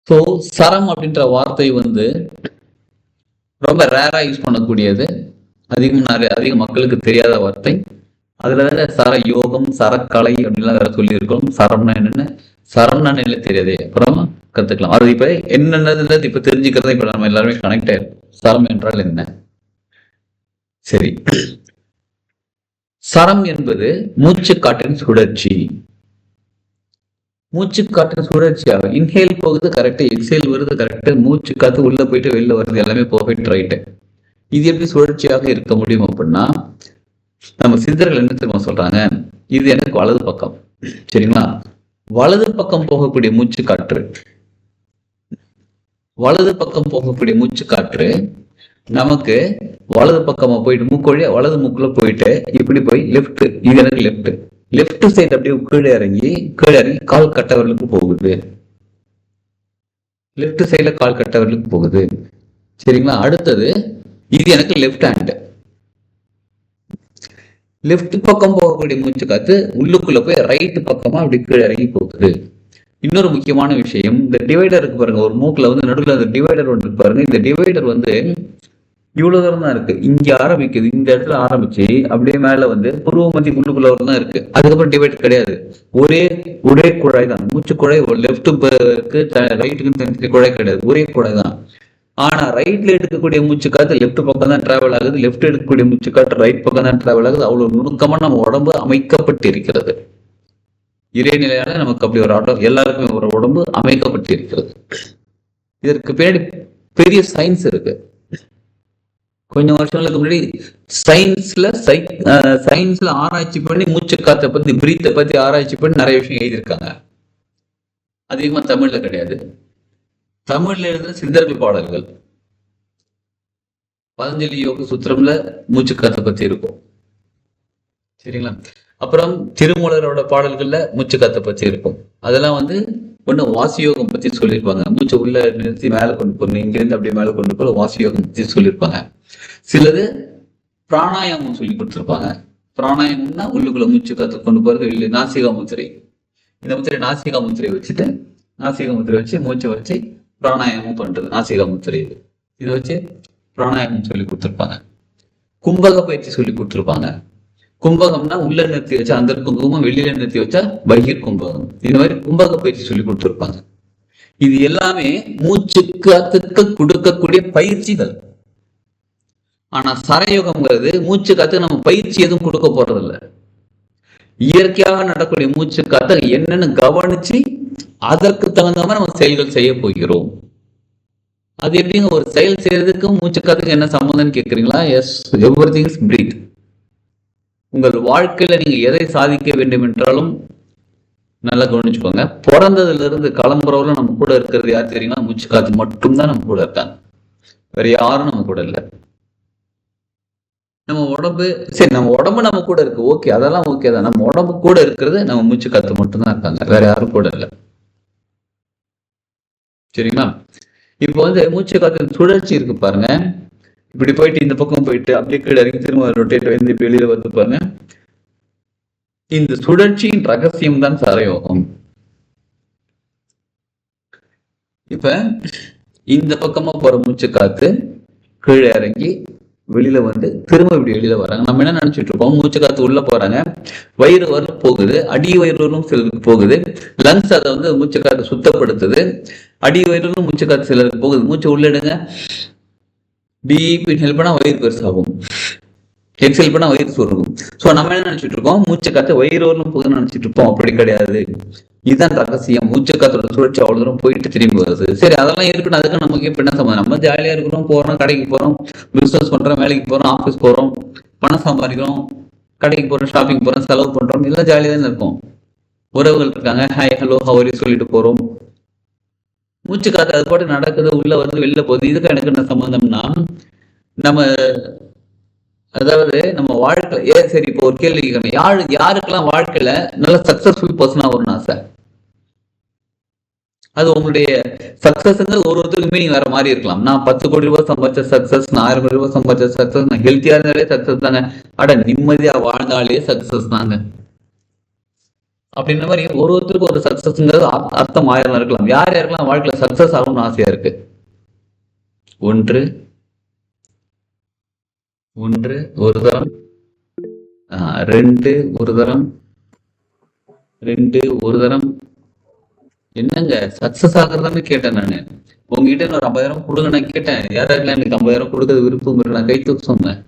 So சரம் அப்படின்ற வார்த்தை வந்து ரொம்ப ரேரா யூஸ் பண்ணக்கூடியது. அதிக மக்களுக்கு தெரியாத வார்த்தை. அதுல வேற சர யோகம், சரக்கலை அப்படின்லாம் வேற சொல்லியிருக்கோம். சரம்னா என்னன்னு சரம்னா என்ன தெரியாதே, அப்புறம் கத்துக்கலாம். அது இப்ப என்னென்னது இப்ப தெரிஞ்சுக்கிறத இப்ப நம்ம எல்லாருமே கனெக்ட் ஆயிருக்கும். சரம் என்றால் என்ன? சரி, சரம் என்பது மூச்சு காற்றின் சுழற்சி. மூச்சு காற்றின் சுழற்சியாக இன்ஹேல் போகுது கரெக்ட், எக்ஸேல் வருது கரெக்ட், மூச்சு காத்து உள்ள போயிட்டு வெளில வருது எல்லாமே பர்ஃபெக்ட் ரைட்டு. இது எப்படி சுழற்சியாக இருக்க முடியும் அப்படின்னா, நம்ம சித்தர்கள் என்ன தெரியுமா சொல்றாங்க, இது எனக்கு வலது பக்கம், சரிங்களா? வலது பக்கம் போகக்கூடிய மூச்சு காற்று, வலது பக்கம் போகக்கூடிய மூச்சு காற்று நமக்கு வலது பக்கமா போயிட்டு மூக்கு வழியா வலது மூக்குல போயிட்டு இப்படி போய் லெப்ட், இது எனக்கு லெப்ட் சைடு அப்படியே கீழே இறங்கி கால் கட்டவர்களுக்கு போகுது. லெப்ட் சைட்ல கால் கட்டவர்களுக்கு போகுது, சரிங்களா? அடுத்தது இது எனக்கு லெப்ட் ஹேண்ட். லெப்ட் பக்கம் போகக்கூடிய மூச்சு காத்து உள்ளுக்குள்ள போய் ரைட் பக்கமா அப்படி கீழே இறங்கி போகுது. இன்னொரு முக்கியமான விஷயம், இந்த டிவைடர் இருக்கு பாருங்க, ஒரு மூக்குல வந்து நடுவில் அந்த டிவைடர் ஒன்று இருக்கு பாருங்க. இந்த டிவைடர் வந்து இவ்வளவு தூரம் தான் இருக்கு, இங்க ஆரம்பிக்குது, இந்த இடத்துல ஆரம்பிச்சு அப்படியே மேல வந்து புருவ மத்தி உள்ளுக்குள்ள தான் இருக்கு. அதுக்கப்புறம் டிவைடர் கிடையாது, ஒரே குழாய் தான். மூச்சு குழாய் லெப்ட்டுக்கு ரைட்டுக்கு தனி குழாய் கிடையாது, ஒரே குழாய் தான். ஆனா ரைட்ல எடுக்கக்கூடிய மூச்சு காத்து லெப்ட் பக்கம் தான் டிராவல் ஆகுது, லெப்ட் எடுக்கக்கூடிய மூச்சு காத்து ரைட் பக்கம் தான் டிராவல் ஆகுது. அவ்வளவு நுணுக்கமா நம்ம உடம்பு அமைக்கப்பட்டிருக்கிறது. இறைநிலையால நமக்கு அப்படி ஒரு ஆட்டம், எல்லாருக்குமே ஒரு உடம்பு அமைக்கப்பட்டிருக்கிறது. இதற்கு பின்னாடி பெரிய சயின்ஸ் இருக்கு. கொஞ்சம் வருஷங்களுக்கு முன்னாடி சயின்ஸ்ல ஆராய்ச்சி பண்ணி மூச்சு காத்தை பத்தி, பிரீத்தை பத்தி ஆராய்ச்சி பண்ணி நிறைய விஷயம் எழுதியிருக்காங்க. அதிகமா தமிழ்ல கிடையாது. தமிழ்ல எழுதுற சித்தர்கள் பாடல்கள், பதஞ்சலி யோக சூத்திரம்ல மூச்சு காத்தை பத்தி இருக்கும், சரிங்களா? அப்புறம் திருமூலரோட பாடல்கள்ல மூச்சு காத்தை பத்தி இருக்கும். அதெல்லாம் வந்து ஒண்ணு வாசியோகம் பத்தி சொல்லியிருப்பாங்க, மூச்சை உள்ள நிறுத்தி மேல கொண்டு போகணும், இங்கிருந்து அப்படியே மேல கொண்டு போக வாசியோகம் பத்தி சொல்லியிருப்பாங்க. சிலது பிராணாயாமம் சொல்லி கொடுத்துருப்பாங்க. பிராணாயாமம்னா உள்ளுக்குள்ள மூச்சு காத்து கொண்டு போறது இல்லை, நாசிகா முத்திரை. இந்த முத்திரை நாசிகா முத்திரை வச்சுட்டு, நாசிகா முத்திரை வச்சு மூச்சை வச்சு பிராணாயாமம் பண்றது நாசிகா முத்திரை. இதை வச்சு பிராணாயாமம் சொல்லி கொடுத்துருப்பாங்க. கும்பக பயிற்சி சொல்லி கொடுத்துருப்பாங்க. கும்பகம்னா உள்ள நிறுத்தி வச்சா அந்த கும்பகம், வெளியில நிறுத்தி வச்சா பகிர் கும்பகம். இந்த மாதிரி கும்பக பயிற்சி சொல்லி கொடுத்துருப்பாங்க. இது எல்லாமே மூச்சு காத்துக்கு கொடுக்கக்கூடிய பயிற்சிகள். ஆனா சரயோகம்ங்கிறது மூச்சு காத்து நம்ம பயிற்சி எதுவும் கொடுக்க போறது இல்லை. இயற்கையாக நடக்கூடிய மூச்சு காத்த என்னன்னு கவனிச்சு அதற்கு தகுந்த மாதிரி நம்ம செயல்கள் செய்ய போகிறோம். அது எப்படிங்க ஒரு செயல் செய்யறதுக்கும் மூச்சு காத்துக்கு என்ன சம்பந்தம்னு கேட்குறீங்களா? Yes, everything is breath. உங்கள் வாழ்க்கையில நீங்க எதை சாதிக்க வேண்டும் என்றாலும் நல்லா கவனிச்சுக்கோங்க. பிறந்ததுல இருந்து கிளம்புறவரை நம்ம கூட இருக்கிறது யார் தெரியுங்களா? மூச்சு காத்து மட்டும்தான் நம்ம கூட இருக்காங்க, வேற யாரும் நம்ம கூட இல்லை. நம்ம உடம்பு சரி, நம்ம உடம்பு நம்ம கூட இருக்கு, ஓகே, அதெல்லாம் ஓகே தான். நம்ம உடம்பு கூட இருக்கிறது நம்ம மூச்சு காத்து மட்டும்தான் இருக்காங்க, வேற யாரும் கூட இல்லை, சரிங்களா? இப்போ வந்து மூச்சு காத்து சுழற்சி இருக்கு பாருங்க. இப்படி போயிட்டு இந்த பக்கம் போயிட்டு அப்படியே கீழே இறங்கி திரும்ப ரொட்டேட் வந்து வெளியில வந்து பாருங்க. இந்த சுழற்சியின் ரகசியம் தான் சரயோகம். இப்ப இந்த பக்கமா போற மூச்சு காத்து கீழே இறங்கி வெளியில வந்து திரும்ப இப்படி வெளியில வராங்க. நம்ம என்ன நினைச்சிட்டு இருக்கோம், மூச்சு காத்து உள்ள போறாங்க, வயிறு வர போகுது, அடி வயிறும் சிலருக்கு போகுது, லங்ஸ் அதை வந்து மூச்சு காத்து சுத்தப்படுத்துது, அடி வயிறும் மூச்சு காத்து சிலருக்கு போகுது. மூச்சு உள்ள எடுங்க, டீப் இன்ஹேல் பண்ணா வயிறு பெருசாகும், எக்ஸேல் பண்ணா வயிறு சுருங்கும். ஸோ நம்ம என்ன நினைச்சிட்டு இருக்கோம், மூச்சு காத்து வயிறு வரலும் போகுதுன்னு நினைச்சிட்டு இருப்போம். அப்படி கிடையாது, இதுதான் ரகசியம். மூச்சு காத்தோட சுழற்சி அவ்வளவு தூரம் போயிட்டு திரும்பி வருது. சரி, அதெல்லாம் இருக்கணும், அதுக்கு நமக்கு இப்ப என்ன சம்பந்தம்? நம்ம ஜாலியா இருக்கிறோம், போறோம், கடைக்கு போறோம், பிசினஸ் பண்றோம், வேலைக்கு போறோம், ஆஃபீஸ் போறோம், பணம் சம்பாதிக்கிறோம், கடைக்கு போறோம், ஷாப்பிங் போறோம், செலவு பண்றோம், எல்லாம் ஜாலியா தான் இருக்கும். உறவுகள் இருக்காங்க, ஹாய் ஹலோ ஹவரி சொல்லிட்டு போறோம். மூச்சு காத்து அது பாட்டு நடக்குது, உள்ள வந்து வெளில போகுது. இதுக்கு எனக்கு என்ன சம்பந்தம்னா, நம்ம அதாவது நம்ம வாழ்க்கை சரி, இப்போ ஒரு கேள்வி கேட்கணும், யாருக்கெல்லாம் வாழ்க்கையில நல்ல சக்சஸ்ஃபுல் பர்சனா வரும்னு ஆசை? அது உங்களுடைய சக்சஸ்ங்கிறது ஒருத்தருக்கு மீனிங் வேற மாதிரி இருக்கலாம். நான் 10 கோடி ரூபாய் சம்பாதிச்ச சக்சஸ், நான் 1000 கோடி ரூபாய் சம்பாதிச்ச சக்சஸ், நான் ஹெல்த்தியா இருந்தாலே சக்சஸ் தாங்க, அட நிம்மதியா வாழ்ந்தாலே சக்சஸ் தாங்க. அப்படின்ற மாதிரி ஒருத்தருக்கு ஒரு சக்சஸ்ங்கிறது அர்த்தம் ஆயிரம் இருக்கலாம். யார் யாருக்கெல்லாம் வாழ்க்கையில சக்சஸ் ஆகணும்னு ஆசையா இருக்கு? ஒன்று ஒன்று ஒரு தரம், ரெண்டு ஒரு தரம், ரெண்டு ஒரு தரம். என்னங்க சக்சஸ் ஆகுறதான்னு கேட்டேன் நானு. உங்ககிட்ட ஒரு 50,000 கொடுங்க நான் கேட்டேன். யாராருக்கெல்லாம் எனக்கு 50,000 கொடுக்கறது விருப்பம் இருக்கு? நான் கை தூக்க சொன்னேன்.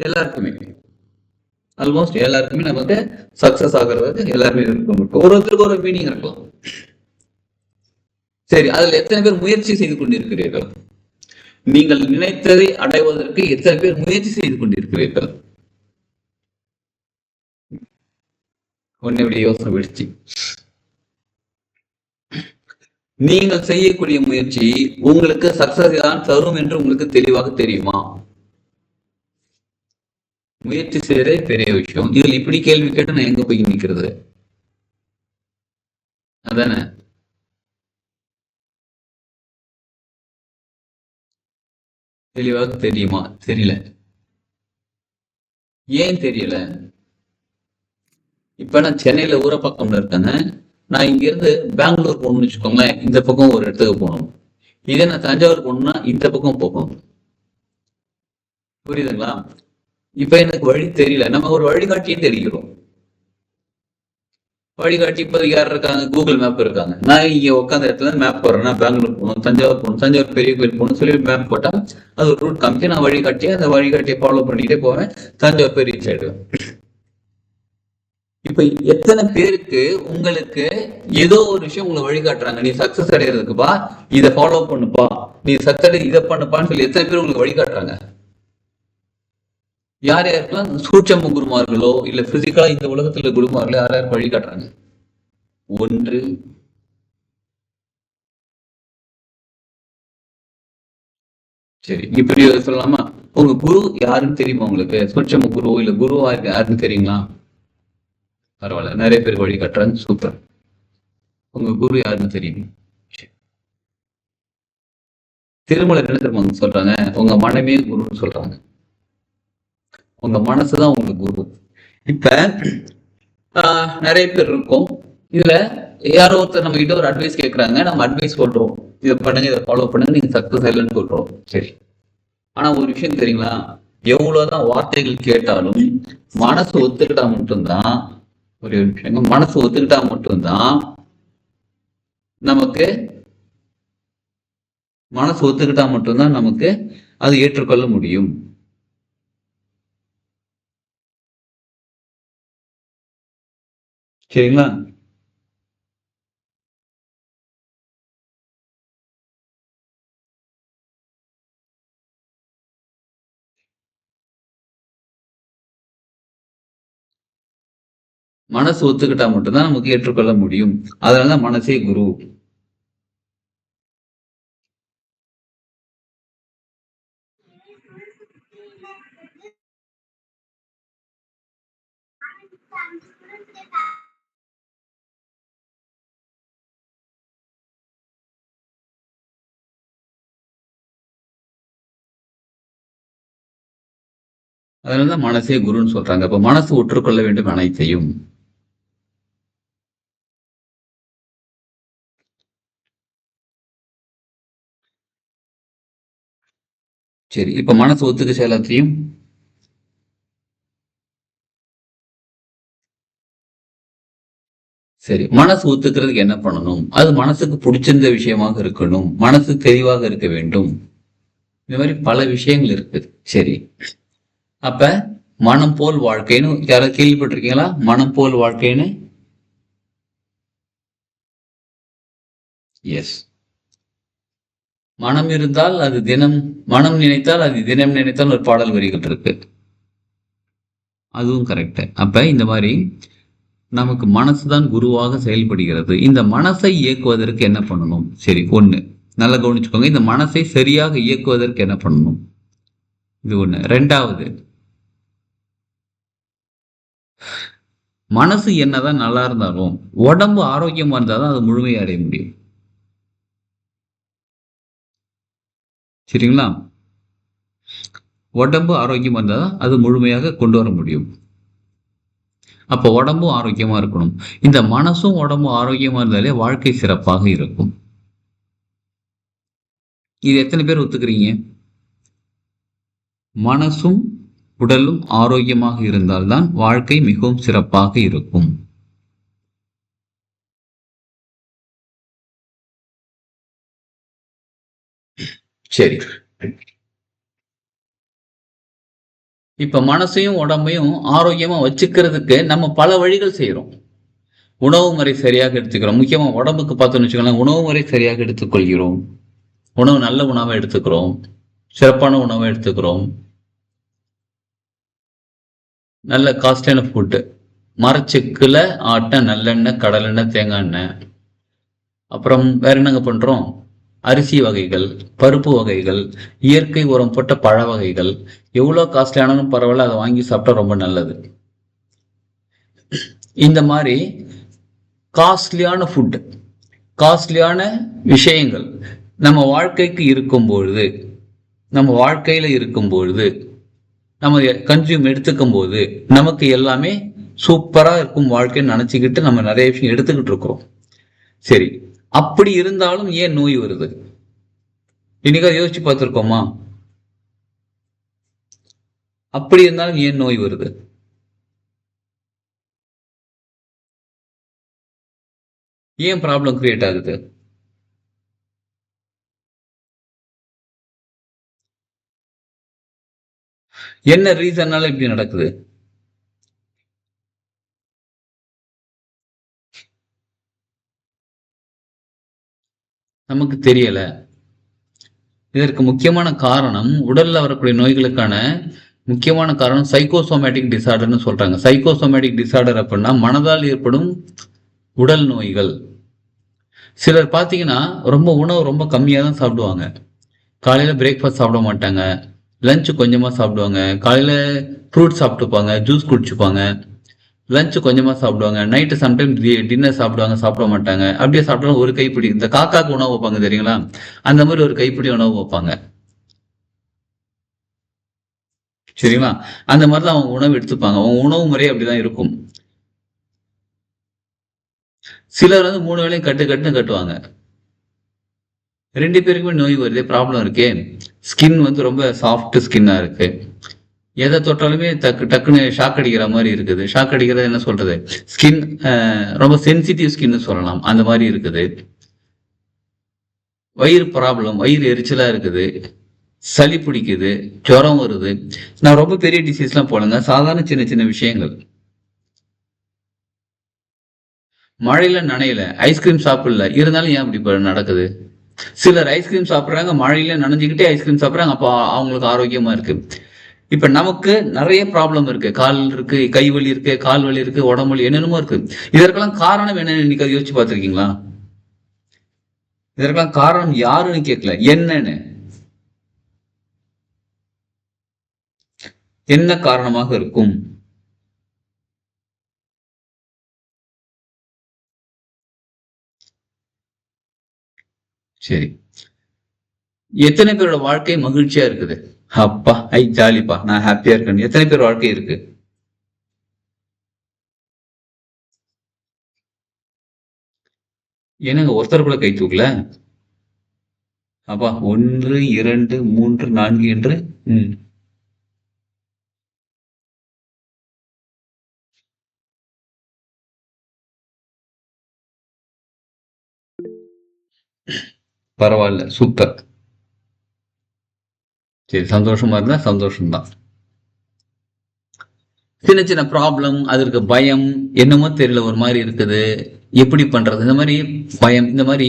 எல்லாருக்குமே, ஆல்மோஸ்ட் எல்லாருக்குமே நமக்கு சக்சஸ் ஆகுறதுக்கு எல்லாருமே விருப்பம் இருக்கு. ஒருத்தருக்கு ஒரு மீனிங் இருக்கும். சரி, அதுல எத்தனை பேர் முயற்சி செய்து கொண்டிருக்கிறீர்கள்? நீங்கள் நினைத்ததை அடைவதற்கு எத்தனை பேர் முயற்சி செய்து கொண்டிருக்கிறீர்கள்? உன்னுடைய யோசனை விடுச்சு. நீங்கள் செய்யக்கூடிய முயற்சி உங்களுக்கு சக்சஸ் தான் தரும் என்று உங்களுக்கு தெளிவாக தெரியுமா? முயற்சி செய்யறதே பெரிய விஷயம். இதுல இப்படி கேள்வி கேட்டு நான் எங்க போய் நிக்கிறது? அதானே. தெளிவாக தெரியுமா? தெரியல. ஏன் தெரியல? இப்ப நான் சென்னையில ஊர பக்கம்ல இருக்கேங்க. நான் இங்க இருந்து பெங்களூர் போகணும்னு வச்சுக்கோங்களேன். இந்த பக்கம் ஒரு இடத்துக்கு போகணும். இதே நான் தஞ்சாவூர் போகணும்னா இந்த பக்கம் போகணும். புரியுதுங்களா? இப்ப எனக்கு வழி தெரியல. நம்ம ஒரு வழிகாட்டியே தெரிகிறோம். வழிகாட்டி இப்ப யார் இருக்காங்க? கூகுள் மேப் இருக்காங்க. நான் இங்க உட்காந்த இடத்துல மேப் போடுறேன். நான் பெங்களூர் போகணும், தஞ்சாவூர் போகணும், தஞ்சாவூர் பெரிய கோயில் போகணும் சொல்லி மேப் போட்டா அது ஒரு ரூட் காமிச்சு நான் வழிகாட்டி அந்த வழிகாட்டியை ஃபாலோ பண்ணிட்டே போவேன். தஞ்சாவூர் போய் ரீச் ஆயிடுவேன். இப்ப எத்தனை பேருக்கு உங்களுக்கு ஏதோ ஒரு விஷயம் உங்களை வழிகாட்டுறாங்க, நீ சக்சஸ் அடைகிறதுக்குப்பா இதை ஃபாலோ பண்ணுப்பா, நீ சக்சஸ் இதை பண்ணுப்பான்னு சொல்லி எத்தனை பேர் உங்களுக்கு வழிகாட்டுறாங்க? யார் யாருக்கெல்லாம் சூட்சம குருமார்களோ இல்ல பிசிக்கலா இந்த உலகத்துல குருமார்களோ யார் யாருக்கு வழிகாட்டுறாங்க? ஒன்று சரி, இப்படி சொல்லலாமா? உங்க குரு யாருன்னு தெரியுமா உங்களுக்கு? சூட்சம குரு இல்ல குருவா யாருன்னு தெரியுங்களா? பரவாயில்ல, நிறைய பேர் வழிகாட்டுறாங்க. சூப்பர். உங்க குரு யாருன்னு தெரியும்? திருமலர் என்ன தெரியுமா சொல்றாங்க? உங்க மனமே குருன்னு சொல்றாங்க. உங்க மனசுதான் உங்க குரு. இப்ப நிறைய பேர் இருக்கும். இதுல யாரோ ஒருத்தர் நம்ம கிட்ட ஒரு அட்வைஸ் கேட்கறாங்க, நம்ம அட்வைஸ் சொல்றோம், இதை பண்ணுங்க, இதை ஃபாலோ பண்ணுங்க, நீங்க சக்சஸ் ஆகலன்னு சொல்றோம். சரி, ஆனா ஒரு விஷயம் தெரியுங்களா? எவ்வளவுதான் வார்த்தைகள் கேட்டாலும் மனசு ஒத்துக்கிட்டா மட்டும்தான், ஒரு விஷயம் மனசு ஒத்துக்கிட்டா மட்டும்தான் நமக்கு, மனசு ஒத்துக்கிட்டா மட்டும்தான் நமக்கு அதை ஏற்றுக்கொள்ள முடியும். சரிங்களா? மனசு ஒத்துக்கிட்டா மட்டும்தான் நமக்கு ஏற்றுக்கொள்ள முடியும். அதனால மனசே குரு. அதனாலதான் மனசே குருன்னு சொல்றாங்க. அப்ப மனசு ஒற்றுக்கொள்ள வேண்டும் அனைத்தையும். சரி, இப்ப மனசு ஒத்துக்குச்சு எல்லாத்தையும். சரி, மனசு ஒத்துக்கிறதுக்கு என்ன பண்ணணும்? அது மனசுக்கு பிடிச்சிருந்த விஷயமாக இருக்கணும், மனசு தெளிவாக இருக்க வேண்டும். இந்த மாதிரி பல விஷயங்கள் இருக்கு. சரி, அப்ப மனம் போல் வாழ்க்கைன்னு யாராவது கேள்விப்பட்டிருக்கீங்களா? மனம் போல் வாழ்க்கைன்னு. எஸ். மனம் இருந்தால் அது தினம், மனம் நினைத்தால் அது தினம் நினைத்தால் ஒரு பாடல் வரிகள் இருக்கு. அதுவும் கரெக்ட். அப்ப இந்த மாதிரி நமக்கு மனசுதான் குருவாக செயல்படுகிறது. இந்த மனசை இயக்குவதற்கு என்ன பண்ணணும்? சரி, ஒண்ணு நல்லா கவனிச்சுக்கோங்க. இந்த மனசை சரியாக இயக்குவதற்கு என்ன பண்ணணும்? இது ஒண்ணு. ரெண்டாவது, மனசு என்னதான் நல்லா இருந்தாலும் உடம்பு ஆரோக்கியமா இருந்தாதான் அது முழுமையை அடைய முடியும். சரிங்களா? உடம்பு ஆரோக்கியமா இருந்தாதான் அது முழுமையாக கொண்டு வர முடியும். அப்போ உடம்பும் ஆரோக்கியமா இருக்கணும். இந்த மனசும் உடம்பும் ஆரோக்கியமா இருந்தாலே வாழ்க்கை சிறப்பாக இருக்கும். இது எத்தனை பேர் ஒத்துக்கிறீங்க? மனசும் உடலும் ஆரோக்கியமாக இருந்தால்தான் வாழ்க்கை மிகவும் சிறப்பாக இருக்கும். சரி. இப்ப மனசையும் உடம்பையும் ஆரோக்கியமா வச்சுக்கிறதுக்கு நம்ம பல வழிகள் செய்யறோம். உணவு முறை சரியாக எடுத்துக்கிறோம். முக்கியமா உடம்புக்கு பார்த்தோம்னு வச்சுக்கோங்களேன், உணவு முறை சரியாக எடுத்துக்கொள்கிறோம். உணவு நல்ல உணவை எடுத்துக்கிறோம். சிறப்பான உணவை எடுத்துக்கிறோம். நல்ல காஸ்ட்லியான ஃபுட்டு. மரச்செக்குல ஆட்ட நல்லெண்ணெய், கடலெண்ணெய், தேங்காய் எண்ணெய். அப்புறம் வேற என்னங்க பண்றோம்? அரிசி வகைகள், பருப்பு வகைகள், இயற்கை உரம் போட்ட பழ வகைகள். எவ்வளோ காஸ்ட்லியானாலும் பரவாயில்ல, அதை வாங்கி சாப்பிட்டா ரொம்ப நல்லது. இந்த மாதிரி காஸ்ட்லியான ஃபுட், காஸ்ட்லியான விஷயங்கள் நம்ம வாழ்க்கைக்கு இருக்கும் பொழுது, நம்ம வாழ்க்கையில இருக்கும் பொழுது, நம்ம கன்சியூம் எடுத்துக்கும் போது நமக்கு எல்லாமே சூப்பரா இருக்கும் வாழ்க்கைன்னு நினைச்சுக்கிட்டு நம்ம நிறைய விஷயம் எடுத்துக்கிட்டு இருக்கிறோம். சரி, அப்படி இருந்தாலும் ஏன் நோய் வருது? இன்னைக்கு யோசிச்சு பார்த்திருக்கோமா? அப்படி இருந்தாலும் ஏன் நோய் வருது? ஏன் ப்ராப்ளம் கிரியேட் ஆகுது? என்ன ரீசன்னால இப்படி நடக்குது? நமக்கு தெரியல. இதற்கு முக்கியமான காரணம், உடல்ல வரக்கூடிய நோய்களுக்கான முக்கியமான காரணம் சைக்கோசோமேட்டிக் டிசார்டர்னு சொல்றாங்க. சைக்கோசோமேட்டிக் டிசார்டர் அப்படின்னா மனதால் ஏற்படும் உடல் நோய்கள். சிலர் பார்த்தீங்கன்னா உணவு ரொம்ப கம்மியாக தான் சாப்பிடுவாங்க. காலையில பிரேக்ஃபாஸ்ட் சாப்பிட மாட்டாங்க. லஞ்ச் கொஞ்சமா சாப்பிடுவாங்க. காலையில ஃப்ரூட் சாப்பிட்டுப்பாங்க, ஜூஸ் குடிச்சுப்பாங்க. லஞ்ச் கொஞ்சமா சாப்பிடுவாங்க. நைட்டு சம்டைம் டின்னர் சாப்பிடுவாங்க, சாப்பிட மாட்டாங்க. அப்படியே சாப்பிட்டாலும் ஒரு கைப்பிடி, இந்த காக்காக்கு உணவு வைப்பாங்க தெரியுங்களா? அந்த மாதிரி ஒரு கைப்பிடி உணவு வைப்பாங்க. சரிங்களா? அந்த மாதிரிலாம் அவங்க உணவு எடுத்துப்பாங்க. அவங்க உணவு முறை அப்படிதான் இருக்கும். சிலர் வந்து 3 வேளையும் கட்டுன்னு கட்டுவாங்க. 2 பேருக்குமே நோய் வருதே, ப்ராப்ளம் இருக்கே. ஸ்கின் வந்து ரொம்ப சாஃப்ட் ஸ்கின்னா இருக்கு. எதை தொட்டாலுமே டக்குன்னு ஷாக் அடிக்கிற மாதிரி இருக்குது. ஷாக் அடிக்கிறது என்ன சொல்றது? ஸ்கின் ரொம்ப சென்சிட்டிவ் ஸ்கின்னு சொல்லலாம். அந்த மாதிரி இருக்குது. வயிறு ப்ராப்ளம், வயிறு எரிச்சலா இருக்குது. சளி பிடிக்குது, ஜுரம் வருது. நான் ரொம்ப பெரிய டிசீஸ்லாம் போலங்க. சாதாரண சின்ன சின்ன விஷயங்கள். மழையில நனையல, ஐஸ்கிரீம் சாப்பிடல, இருந்தாலும் ஏன் அப்படி நடக்குது? சிலர் ஐஸ்கிரீம் சாப்பிடுறாங்க, மழையில நனைஞ்சுக்கிட்டே ஐஸ்கிரீம் சாப்பிடுறாங்க, அப்போ அவங்களுக்கு ஆரோக்கியமா இருக்கு. இப்ப நமக்கு நிறைய ப்ராப்ளம் இருக்கு. கால் இருக்கு, கை வலி இருக்கு, கால் வலி இருக்கு, உடம்பு வலி, என்னென்னமோ இருக்கு. இதற்கெல்லாம் காரணம் என்னன்னு இன்னைக்கு யோசிச்சு பார்த்திருக்கீங்களா? இதற்கெல்லாம் காரணம் யாருன்னு கேட்கல, என்னன்னு. என்ன காரணமாக இருக்கும்? சரி, எத்தனை பேரோட வாழ்க்கை மகிழ்ச்சியா இருக்குது? அப்பா, ஜாலிப்பா, நான் ஹாப்பியா இருக்கேன். எத்தனை பேர் வாழ்க்கை இருக்கு? என்னங்க ஒருத்தர் கூட கை தூக்கல? அப்பா, 1, 2, 3, 4 என்று. ம். பரவாயில்ல, சூப்பர். சரி, சந்தோஷமா இருந்தா சந்தோஷம்தான். சின்ன சின்ன ப்ராப்ளம், அதற்கு பயம், என்னமோ தெரியல, ஒரு மாதிரி இருக்குது, எப்படி பண்றது, இந்த மாதிரி பயம், இந்த மாதிரி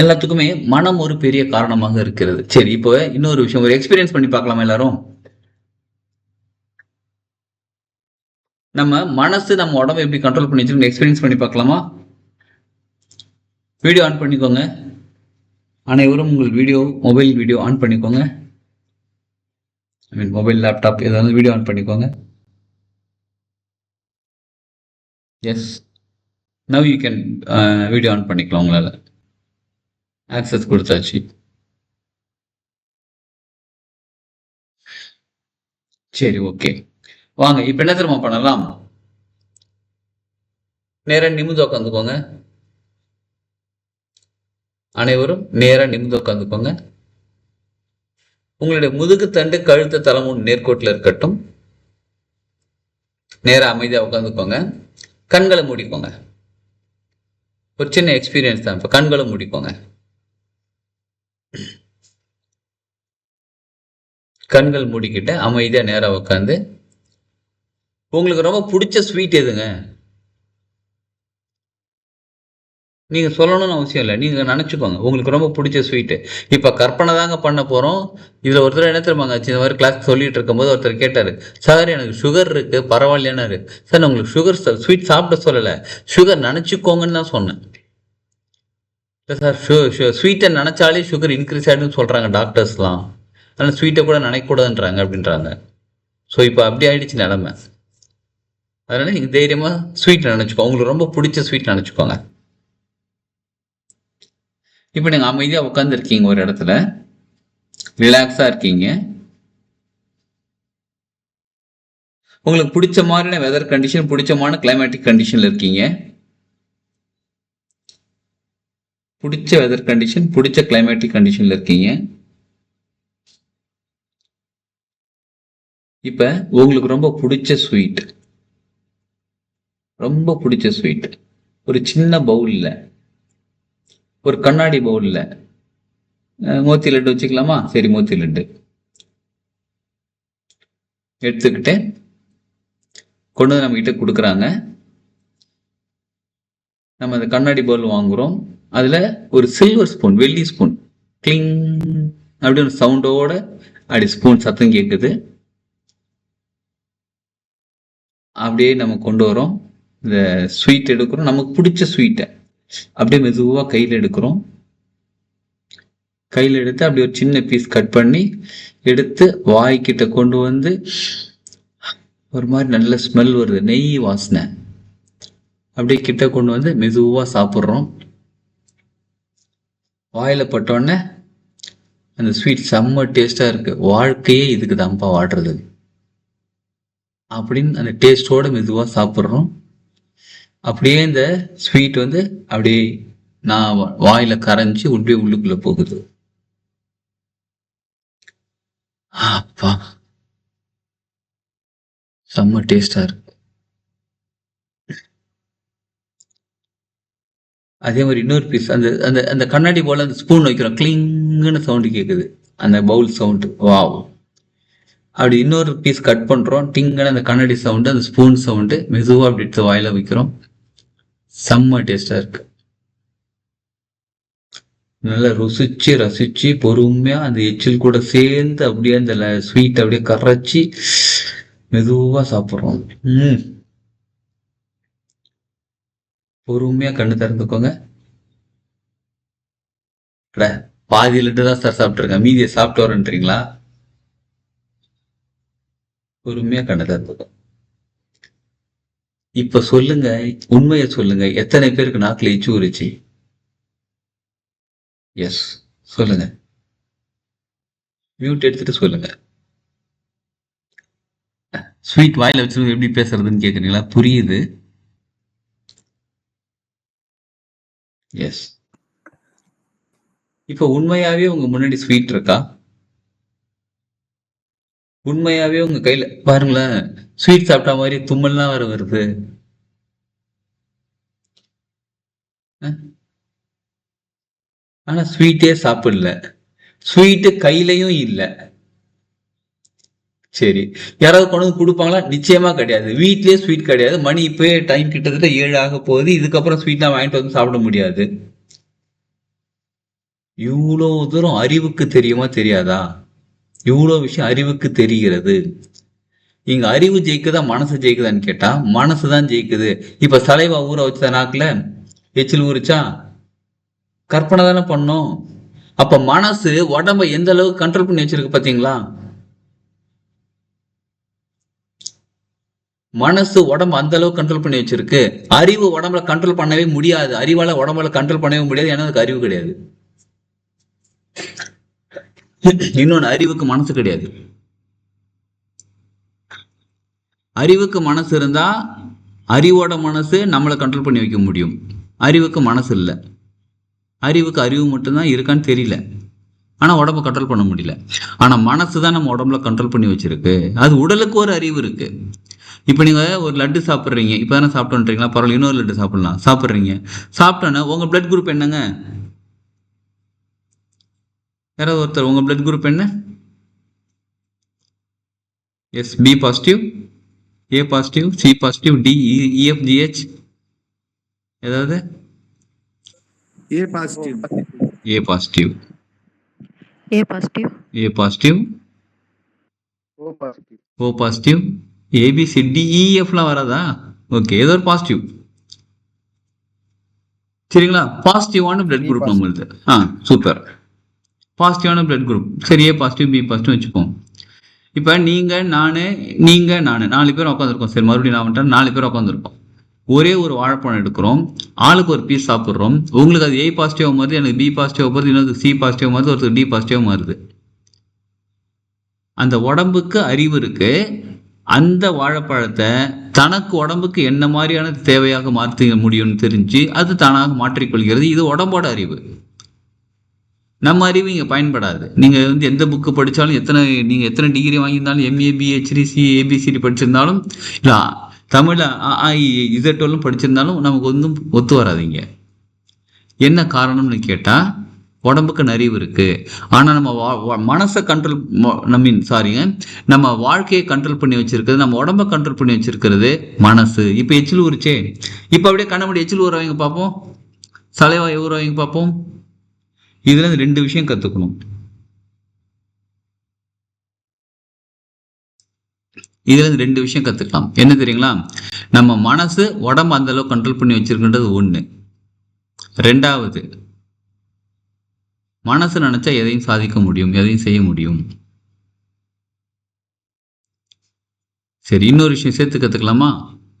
எல்லாத்துக்குமே மனம் ஒரு பெரிய காரணமாக இருக்கிறது. சரி, இப்போ இன்னொரு விஷயம், ஒரு எக்ஸ்பீரியன்ஸ் பண்ணி பார்க்கலாமா எல்லாரும்? நம்ம மனசு நம்ம உடம்பை எப்படி கண்ட்ரோல் பண்ணி வச்சிருக்கோம் எக்ஸ்பீரியன்ஸ் பண்ணி பார்க்கலாமா? வீடியோ ஆன் பண்ணிக்கோங்க. அனைவரும் உங்கள் மொபைல் வீடியோ ஆன் பண்ணிக்கோங்க. ஐ மீன் மொபைல், லேப்டாப் ஏதாவது வீடியோ ஆன் பண்ணிக்கோங்க. Yes, now you can video on பண்ணிக்கலாம். உங்களால் ஆக்சஸ் கொடுத்தாச்சு. சரி, ஓகே. வாங்க, இப்போ என்ன தெரியுமா பண்ணலாம்? நேரா நிமிர்ந்து உட்காந்துக்கோங்க. அனைவரும் நேரா நிமிர்ந்து உட்காந்துக்கோங்க. உங்களுடைய முதுகு தண்டு கழுத்து தலை நேர்கோட்டில் இருக்கட்டும். நேரா அமைதியா உட்காந்துக்கோங்க. கண்களை மூடிக்கோங்க. ஒரு சின்ன எக்ஸ்பீரியன்ஸ் தான். இப்ப கண்களை மூடிக்கோங்க. கண்கள் மூடிக்கிட்டு அமைதியா நேரா உட்காந்து, உங்களுக்கு ரொம்ப பிடிச்ச ஸ்வீட் எதுங்க? நீங்க சொல்லணும்னு அவசியம் இல்லை. நீங்க நினைச்சுக்கோங்க. உங்களுக்கு ரொம்ப பிடிச்ச ஸ்வீட்டு. இப்ப கற்பனை தாங்க பண்ண போறோம். இதுல ஒருத்தர் என்ன தெரியுமாங்க ஆச்சு? இந்த மாதிரி கிளாஸ் சொல்லிட்டு இருக்கும்போது ஒருத்தர் கேட்டாரு, சார் எனக்கு சுகர் இருக்கு பரவாயில்லையானாரு. சார் நான் உங்களுக்கு சுகர் ஸ்வீட் சாப்பிட சொல்லல, சுகர் நினைச்சுக்கோங்கன்னு தான் சொன்னேன். இல்லை சார், ஸ்வீட்டை நினைச்சாலே சுகர் இன்க்ரீஸ் ஆயிடுன்னு சொல்றாங்க டாக்டர்ஸ்லாம். ஆனால் ஸ்வீட்டை கூட நினைக்கக்கூடாதுன்றாங்க அப்படின்றாங்க. ஸோ இப்போ அப்படி ஆயிடுச்சு நிலைமை. அதனால நீங்க தைரியமா ஸ்வீட் நினைச்சுக்கோங்க. உங்களுக்கு ரொம்ப பிடிச்ச ஸ்வீட் நினைச்சுக்கோங்க. இப்போ நீங்க அமைதியா உட்கார்ந்து இருக்கீங்க ஒரு இடத்துல, ரிலாக்ஸா இருக்கீங்க. உங்களுக்கு பிடிச்ச மாதிரியான வெதர் கண்டிஷன், பிடிச்சமான கிளைமேட்டிக் கண்டிஷன்ல இருக்கீங்க. பிடிச்ச வெதர் கண்டிஷன், பிடிச்ச கிளைமேட்டிக் கண்டிஷன்ல இருக்கீங்க. இப்ப உங்களுக்கு ரொம்ப பிடிச்ச ஸ்வீட், ரொம்ப பிடிச்ச ஸ்வீட் ஒரு சின்ன பவுல்ல, ஒரு கண்ணாடி பவுல்ல, மோத்தி லட்டு வச்சுக்கலாமா? சரி, மோத்தி லட்டு எடுத்துக்கிட்டு கொண்டு வந்து நம்ம கிட்ட கொடுக்குறாங்க. நம்ம அந்த கண்ணாடி பவுல் வாங்குறோம். அதுல ஒரு சில்வர் ஸ்பூன், வெள்ளி ஸ்பூன், கிளிங் அப்படின்னு சவுண்டோட அப்படி ஸ்பூன் சத்தம் கேட்குது. அப்படியே நம்ம கொண்டு வரோம். இந்த ஸ்வீட் எடுக்கிறோம், நமக்கு பிடிச்ச ஸ்வீட்டை அப்படியே மெதுவா கையில் எடுக்கிறோம். கையில் எடுத்து அப்படி ஒரு சின்ன பீஸ் கட் பண்ணி எடுத்து வாய்க்கிட்ட கொண்டு வந்து, ஒரு மாதிரி நல்ல ஸ்மெல் வருது, நெய் வாசனை. அப்படியே கிட்ட கொண்டு வந்து மெதுவா சாப்பிட்றோம். வாயில பட்டோடனே அந்த ஸ்வீட் செம்ம டேஸ்டா இருக்கு. வாழ்க்கையே இதுக்கு தான்ப்பா வாடுறது அப்படின்னு அந்த டேஸ்டோட மெதுவா சாப்பிட்றோம். அப்படியே இந்த ஸ்வீட் வந்து அப்படியே நான் வாயில கரைஞ்சி அப்படியே உள்ளுக்குள்ள போகுது. அப்பா, செம்ம டேஸ்டா இருக்கு. அதே மாதிரி இன்னொரு பீஸ், அந்த அந்த அந்த கண்ணாடி போல அந்த ஸ்பூன் வைக்கிறோம், கிளிங்குன்னு சவுண்டு கேட்குது, அந்த பவுல் சவுண்டு. வாவ். அப்படி இன்னொரு பீஸ் கட் பண்றோம், டிங்குன்னு அந்த கண்ணாடி சவுண்டு, அந்த ஸ்பூன் சவுண்டு, மெதுவா அப்படி எடுத்து வாயில வைக்கிறோம். செம்ம டேஸ்டா இருக்கு. நல்லா ருசிச்சு ரசிச்சு பொறுமையா அந்த எச்சில் கூட சேர்ந்து அப்படியே அந்த ஸ்வீட் அப்படியே கரைச்சி மெதுவா சாப்பிட்றோம். பொறுமையா கண்ணு திறந்துக்கோங்க. பாதி லிட்டர் தான் சார் சாப்பிட்டுருக்கேன், மீதியை சாப்பிட்டு வரேன்றீங்களா? பொறுமையா கண்ணு திறந்துக்கோங்க. இப்ப சொல்லுங்க, உண்மையை சொல்லுங்க, எத்தனை பேருக்கு நாக்குல எச்சு ஊறிச்சு? எஸ், சொல்லுங்க. மியூட் எடுத்துட்டு சொல்லுங்க. ஸ்வீட் வாயில வச்சு எப்படி பேசுறதுன்னு கேக்குறீங்களா? புரியுது. எஸ். இப்ப உண்மையாவே உங்க முன்னாடி ஸ்வீட் இருக்கா? உண்மையாவே உங்க கையில பாருங்களேன், ஸ்வீட் சாப்பிட்ட மாதிரி தும்மல்லாம் வர வருது. ஆனா ஸ்வீட்டே சாப்பிடல, ஸ்வீட்டு கையிலையும் இல்ல. சரி, யாராவது கொண்டு வந்து கொடுப்பாங்களா? நிச்சயமா கிடையாது. வீட்லயே ஸ்வீட் கிடையாது. மணி இப்பவே டைம் கிட்டத்தட்ட 7 ஆக போகுது. இதுக்கப்புறம் ஸ்வீட்லாம் வாங்கிட்டு வந்து சாப்பிட முடியாது. இவ்வளோ தூரம் அறிவுக்கு தெரியுமா தெரியாதா? இவ்வளோ விஷயம் அறிவுக்கு தெரிகிறது. இங்க அறிவு ஜெயிக்குதா மனசு ஜெயிக்குதான்னு கேட்டா மனசுதான் ஜெயிக்குது. இப்ப சலைவா ஊற வச்ச நாக்குல எச்சில் ஊறிச்சா? கற்பனை தானே பண்ணோம். அப்ப மனசு உடம்ப எந்த அளவுக்கு கண்ட்ரோல் பண்ணி வச்சிருக்கு பாத்தீங்களா? மனசு உடம்பு அந்த அளவுக்கு கண்ட்ரோல் பண்ணி வச்சிருக்கு. அறிவு உடம்புல கண்ட்ரோல் பண்ணவே முடியாது. அறிவால உடம்புல கண்ட்ரோல் பண்ணவே முடியாது, ஏன்னா அதுக்கு அறிவு கிடையாது. இன்னொன்னு, அறிவுக்கு மனசு கிடையாது. அறிவுக்கு மனசு இருந்தா அறிவோட மனசு நம்மளை கண்ட்ரோல் பண்ணி வைக்க முடியும். அறிவுக்கு மனசு இல்லை. அறிவுக்கு அறிவு மட்டும்தான் இருக்கான்னு தெரியல, ஆனால் உடம்பை கண்ட்ரோல் பண்ண முடியல. ஆனால் மனசு தான் நம்ம உடம்புல கண்ட்ரோல் பண்ணி வச்சிருக்கு. அது உடலுக்கு ஒரு அறிவு இருக்கு. இப்போ நீங்கள் ஒரு லட்டு சாப்பிட்றீங்க, இப்போ தானே சாப்பிட்டோன்றீங்களா, பரவாயில்ல இன்னொரு லட்டு சாப்பிட்றீங்க. சாப்பிட்டோன்னே உங்கள் பிளட் குரூப் என்னங்க? யாராவது ஒருத்தர் உங்கள் பிளட் குரூப் என்ன? Yes, B positive, A positive, C positive, D, EF, GH, ஏதாவது? A positive. A positive, A positive, A positive, O positive, O positive, ABC டிஇஎஃப்லாம் வராதா? ஓகே, ஏதோ ஒரு பாசிட்டிவ். சரிங்களா? பாசிட்டிவான பிளட் குரூப் நம்மளுது. சூப்பர், பாசிட்டிவான பிளட் குரூப். சரி, ஏ பாசிட்டிவ், பி பாசிட்டிவ் வச்சுப்போம். இப்போ நீங்கள் நான் 4 பேர் உட்காந்துருக்கோம். சரி, மறுபடியும் நான் வந்துட்டேன். 4 பேர் உட்காந்துருக்கோம். ஒரே ஒரு வாழைப்பழம் எடுக்கிறோம், ஆளுக்கு ஒரு பீஸ் சாப்பிட்றோம். உங்களுக்கு அது ஏ பாசிட்டிவாக மாறுது, எனக்கு பி பாசிட்டிவாக மாறுது, இன்னொரு சி பாசிட்டிவாக மாறுது, ஒருத்தர் டி பாசிட்டிவாக மாறுது. அந்த உடம்புக்கு அறிவு இருக்கு. அந்த வாழைப்பழத்தை தனக்கு உடம்புக்கு என்ன மாதிரியான தேவையாக மாற்ற முடியும்னு தெரிஞ்சு அது தானாக மாற்றிக்கொள்கிறது. இது உடம்போட அறிவு. நம்ம அறிவு இங்கே பயன்படாது. நீங்கள் எந்த புக்கு படித்தாலும், நீங்கள் எத்தனை degree வாங்கியிருந்தாலும், MA, PhD, C, ABCD படிச்சிருந்தாலும், இல்லை தமிழில் இசட்டோலும் படிச்சிருந்தாலும் நமக்கு ஒன்றும் ஒத்து வராதிங்க. என்ன காரணம்னு கேட்டால், உடம்புக்கு அறிவு இருக்கு. ஆனால் நம்ம மனசை நம்ம வாழ்க்கையை கண்ட்ரோல் பண்ணி வச்சிருக்கிறது, நம்ம உடம்பை கண்ட்ரோல் பண்ணி வச்சிருக்கிறது மனசு. இப்போ எச்சில் ஊறிச்சே, இப்போ அப்படியே கண்ணபடி எச்சில் ஊறவங்க பார்ப்போம், சலைவாய் ஊறவங்க பார்ப்போம். இதுல 2 விஷயம் கத்துக்கணும். இதுல 2 விஷயம் கத்துக்கலாம். என்ன தெரியுங்களா? நம்ம மனசு உடம்பு அந்த அளவுக்கு கண்ட்ரோல் பண்ணி வச்சிருக்கின்றது ஒண்ணு. 2வது, மனசு நினைச்சா எதையும் சாதிக்க முடியும், எதையும் செய்ய முடியும். சரி, இன்னொரு விஷயம் சேர்த்து கத்துக்கலாமா?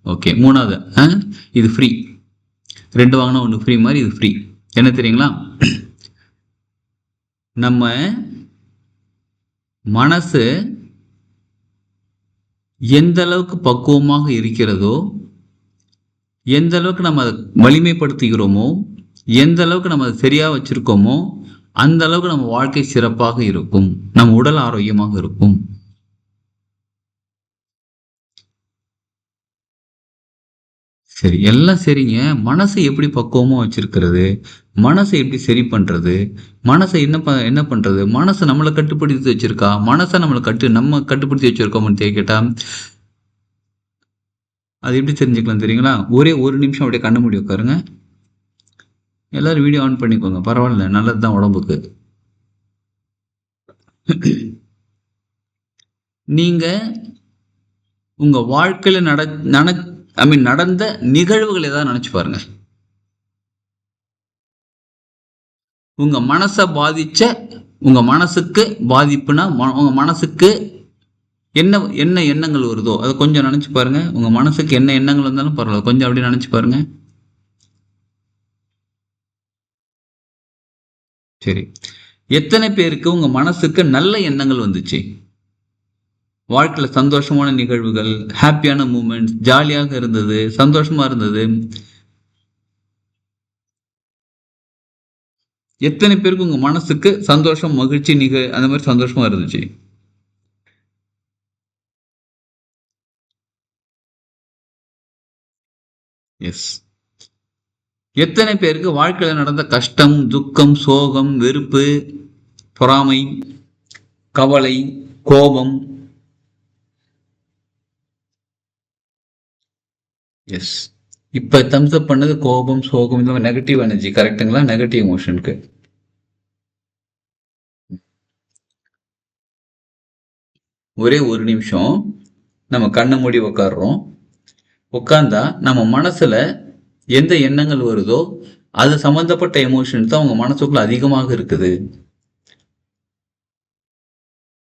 ஓகே, 3வது, இது ஃப்ரீ. 2 வாங்கினா 1 ஃப்ரீ மாதிரி இது ஃப்ரீ. என்ன தெரியுங்களா? நம்ம மனசு எந்த அளவுக்கு பக்குவமாக இருக்கிறதோ, எந்த அளவுக்கு நம்ம அதை வலிமைப்படுத்துகிறோமோ, எந்த அளவுக்கு நம்ம அதை சரியா வச்சிருக்கோமோ, அந்த அளவுக்கு நம்ம வாழ்க்கை சிறப்பாக இருக்கும், நம்ம உடல் ஆரோக்கியமாக இருக்கும். சரி, எல்லாம் சரிங்க. மனசை எப்படி பக்குவமா வச்சிருக்கிறது, மனசை எப்படி சரி பண்றது, மனசை என்ன பண்றது? மனசை நம்மளை கட்டுப்படுத்தி வச்சிருக்கா, மனசை நம்ம கட்டுப்படுத்தி வச்சிருக்கோம்னு கேட்டா அது எப்படி தெரிஞ்சுக்கலாம் தெரியுங்களா? ஒரே 1 நிமிஷம் அப்படியே கண்ண மூடி உட்காருங்க. எல்லாரும் வீடியோ ஆன் பண்ணிக்கோங்க, பரவாயில்ல, நல்லதுதான் உடம்புக்கு. நீங்க உங்க வாழ்க்கையில நடந்த நிகழ்வுகள் ஏதாவது நினைச்சு பாருங்க. உங்க மனசை பாதிச்ச, உங்க மனசுக்கு பாதிப்புனா உங்க மனசுக்கு என்ன எண்ணங்கள் வருதோ அதை கொஞ்சம் நினைச்சு பாருங்க. உங்க மனசுக்கு என்ன எண்ணங்கள் வந்தாலும் பரவாயில்ல, கொஞ்சம் அப்படி நினைச்சு பாருங்க. சரி, எத்தனை பேருக்கு உங்க மனசுக்கு நல்ல எண்ணங்கள் வந்துச்சு? வாழ்க்கையில சந்தோஷமான நிகழ்வுகள், ஹாப்பியான மூமெண்ட்ஸ், ஜாலியாக இருந்தது, சந்தோஷமா இருந்தது. எத்தனை பேருக்கு உங்க மனசுக்கு சந்தோஷம், மகிழ்ச்சி, அந்த மாதிரி சந்தோஷமா இருந்துச்சு? எஸ். எத்தனை பேருக்கு வாழ்க்கையில நடந்த கஷ்டம், துக்கம், சோகம், வெறுப்பு, பொறாமை, கவலை, கோபம், எஸ், இப்ப தம்ஸ் அப் பண்ணது கோபம், சோகம், இந்த மாதிரி நெகட்டிவ் எனர்ஜி, கரெக்டுங்களா? நெகட்டிவ் எமோஷனுக்கு. ஒரே 1 நிமிஷம் நம்ம கண்ணை மூடி உட்காடுறோம். உட்கார்ந்தா நம்ம மனசுல எந்த எண்ணங்கள் வருதோ அது சம்பந்தப்பட்ட எமோஷன் தான் உங்க மனசுக்குள்ள அதிகமாக இருக்குது.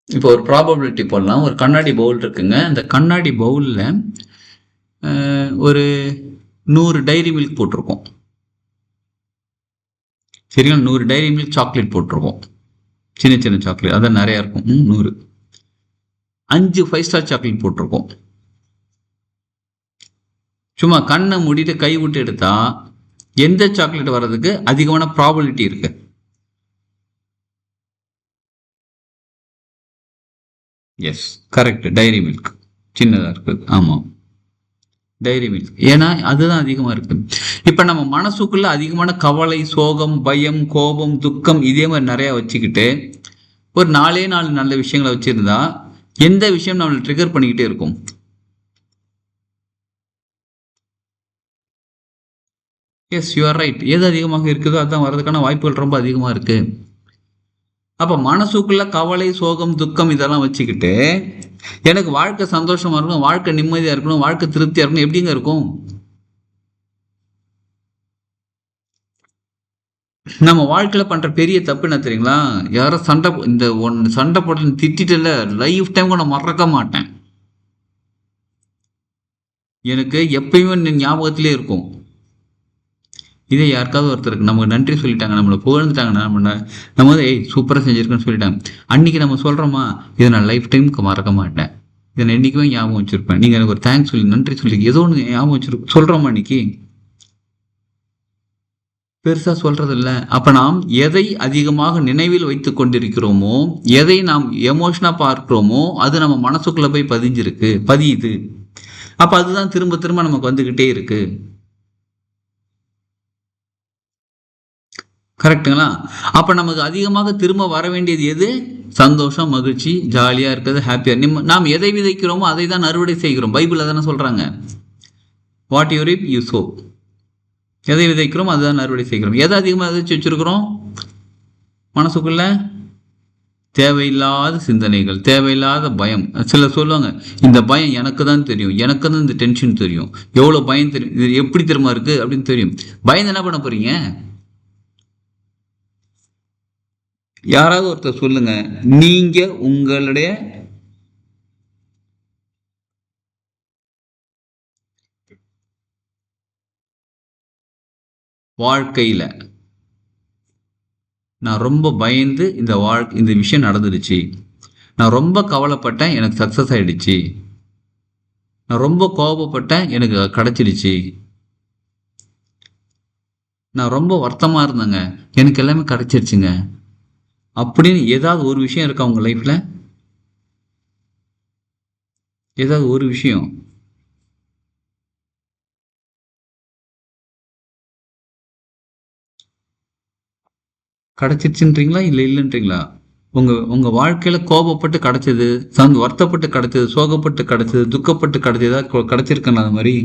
இப்போ ஒரு ப்ராபபிலிட்டி போடலாம். ஒரு கண்ணாடி பவுல் இருக்குங்க. அந்த கண்ணாடி பவுல்ல ஒரு 100 டைரி மில்க் போட்டிருக்கோம். சரிங்களா? 100 டைரி மில்க் சாக்லேட் போட்டிருக்கோம். சின்ன சின்ன சாக்லேட், அதான் நிறைய இருக்கும். 100. 5 5 ஸ்டார் சாக்லேட் போட்டிருக்கோம். சும்மா கண்ணை மூடிட்டு கை விட்டு எடுத்தா எந்த சாக்லேட் வர்றதுக்கு அதிகமான ப்ராபபிலிட்டி இருக்கு? S, correct. டைரி மில்க் சின்னதா இருக்குது. ஆமா, டைரி மில்க். ஏன்னா அதுதான் அதிகமா இருக்கு. இப்ப நம்ம மனசுக்குள்ள அதிகமான கவலை, சோகம், பயம், கோபம், துக்கம் இதே மாதிரி நிறைய வச்சுக்கிட்டு ஒரு 4 நல்ல விஷயங்களை வச்சிருந்தா எந்த விஷயம் நம்மளை ட்ரிகர் பண்ணிக்கிட்டே இருக்கும்? Yes, you are right. எது அதிகமாக இருக்குதோ அதான் வர்றதுக்கான வாய்ப்புகள் ரொம்ப அதிகமா இருக்கு. அப்ப மனசுக்குள்ள கவலை, சோகம், துக்கம் இதெல்லாம் வச்சுக்கிட்டு எனக்கு வாழ்க்கை சந்தோஷமா இருக்கணும், வாழ்க்கை நிம்மதியா இருக்கணும், வாழ்க்கை திருப்தியா இருக்கணும், எப்படிங்க இருக்கும்? நம்ம வாழ்க்கையில பண்ற பெரிய தப்பு என்ன தெரியுங்களா? யாரோ சண்டை போட்டு திட்டிட்டு லைஃப் டைம் கூட மறக்க மாட்டேன். எனக்கு எப்பயுமே ஞாபகத்திலே இருக்கும். இதே யாருக்காவது ஒருத்தருக்கு நமக்கு நன்றி சொல்லிட்டாங்க, நம்மளை புகழ்ந்துட்டாங்கன்னா நம்ம வந்து சூப்பராக செஞ்சிருக்கேன்னு சொல்லிட்டாங்க. அன்னைக்கு நம்ம சொல்றோமா, இதை நான் லைஃப் டைமுக்கு மறக்க மாட்டேன், இதை நான் என்னைக்குமே ஞாபகம் வச்சிருப்பேன், நீங்க எனக்கு ஒரு தேங்க்ஸ் சொல்லி நன்றி சொல்லி ஏதோ ஒன்று ஞாபகம் வச்சிருக்கோம் சொல்றோமா? அன்னைக்கு பெருசா சொல்றது இல்ல. அப்ப நாம் எதை அதிகமாக நினைவில் வைத்துக் கொண்டிருக்கிறோமோ, எதை நாம் எமோஷனா பார்க்கிறோமோ அது நம்ம மனசுக்குள்ள போய் பதியுது. அப்ப அதுதான் திரும்ப திரும்ப நமக்கு வந்துகிட்டே இருக்கு. கரெக்டுங்களா? அப்ப நமக்கு அதிகமாக திரும்ப வர வேண்டியது எது? சந்தோஷம், மகிழ்ச்சி, ஜாலியா இருக்கிறது, ஹாப்பியா. நாம் எதை விதைக்கிறோமோ அதை தான் அறுவடை செய்கிறோம். பைபிள் தானே சொல்றாங்க, வாட் யூ ரீப் யூ சோ. எதை விதைக்கிறோம் அதுதான் அறுவடை செய்கிறோம். எதை அதிகமாக விதைச்சு வச்சிருக்கிறோம் மனசுக்குள்ள? தேவையில்லாத சிந்தனைகள், தேவையில்லாத பயம். சிலர் சொல்லுவாங்க, இந்த பயம் எனக்கு தான் தெரியும், எனக்கு தான் இந்த டென்ஷன் தெரியும், எவ்வளவு பயம் தெரியும், இது எப்படி தெரியுமா இருக்கு அப்படின்னு தெரியும். பயந்து என்ன பண்ண போறீங்க? யாராவது ஒருத்தர் சொல்லுங்க, நீங்க உங்களுடைய வாழ்க்கையில நான் ரொம்ப பயந்து இந்த விஷயம் நடந்துடுச்சு, நான் ரொம்ப கவலைப்பட்டேன் எனக்கு சக்சஸ் ஆயிடுச்சு, நான் ரொம்ப கோபப்பட்டேன் எனக்கு கிடைச்சிடுச்சு, நான் ரொம்ப வருத்தமா இருந்தேங்க எனக்கு எல்லாமே கிடைச்சிருச்சுங்க அப்படின்னு ஏதாவது ஒரு விஷயம் இருக்கா உங்க லைஃப்ல? ஏதாவது ஒரு விஷயம் கிடைச்சிருச்சுன்றீங்களா இல்ல இல்லைன்றீங்களா? உங்க வாழ்க்கையில கோபப்பட்டு கிடைச்சது, வருத்தப்பட்டு கிடைச்சது, சோகப்பட்டு கிடைச்சது, துக்கப்பட்டு கிடைச்சது, ஏதாவது கிடைச்சிருக்கேன் அது மாதிரி?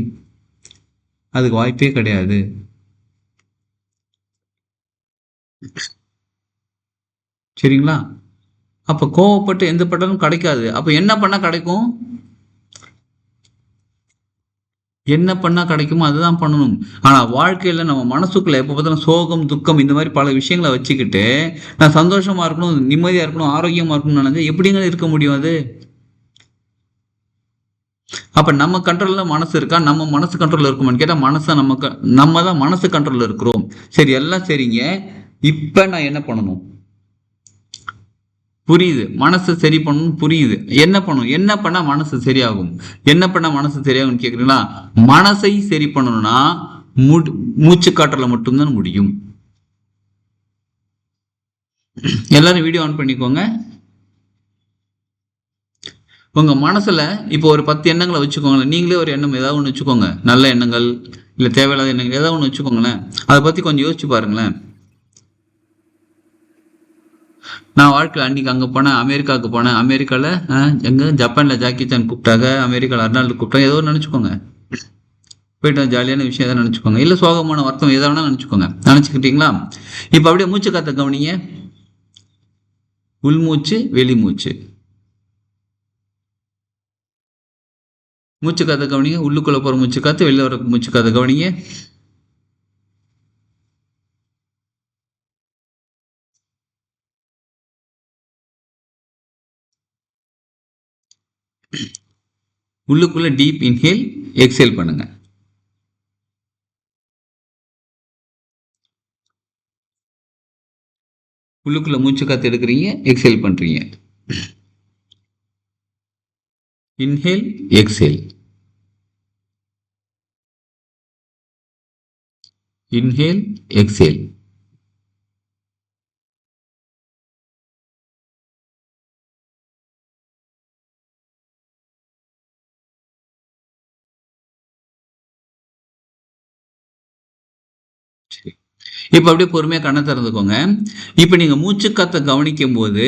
அதுக்கு வாய்ப்பே கிடையாது. சரிங்களா? அப்ப கோவப்பட்டு எந்த பட்டாலும் கிடைக்காது. அப்ப என்ன பண்ணா கிடைக்கும்? என்ன பண்ணா கிடைக்குமோ அதுதான் பண்ணணும். ஆனா வாழ்க்கையில நம்ம மனசுக்குள்ள எப்ப பார்த்தாலும் சோகம், துக்கம் இந்த மாதிரி பல விஷயங்களை வச்சுக்கிட்டு நான் சந்தோஷமா இருக்கணும், நிம்மதியா இருக்கணும், ஆரோக்கியமா இருக்கணும்னு நினைச்சா எப்படிங்க இருக்க முடியும் அது? அப்ப நம்ம கண்ட்ரோல்ல மனசு இருக்கா? நம்ம மனசு கண்ட்ரோல்ல இருக்குமான்னு கேட்டா நம்ம தான் மனசு கண்ட்ரோல்ல இருக்கிறோம். சரி, எல்லாம் சரிங்க. இப்ப நான் என்ன பண்ணணும்? புரியுது, மனசு சரி பண்ணணும் புரியுது. என்ன பண்ணணும்? என்ன பண்ணா மனசு சரியாகும்? என்ன பண்ணா மனசு சரியாகும்னு கேக்குறீங்களா? மனசை சரி பண்ணணும்னா மூச்சு காற்றல மட்டும்தான் முடியும். எல்லாரும் வீடியோ ஆன் பண்ணிக்கோங்க. உங்க மனசுல இப்போ ஒரு 10 எண்ணங்களை வச்சுக்கோங்களேன். நீங்களே ஒரு எண்ணம் ஏதாவது ஒன்று வச்சுக்கோங்க, நல்ல எண்ணங்கள் இல்ல தேவையில்லாத எண்ணங்கள் ஏதாவது ஒன்று வச்சுக்கோங்களேன். அதை பத்தி கொஞ்சம் யோசிச்சு பாருங்களேன். நான் வாழ்க்கையில் அன்னைக்கு அங்கே போனேன், அமெரிக்காவுக்கு போனேன், அமெரிக்காவில் எங்கே ஜப்பானில் ஜாக்கி சான் கூப்பிட்டாங்க, அமெரிக்காவில் அர்னால்டு கூப்பிட்டாங்க, ஏதோ நினச்சிக்கோங்க. போயிட்டு ஜாலியான விஷயம் எதாவது நினச்சிக்கோங்க. இல்லை சோகமான வருத்தம் எதை வேணால் நினச்சிக்கோங்க. நினச்சிக்கிட்டீங்களா? இப்போ அப்படியே மூச்சு காத்த கவனிங்க. உள்மூச்சு, வெளிமூச்சு. மூச்சு காத்த கவனிங்க. உள்ளுக்குள்ளே போகிற மூச்சு காத்து, வெளியில் வர மூச்சு காத்த கவனிங்க. உள்ளுக்குள்ள டீப் இன்ஹேல், எக்ஸேல் பண்ணுங்க. உள்ளுக்குள்ள மூச்சு காத்து எடுக்கிறீங்க, எக்ஸேல் பண்றீங்க. Inhale, exhale. Inhale, exhale. இப்ப அப்படியே பொறுமையா கண்ணை திறந்துக்கோங்க. இப்ப நீங்க மூச்சுக்காத்த கவனிக்கும் போது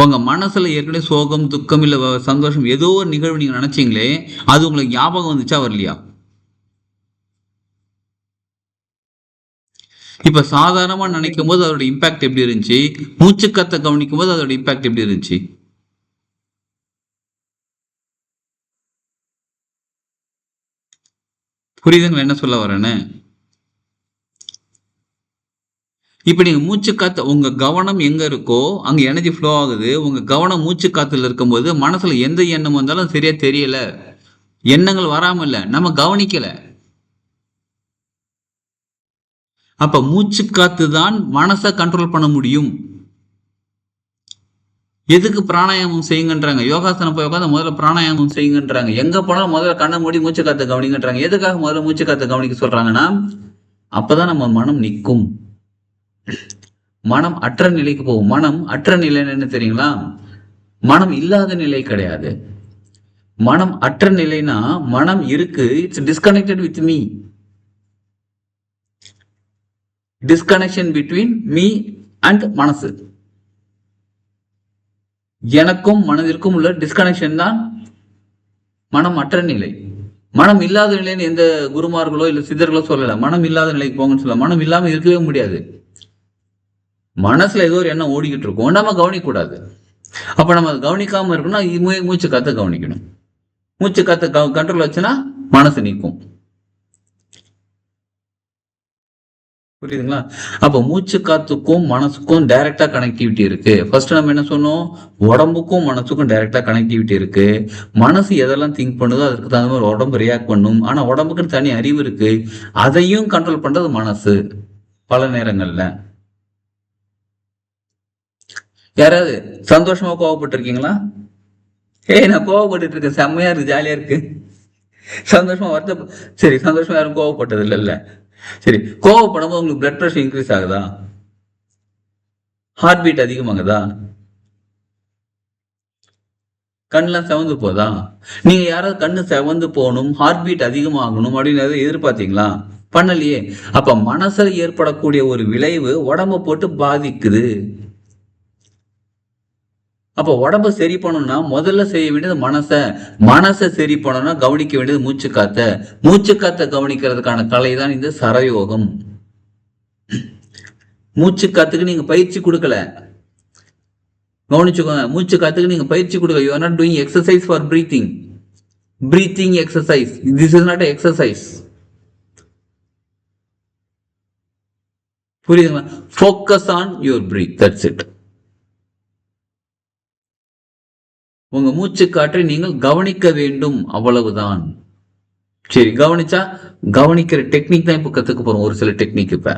உங்க மனசுல ஏற்கனவே சோகம், துக்கம், இல்ல சந்தோஷம் ஏதோ ஒரு நிகழ்வு நீங்க நினைச்சீங்களே, அது உங்களுக்கு ஞாபகம் வந்துச்சா வரலையா? இப்ப சாதாரணமா நினைக்கும் போது அதோட இம்பாக்ட் எப்படி இருந்துச்சு, மூச்சுக்காத்த கவனிக்கும் போது அதோட இம்பாக்ட் எப்படி இருந்துச்சு? புரியுதுங்களா என்ன சொல்ல வரேன்னு? இப்ப நீங்க மூச்சு காத்து உங்க கவனம் எங்க இருக்கோ அங்க எனர்ஜி ஃப்ளோ ஆகுது. உங்க கவனம் மூச்சு காத்துல இருக்கும்போது மனசுல எந்த எண்ணம் வந்தாலும் சரியா தெரியல, எண்ணங்கள் வராம இல்ல, நம்ம கவனிக்கல. அப்ப மூச்சு காத்து தான் மனசை கண்ட்ரோல் பண்ண முடியும். எதுக்கு பிராணாயாமம் செய்யுங்கன்றாங்க? யோகாசனம் போய் உட்காந்து முதல்ல பிராணாயாமம் செய்யுங்கன்றாங்க. எங்க போனாலும் முதல்ல கண்ணை மூடி மூச்சு காத்து கவனிங்கன்றாங்க. எதுக்காக முதல்ல மூச்சு காத்து கவனிக்க சொல்றாங்கன்னா, அப்பதான் நம்ம மனம் நிற்கும், மனம் அற்ற நிலைக்கு போகும். மனம் அற்ற நிலைன்னு என்ன தெரியுங்களா? மனம் இல்லாத நிலை கிடையாது. மனம் அற்ற நிலைனா மனம் இருக்கு, it's disconnected with me. Disconnection between me and மனசு. எனக்கும் மனதிற்கும் உள்ள டிஸ்கனெக்ஷன் தான் மனம் அற்ற நிலை. மனம் இல்லாத நிலைன்னு எந்த குருமார்களோ இல்ல சித்தர்களோ சொல்லல. மனம் இல்லாத நிலைக்கு போங்கன்னு சொல்ல. மனம் இல்லாம இருக்கவே முடியாது. மனசுல ஏதோ ஒரு எண்ணம் ஓடிக்கிட்டு இருக்கும், நம்ம கவனிக்க கூடாது. அப்ப நம்ம கவனிக்காம இருக்கணும்னா மூச்சு காத்த கவனிக்கணும். மூச்சு காத்த கண்ட்ரோல் வச்சுன்னா மனசு நிற்கும். புரியுதுங்களா? அப்ப மூச்சு காத்துக்கும் மனசுக்கும் டைரக்டா கனெக்டிவிட்டி இருக்கு. ஃபர்ஸ்ட் நம்ம என்ன சொன்னோம், உடம்புக்கும் மனசுக்கும் டைரக்டா கனெக்டிவிட்டி இருக்கு. மனசு எதெல்லாம் திங்க் பண்ணுதோ அதுக்கு தகுந்த மாதிரி உடம்பு ரியாக்ட் பண்ணும். ஆனா உடம்புக்குன்னு தனி அறிவு இருக்கு, அதையும் கண்ட்ரோல் பண்றது மனசு பல நேரங்கள்ல. யாராவது சந்தோஷமா கோவப்பட்டு இருக்கீங்களா? நான் கோவப்பட்டு இருக்கேன், செம்மையா இருக்கு, ஜாலியா இருக்கு. சந்தோஷமா வருத்த சரி, சந்தோஷமா யாரும் கோவப்பட்டது இல்ல. சரி, கோவப்படும் போது உங்களுக்கு பிளட் பிரஷர் இன்க்ரீஸ் ஆகுதா? Heart beat அதிகமாகுதா? கண்ணெல்லாம் செவந்து போதா? நீங்க யாராவது கண்ணு செவந்து போகணும், ஹார்ட் பீட் அதிகமாகணும் அப்படின்னு எதிர்பார்த்தீங்களா? பண்ணலையே. அப்ப மனசுல ஏற்படக்கூடிய ஒரு விளைவு உடம்ப போட்டு பாதிக்குது. அப்ப உடம்ப சரி பண்ணணும்னா முதல்ல செய்ய வேண்டியது மனசை சரி பண்ணணும்னா கவனிக்க வேண்டியது மூச்சு காத்த கவனிக்கிறதுக்கான கலை தான் இந்த சரயோகம். மூச்சு காத்துக்கு நீங்க பயிற்சி கொடுக்கல, கவனிச்சுக்கோங்க. மூச்சு காத்துக்கு நீங்க பயிற்சி கொடுக்கல. You are not doing exercise for breathing exercise. This is not exercise. புரியுதுங்களா? Focus on your breath, that's it. உங்க மூச்சு காற்றை நீங்கள் கவனிக்க வேண்டும், அவ்வளவுதான். சரி, கவனிச்சா கவனிக்கிற டெக்னிக் தான் இப்ப கத்துக்க போறோம். ஒரு சில டெக்னிக். இப்ப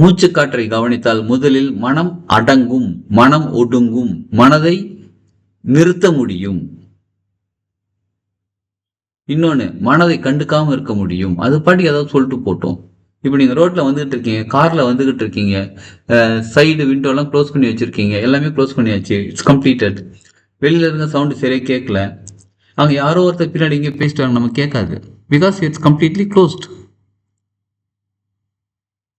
மூச்சு காற்றை கவனித்தால் முதலில் மனம் அடங்கும், மனம் ஒடுங்கும், மனதை நிறுத்த முடியும். இன்னொன்னு, மனதை கண்டுக்காம இருக்க முடியும். அது பாட்டி ஏதாவது சொல்லிட்டு போட்டோம். இப்ப நீங்க ரோட்ல வந்துகிட்டு இருக்கீங்க, கார்ல வந்துகிட்டு இருக்கீங்க, சைடு விண்டோ எல்லாம் க்ளோஸ் பண்ணி வச்சிருக்கீங்க, எல்லாமே க்ளோஸ் பண்ணியாச்சு, இட்ஸ் கம்ப்ளீட்டட். வெளியில இருந்த சவுண்ட் சரியா கேட்கல, அங்க யாரோ ஒருத்தர் பின்னாடி இங்கே பேசிட்டாங்க, நம்ம கேட்காது, பிகாஸ் இட்ஸ் கம்ப்ளீட்லி க்ளோஸ்ட்.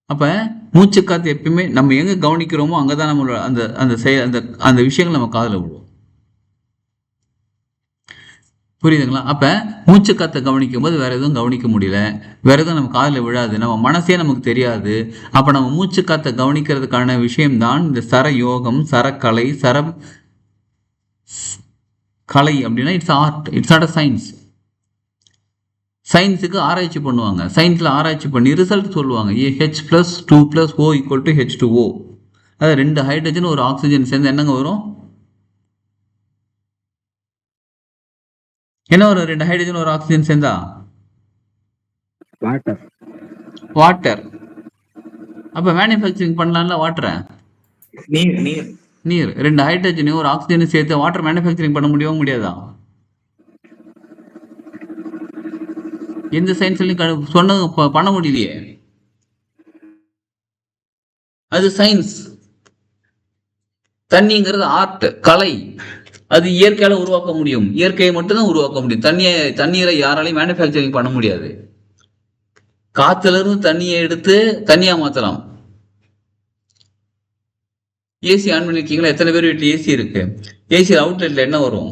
அப்ப மூச்சு காத்து எப்பயுமே நம்ம எங்க கவனிக்கிறோமோ அங்கதான் நம்மளோட அந்த விஷயங்கள் நம்ம காதுல விழும். புரியுதுங்களா? அப்ப மூச்சு காத்த கவனிக்கும் போது வேற எதுவும் கவனிக்க முடியல, வேற எதுவும் நம்ம காதுல விழாது, நம்ம மனசே நமக்கு தெரியாது. அப்ப நம்ம மூச்சு காத்த கவனிக்கிறதுக்கான விஷயம்தான் இந்த சரயோகம், சரக்கலை. கலை அப்படின்னா it's art, it's not a science. சயின்ஸுக்கு ஆராய்ச்சி பண்ணுவாங்க, சயின்ஸ்ல ஆராய்ச்சி பண்ணி ரிசல்ட் சொல்லுவாங்க. H+2+O = H2O. அது 2 ஹைட்ரஜன் ஒரு ஆக்சிஜன் சேர்ந்து என்னங்க வரும்? என்ன வரும்? 2 ஹைட்ரஜன் ஒரு ஆக்சிஜன் சேர்ந்தா வாட்டர். அப்ப மேனுஃபேக்சரிங் பண்ணலாம்ல வாட்டரை? நீர் 2 ஹைட்ரஜனையும் ஒரு ஆக்சிஜனையும் சேர்த்து வாட்டர் மேனுஃபேக்சரிங் பண்ண முடியாதா? எந்த சயின்ஸ்லயும் சொன்னது பண்ண முடியலையே. அது சயின்ஸ். தண்ணிங்கிறது ஆர்ட், கலை. அது இயற்கையால உருவாக்க முடியும், இயற்கையை மட்டும்தான் உருவாக்க முடியும். தண்ணீரை யாராலையும் மேனுஃபேக்சரிங் பண்ண முடியாது. காத்துல இருந்து தண்ணியை எடுத்து தண்ணியா மாத்தலாம். ஏசி ஆன் பண்ணிருக்கீங்களா? எத்தனை பேர் வீட்டுல ஏசி இருக்கு? ஏசி அவுட்லெட்ல என்ன வரும்?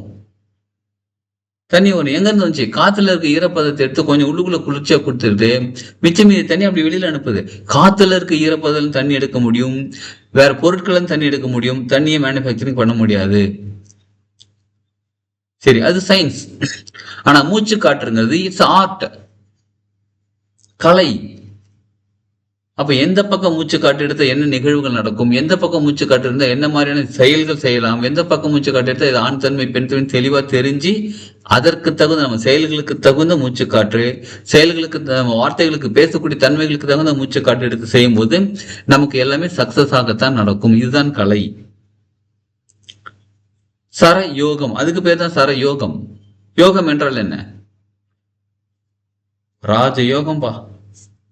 தண்ணி வரும். எங்க இருந்து வந்துச்சு? காத்துல இருக்க ஈரப்பதத்தை எடுத்து கொஞ்சம் உள்ளுக்குள்ள குளிர்ச்சியா கொடுத்துட்டு மிச்சம் மீதி தண்ணி அப்படி வெளியில அனுப்புது. காத்துல இருக்க ஈரப்பதம் தண்ணி எடுக்க முடியும், வேற பொருட்களும் தண்ணி எடுக்க முடியும். தண்ணியை மேனுஃபேக்சரிங் பண்ண முடியாது. சரி, அது சயின்ஸ். ஆனா மூச்சு காற்றுங்கிறது இட்ஸ் ஆர்ட், கலை. அப்ப எந்த பக்கம் மூச்சு காட்டு எடுத்தா என்ன நிகழ்வுகள் நடக்கும், எந்த பக்கம் மூச்சு காட்டு இருந்தா என்ன மாதிரியான செயல்கள் செய்யலாம், எந்த பக்கம் மூச்சு காட்டு எடுத்தா இது ஆண் தன்மை பெண் தன்மை தெளிவா தெரிஞ்சு அதற்கு தகுந்த நம்ம செயல்களுக்கு தகுந்த மூச்சு காற்று, செயல்களுக்கு வார்த்தைகளுக்கு பேசக்கூடிய தன்மைகளுக்கு தகுந்த மூச்சு காட்டு எடுத்து செய்யும் போது நமக்கு எல்லாமே சக்சஸ் ஆகத்தான் நடக்கும். இதுதான் கலை. சர யோகம், அதுக்கு பேர் தான் சர யோகம். யோகம் என்றால் என்ன? ராஜ யோகம்பா,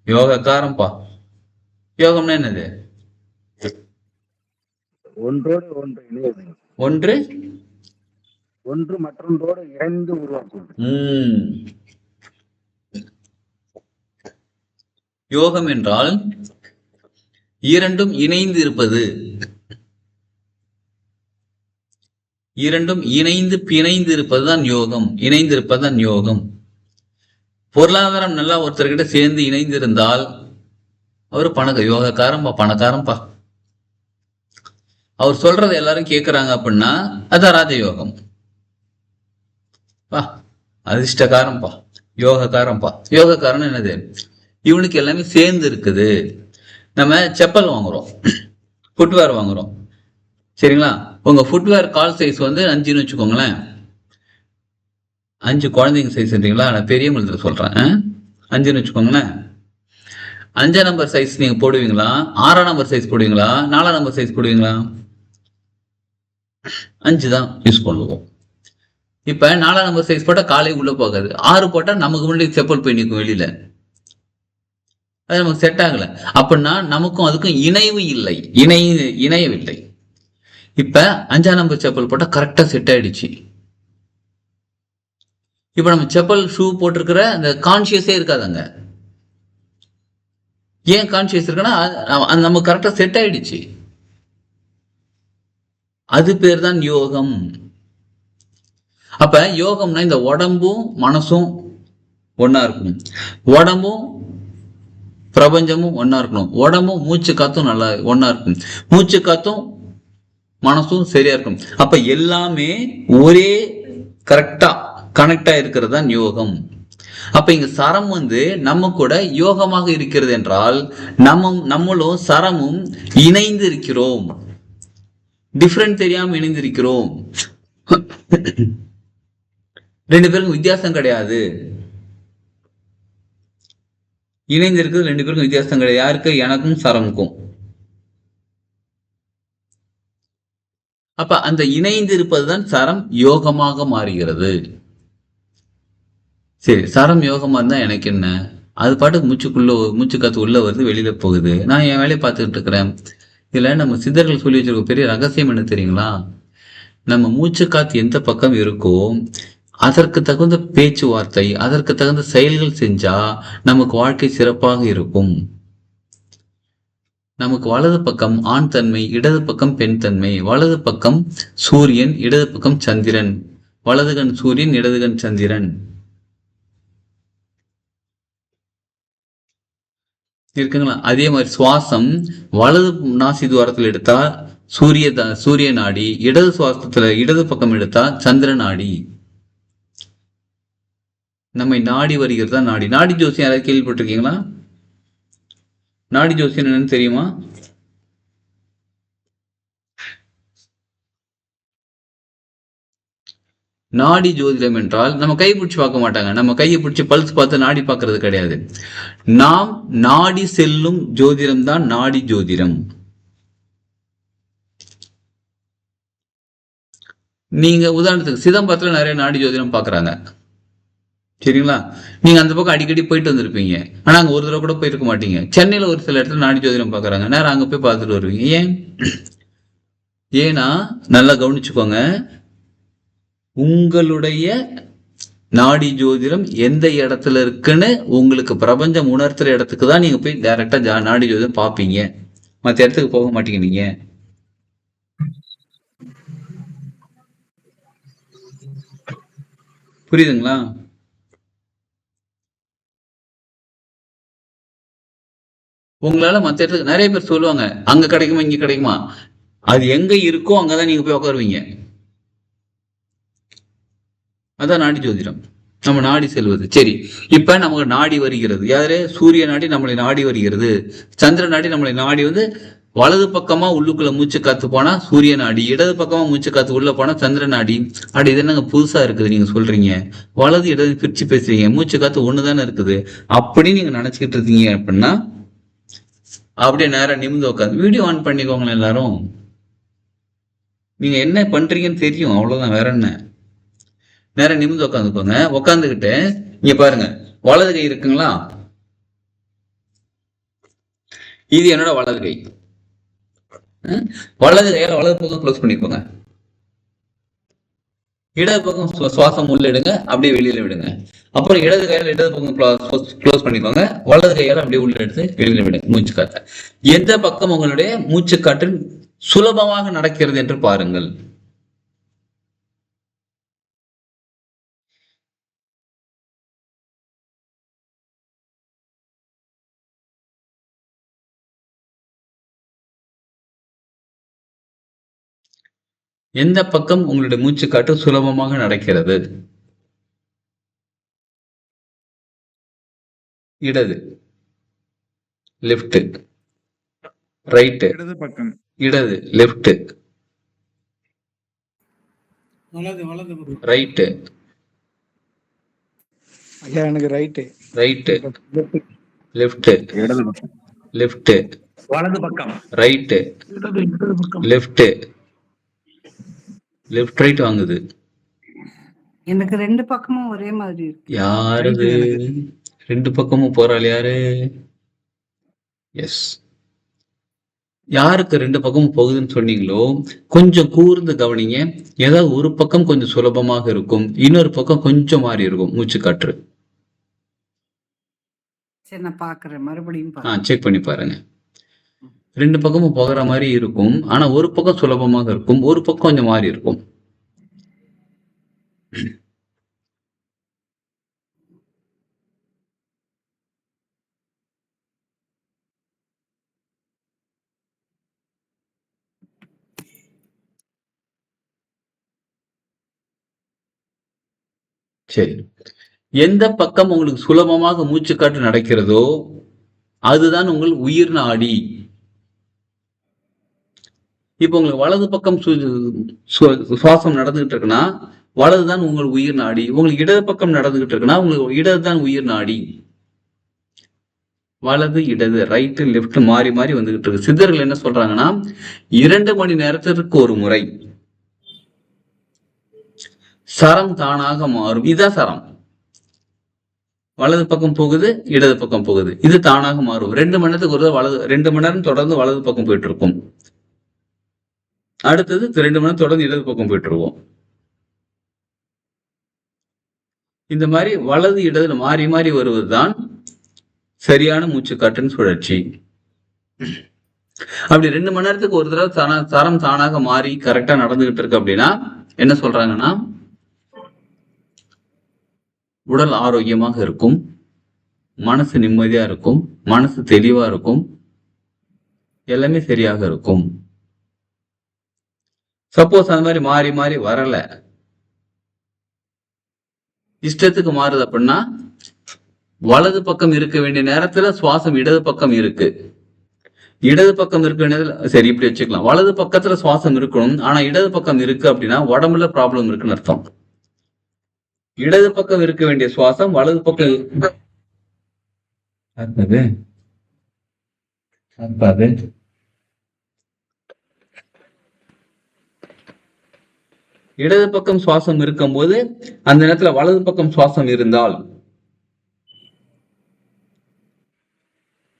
யோகக்காரம்பா. யோகம்னா என்னது? ஒன்றோடு ஒன்று இணைவது, ஒன்று ஒன்று மற்றொன்றோடு இணைந்து உருவாக்குவது. யோகம் என்றால் இரண்டும் இணைந்து இருப்பது, இரண்டும் இணைந்து பிணைந்து இருப்பதுதான் யோகம். இணைந்து இருப்பதுதான் யோகம். பொருளாதாரம் நல்லா ஒருத்தர்கிட்ட சேர்ந்து இணைந்து இருந்தால் அவரு யோகக்காரம்பா, பணக்காரம்பா. அவர் சொல்றதை எல்லாரும் கேட்கிறாங்க அப்படின்னா அதான் ராஜயோகம். பா அதிர்ஷ்டக்காரம்பா, யோகக்காரம்பா. யோகக்காரன் என்னது? இவனுக்கு எல்லாமே சேர்ந்து இருக்குது. நம்ம செப்பல் வாங்குறோம், ஃபுட்வேர் வாங்குறோம், சரிங்களா? உங்க ஃபுட்வேர் கால் சைஸ் வந்து 5ன்னு வச்சுக்கோங்களேன். 5 குழந்தைங்க சைஸ்ன்றீங்களா? நான் பெரியவங்களுக்கு சொல்றேன். 5ன்னு வச்சுக்கோங்களேன். 5 நம்பர் சைஸ் நீங்க போடுவீங்களா, 6 நம்பர் சைஸ் போடுவீங்களா, 4 நம்பர் சைஸ் போடுவீங்களா? 5 தான் யூஸ் பண்ணுவோம். இப்ப 4 நம்பர் சைஸ் போட்டா காலை உள்ள போகாது, 6 போட்டா நமக்கு முன்னாடி செப்பல் போய் நிற்கும் வெளியில. அது நமக்கு செட் ஆகல. அப்படின்னா நமக்கும் அதுக்கும் இணைவு இல்லை, இணையவில்லை. இப்ப 5 நம்பர் செப்பல் போட்டா கரெக்டா செட் ஆயிடுச்சு. இப்ப நம்ம செப்பல் ஷூ போட்டிருக்கிற அந்த கான்சியஸே இருக்காதாங்க. ஏன் கான்சியஸ் இருக்குன்னா நம்ம கரெக்டா செட் ஆயிடுச்சு. அது பேர் தான் யோகம். அப்ப யோகம்னா இந்த உடம்பும் மனசும் ஒன்னா இருக்கணும், உடம்பும் பிரபஞ்சமும் ஒன்னா இருக்கணும், உடம்பும் மூச்சு காத்தும் நல்லா ஒன்னா இருக்கணும், மூச்சு காத்தும் மனசும் சரியா இருக்கும். அப்ப எல்லாமே ஒரே கரெக்டா கனெக்டா இருக்கிறது தான் யோகம். அப்ப இங்க சரம் வந்து நம்ம கூட யோகமாக இருக்கிறது என்றால் நம்மளும் சரமும் இணைந்து இருக்கிறோம், டிஃபரெண்ட் தெரியாம இணைந்து இருக்கிறோம். 2 பேருக்கும் வித்தியாசம் கிடையாது, இணைந்து இருக்கிறது 2 பேருக்கும் வித்தியாசம் கிடையாது. யாருக்கு? எனக்கும் சரமுக்கும். அப்ப அந்த இணைந்து இருப்பதுதான் சரம் யோகமாக மாறுகிறது. சரி, சரம் யோகமா இருந்தா எனக்கு என்ன? அது பாட்டுக்கு மூச்சு காத்து உள்ள வருது, வெளியில போகுது, நான் என் வேலையை பார்த்துக்கிட்டு இருக்கிறேன். இதுல நம்ம சித்தர்கள் சொல்லி வச்சிருக்க பெரிய ரகசியம் என்ன தெரியுங்களா? நம்ம மூச்சு காத்து எந்த பக்கம் இருக்கோ அதற்கு தகுந்த பேச்சுவார்த்தை, அதற்கு தகுந்த செயல்கள் செஞ்சா நமக்கு வாழ்க்கை சிறப்பாக இருக்கும். நமக்கு வலது பக்கம் ஆண் தன்மை, இடது பக்கம் பெண் தன்மை. வலது பக்கம் சூரியன், இடது பக்கம் சந்திரன். வலது கண் சூரியன், இடது கண் சந்திரன் இருக்குங்களா? அதே மாதிரி சுவாசம் வலது நாசி துவாரத்தில் எடுத்தா சூரிய நாடி, இடது சுவாசத்துல இடது பக்கம் எடுத்தா சந்திர நாடி. நம்மை நாடி வருகிறதா நாடி. நாடி ஜோசியம் யாராவது கேள்விப்பட்டிருக்கீங்களா? நாடி ஜோசியம் என்னன்னு தெரியுமா? நாடி ஜோதிடம் என்றால் நம்ம கை பிடிச்சி பார்க்க மாட்டாங்க, நம்ம கையை பிடிச்சி பல்ஸ் பார்த்து நாடி பார்க்கறது கிடையாது. நாம் நாடி செல்லும் ஜோதிடம் தான் நாடி ஜோதிடம். நீங்க உதாரணத்துக்கு சிதம்பரத்துல நிறைய நாடி ஜோதிடம் பாக்குறாங்க, சரிங்களா? நீங்க அந்த பக்கம் அடிக்கடி போயிட்டு வந்திருப்பீங்க. ஆனா அங்க ஒரு தடவை கூட போயிருக்க மாட்டீங்க. சென்னையில ஒரு சில இடத்துல நாடி ஜோதிடம் பாக்குறாங்க. நேரம் அங்க போய் பார்த்துட்டு வருவீங்க. ஏன்? ஏன்னா நல்லா கவனிச்சுக்கோங்க. உங்களுடைய நாடி ஜோதிடம் எந்த இடத்துல இருக்குன்னு உங்களுக்கு பிரபஞ்சம் உணர்த்துற இடத்துக்கு தான் நீங்க போய் டைரக்டா நாடி ஜோதிடம் பார்ப்பீங்க. மற்ற இடத்துக்கு போக மாட்டீங்க நீங்க. புரியுதுங்களா? உங்களால மற்ற இடத்துக்கு நிறைய பேர் சொல்லுவாங்க அங்க கிடைக்குமா இங்க கிடைக்குமா. அது எங்க இருக்கோ அங்கதான் நீங்க போய் உட்காருவீங்க. அதான் நாடி ஜோதிடம். நம்ம நாடி செல்வது. சரி, இப்ப நமக்கு நாடி வருகிறது யாரு? சூரிய நாடி நம்மளை நாடி வருகிறது. சந்திர நாடி நம்மளை நாடி வந்து வலது பக்கமா உள்ளுக்குள்ள மூச்சு காத்து போனா சூரிய நாடி, இடது பக்கமா மூச்சு காத்து உள்ள போனா சந்திர நாடி. அப்படி இது என்னங்க புதுசா இருக்குது நீங்க சொல்றீங்க? வலது இடது பிரிச்சு பேசுறீங்க. மூச்சு காத்து ஒண்ணுதானே இருக்குது. அப்படி நீங்க நினைச்சுக்கிட்டு இருக்கீங்க அப்படின்னா அப்படியே நேரம் நிமிந்து உட்காந்து வீடியோ ஆன் பண்ணிக்கோங்களேன் எல்லாரும். நீங்க என்ன பண்றீங்கன்னு தெரியும், அவ்வளவுதான். வேற என்ன? நேரம் நிமிந்து உட்காந்துக்கோங்க. உட்காந்துக்கிட்டு இங்க பாருங்க, வலது கை இருக்குங்களா? இது என்னோட வலது கை. வலது கையால வலது பக்கம் க்ளோஸ் பண்ணிக்கோங்க. இடது பக்கம் சுவாசம் உள்ள எடுங்க, அப்படியே வெளியில விடுங்க. அப்புறம் இடது கையால இடது பக்கம் க்ளோஸ் பண்ணிக்கோங்க. வலது கையால அப்படியே உள்ள எடுத்து வெளியில விடுங்க மூச்சு காற்ற. எந்த பக்கம் உங்களுடைய மூச்சு காற்றில் சுலபமாக நடக்கிறது என்று பாருங்கள். எந்த பக்கம் உங்களுடைய மூச்சு காற்று சுலபமாக நடக்கிறது? இடது, லெஃப்ட், ரைட், இடது பக்கம், இடது, லெஃப்ட், வலது வலது பக்கம், ரைட், ஐயா எனக்கு ரைட்டு, ரைட், லெஃப்ட், இடது பக்கம், லெஃப்ட், வலது பக்கம், ரைட், இடது இடது பக்கம். லெஃப்ட், லெஃப்ட் ரைட் வாங்குது. எனக்கு ரெண்டு பக்கமும் ஒரே மாதிரி இருக்கு. யாருது? ரெண்டு பக்கமும் போறாள் யாரு? எஸ். யாருக்கு ரெண்டு பக்கமும் போகுதுன்னு சொன்னீங்களோ கொஞ்சம் கூர்ந்து கவனிங்க. ஏதாவது ஒரு பக்கம் கொஞ்சம் சுலபமாக இருக்கும், இன்னொரு பக்கம் கொஞ்சம் மாறி இருக்கும் மூச்சு காற்று. சரி, நான் பாக்குறேன், மறுபடியும் செக் பண்ணி பாருங்க. ரெண்டு பக்கமும் போகிற மாதிரி இருக்கும், ஆனா ஒரு பக்கம் சுலபமாக இருக்கும், ஒரு பக்கம் கொஞ்சம் மாறி இருக்கும். சரி, எந்த பக்கம் உங்களுக்கு சுலபமாக மூச்சு காற்று நடக்கிறதோ அதுதான் உங்கள் உயிர் நாடி. இப்போ உங்களுக்கு வலது பக்கம் சுவாசம் நடந்துகிட்டு இருக்குன்னா வலதுதான் உங்கள் உயிர் நாடி. உங்களுக்கு இடது பக்கம் நடந்துகிட்டு இருக்குன்னா உங்களுக்கு இடதுதான் உயிர் நாடி. வலது இடது ரைட்டு லெஃப்ட் மாறி மாறி வந்துகிட்டு இருக்கு. சித்தர்கள் என்ன சொல்றாங்கன்னா 2 மணி நேரத்திற்கு ஒரு முறை சரம் தானாக மாறும். இதுதான் சரம். வலது பக்கம் போகுது, இடது பக்கம் போகுது, இது தானாக மாறும். 2 மணி நேரத்துக்கு ஒரு வலது, 2 மணி நேரம் தொடர்ந்து வலது பக்கம் போயிட்டு இருக்கும். அடுத்தது 2 மணி நேரம் தொடர்ந்து இடது பக்கம் போயிட்டு இருக்கும். இந்த மாதிரி வலது இடது மாறி மாறி வருவதுதான் சரியான மூச்சு காற்றின் சுழற்சி. அப்படி 2 மணி நேரத்துக்கு ஒரு தடவை சரம் தானாக மாறி கரெக்டா நடந்துகிட்டு இருக்கு அப்படின்னா என்ன சொல்றாங்கன்னா உடல் ஆரோக்கியமாக இருக்கும், மனசு நிம்மதியா இருக்கும், மனசு தெளிவா இருக்கும், எல்லாமே சரியாக இருக்கும். சப்போஸ் அந்த மாதிரி மாறி மாறி வரல, இஷ்டத்துக்கு மாறுது அப்படின்னா வலது பக்கம் இருக்க வேண்டிய நேரத்துல சுவாசம் இடது பக்கம் இருக்கு, இடது பக்கம் இருக்க வேண்டியதுல சரி இப்படி வச்சுக்கலாம். வலது பக்கத்துல சுவாசம் இருக்கணும், ஆனா இடது பக்கம் இருக்கு அப்படின்னா உடம்புல ப்ராப்ளம் இருக்குன்னு அர்த்தம். இடது பக்கம் இருக்க வேண்டிய சுவாசம் வலது பக்கம் இடது பக்கம் சுவாசம் இருக்கும்போது அந்த நேரத்துல வலது பக்கம் சுவாசம் இருந்தால்,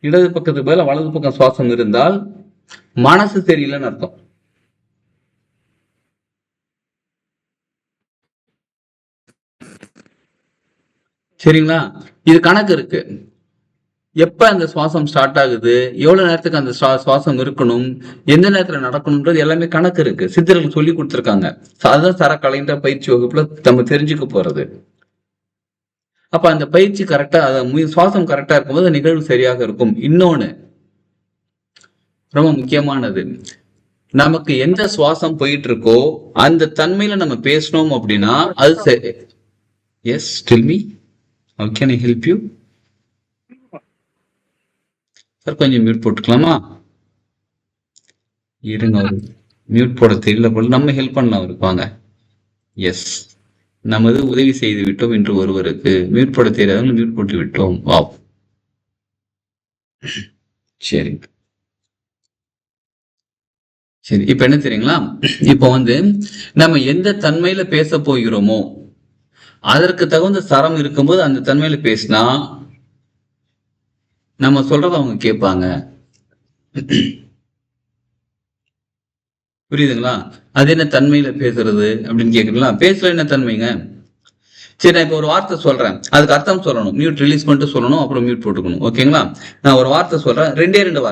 இடது பக்கத்துக்கு பதிலா வலது பக்கம் சுவாசம் இருந்தால் மனசு சரியில்லைன்னு அர்த்தம். சரிங்களா? இது கணக்கு இருக்கு. எப்ப அந்த சுவாசம் ஸ்டார்ட் ஆகுது, எவ்வளவு நேரத்துக்கு அந்த சுவாசம் இருக்கணும், எந்த நேரத்துல நடக்கணும்ன்றது எல்லாமே கணக்கு இருக்கு. சித்தர்கள் சொல்லி கொடுத்திருக்காங்க. அதுதான் சரக்கலைன்ற பயிற்சி வகுப்புல நம்ம தெரிஞ்சுக்க போறது. அப்ப அந்த பயிற்சி கரெக்டா, சுவாசம் கரெக்டா இருக்கும்போது நிகழ்வு சரியாக இருக்கும். இன்னொன்னு ரொம்ப முக்கியமானது, நமக்கு எந்த சுவாசம் போயிட்டு இருக்கோ அந்த தன்மையில நம்ம பேசணும் அப்படின்னா அது சரி. Yes, tell me, how can I help you? Sir கொஞ்சம் மியூட் போட்டுக்கலாமா? இருங்க, அவரு மியூட் போட தெரியல போல, நம்ம ஹெல்ப் பண்ணலாம் அவருக்கு. வாங்க. எஸ், நமது உதவி செய்து விட்டோம் என்று ஒருவருக்கு மியூட் போட தெரியாதவங்க மியூட் போட்டு விட்டோம். வா, சரி சரி. இப்ப என்ன தெரியுங்களா, இப்ப வந்து நம்ம எந்த தன்மையில பேச போகிறோமோ அதற்கு தகுந்த சரம் இருக்கும்போது அந்த தன்மையில பேசினா நம்ம சொல்றத அவங்க கேட்பாங்க. புரியுதுங்களா? அது என்ன தன்மையில பேசுறது அப்படின்னு கேக்குறீங்களா? பேசல என்ன தன்மைங்க? சரி, நான் இப்ப ஒரு வார்த்தை சொல்றேன், அதுக்கு அர்த்தம் சொல்லணும். மியூட் ரிலீஸ் பண்ணிட்டு சொல்லணும், அப்புறம் மியூட் போட்டுக்கணும். ஓகேங்களா? நான் ஒரு வார்த்தை சொல்றேன், ரெண்டே ரெண்டு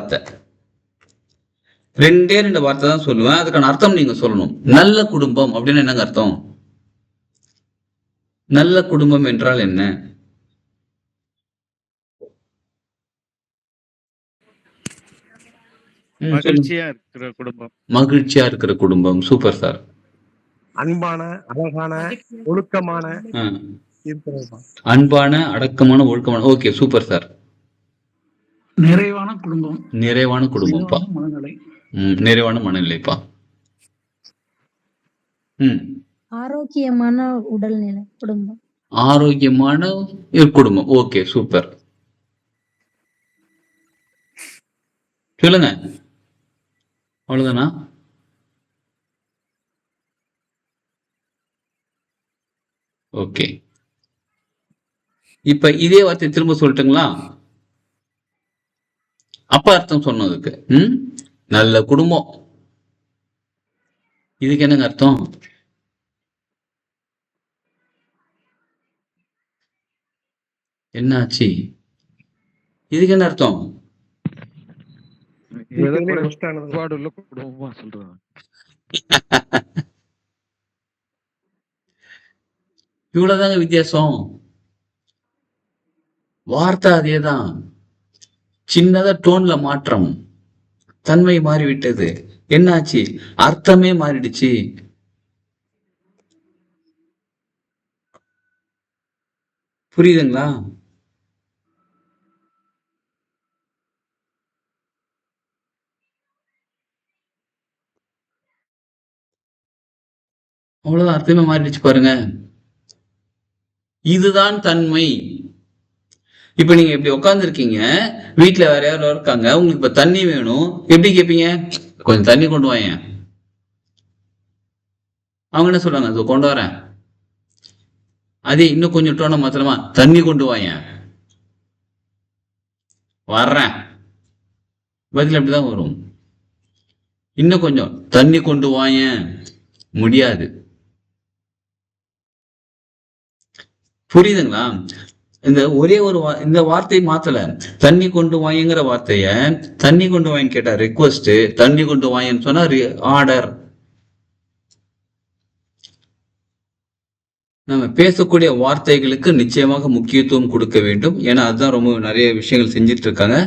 வார்த்தை தான் சொல்லுவேன். அதுக்கான அர்த்தம் நீங்க சொல்லணும். நல்ல குடும்பம் அப்படின்னு என்னங்க அர்த்தம்? நல்ல குடும்பம் என்றால் என்ன? மகிழ்ச்சியா இருக்கிற குடும்பம். மகிழ்ச்சியா இருக்கிற குடும்பம். Super sir. அன்பான, அழகான, ஒழுக்கமான அன்பான, அடக்கமான, ஒழுக்கமான. Okay, super sir. நிறைவான குடும்பம். நிறைவான குடும்பம்ப்பா. மனநிலை. நிறைவான மனநிலைப்பா. ஆரோக்கியமான உடல்நிலை குடும்பம். ஆரோக்கியமான குடும்பம். Okay, super. சொல்லுங்க. அவ்வளவுதானா? ஓகே. இப்ப இதே வார்த்தை திரும்ப சொல்லட்டுங்களா? அப்ப அர்த்தம் சொன்னதுக்கு நல்ல குடும்பம். இதுக்கு என்னங்க அர்த்தம்? என்னாச்சு? இதுக்கு என்ன அர்த்தம்? குடும்பமா சொல்றாங்க. இவ்வளவுதாங்க வித்தியாசம். வார்த்தை அதேதான், சின்னதா டோன்ல மாற்றம், தன்மை மாறிவிட்டது. என்னாச்சு? அர்த்தமே மாறிடுச்சு. புரியுதுங்களா? அவ்வளவுதான், அர்த்தமே மாறிடுச்சு பாருங்க. இதுதான் தன்மை. இப்ப நீங்க இப்படி உட்காந்துருக்கீங்க, வீட்டுல வேற யாரும் இருக்காங்க, உங்களுக்கு இப்ப தண்ணி வேணும், எப்படி கேட்பீங்க? கொஞ்சம் தண்ணி கொண்டு வாங்க. அவங்க என்ன சொல்றாங்க? அது கொண்டு வரேன். அதே இன்னும் கொஞ்சம் டோனை மாத்திரமா, தண்ணி கொண்டு வாங்க. வர்றேன். பதில் அப்படிதான் வரும். இன்னும் கொஞ்சம் தண்ணி கொண்டு வாங்க, முடியாது. புரியுதுங்களா? இந்த ஒரே ஒரு இந்த வார்த்தையை மாத்தல. தண்ணி கொண்டு வாங்கிங்கிற வார்த்தைய தண்ணி கொண்டு வாங்கி கேட்டா ரிக்வஸ்ட், தண்ணி கொண்டு வாங்கன்னு சொன்னா ஆர்டர். நம்ம பேசக்கூடிய வார்த்தைகளுக்கு நிச்சயமாக முக்கியத்துவம் கொடுக்க வேண்டும். ஏன்னா அதுதான் ரொம்ப நிறைய விஷயங்கள் செஞ்சிட்டு இருக்காங்க.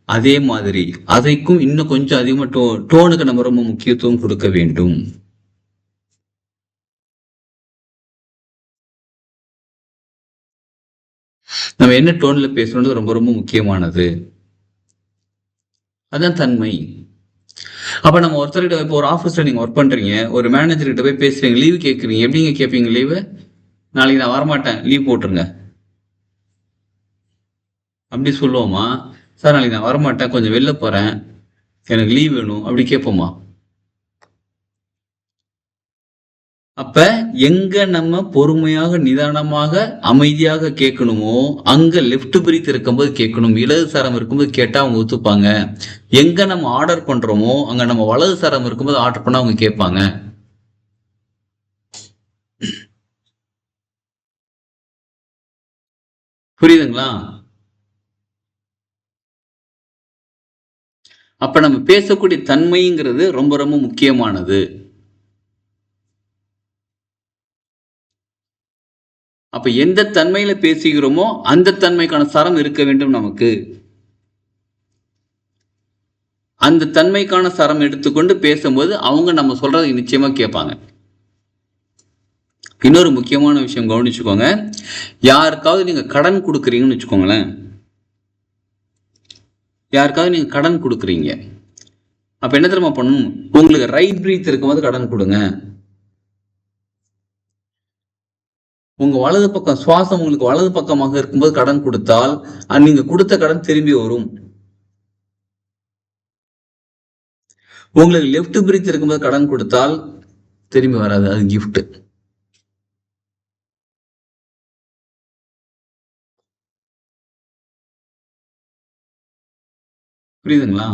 அதே மாதிரி அதைக்கும் இன்னும் கொஞ்சம் அதிகமா டோனுக்கு நம்ம ரொம்ப முக்கியத்துவம் கொடுக்க வேண்டும். நம்ம என்ன டோன்ல பேசணும்ன்றது ரொம்ப ரொம்ப முக்கியமானது. அதான் தன்மை. அப்ப நம்ம ஒருத்தர்கிட்ட, இப்போ ஒரு ஆபீஸ்ல நீங்க ஒர்க் பண்றீங்க, ஒரு மேனேஜர் கிட்ட போய் பேசுறீங்க, லீவு கேட்குறீங்க. எப்படிங்க கேட்பீங்க லீவு? நாளைக்கு நான் வரமாட்டேன், லீவ் போட்டுருங்க அப்படி சொல்லுவோமா? சார் நாளைக்கு நான் வரமாட்டேன், கொஞ்சம் வெளில போறேன், எனக்கு லீவ் வேணும், அப்படி கேட்போமா? அப்ப எங்க நம்ம பொறுமையாக நிதானமாக அமைதியாக கேட்கணுமோ அங்க லெஃப்ட் பிரீத் இருக்கும்போது கேட்கணும். இடது சரம் இருக்கும்போது கேட்டா அவங்க ஒத்துப்பாங்க. எங்க நம்ம ஆர்டர் பண்றோமோ அங்க நம்ம வலது சரம் இருக்கும்போது ஆர்டர் பண்ணா அவங்க கேட்பாங்க. புரியுதுங்களா? அப்ப நம்ம பேசக்கூடிய தன்மைங்கிறது ரொம்ப ரொம்ப முக்கியமானது. அப்ப எந்த தன்மையில பேசுகிறோமோ அந்த தன்மைக்கான சரம் இருக்க வேண்டும் நமக்கு. அந்த தன்மைக்கான சரம் எடுத்துக்கொண்டு பேசும்போது அவங்க நம்ம சொல்றதை நிச்சயமா கேட்பாங்க. இன்னொரு முக்கியமான விஷயம் கவனிச்சுக்கோங்க. யாருக்காவது நீங்க கடன் கொடுக்குறீங்கன்னு வச்சுக்கோங்களேன். யாருக்காவது நீங்க கடன் கொடுக்குறீங்க, அப்ப என்ன தெரியுமா பண்ணணும்? உங்களுக்கு ரைட் பிரீத் இருக்கும்போது கடன் கொடுங்க. உங்க வலது பக்கம் சுவாசம் உங்களுக்கு வலது பக்கமாக இருக்கும்போது கடன் கொடுத்தால் நீங்க கொடுத்த கடன் திரும்பி வரும். உங்களுக்கு லெஃப்ட் பிரீத் இருக்கும்போது கடன் கொடுத்தால் திரும்பி வராது. அது கிஃப்ட். புரியுதுங்களா?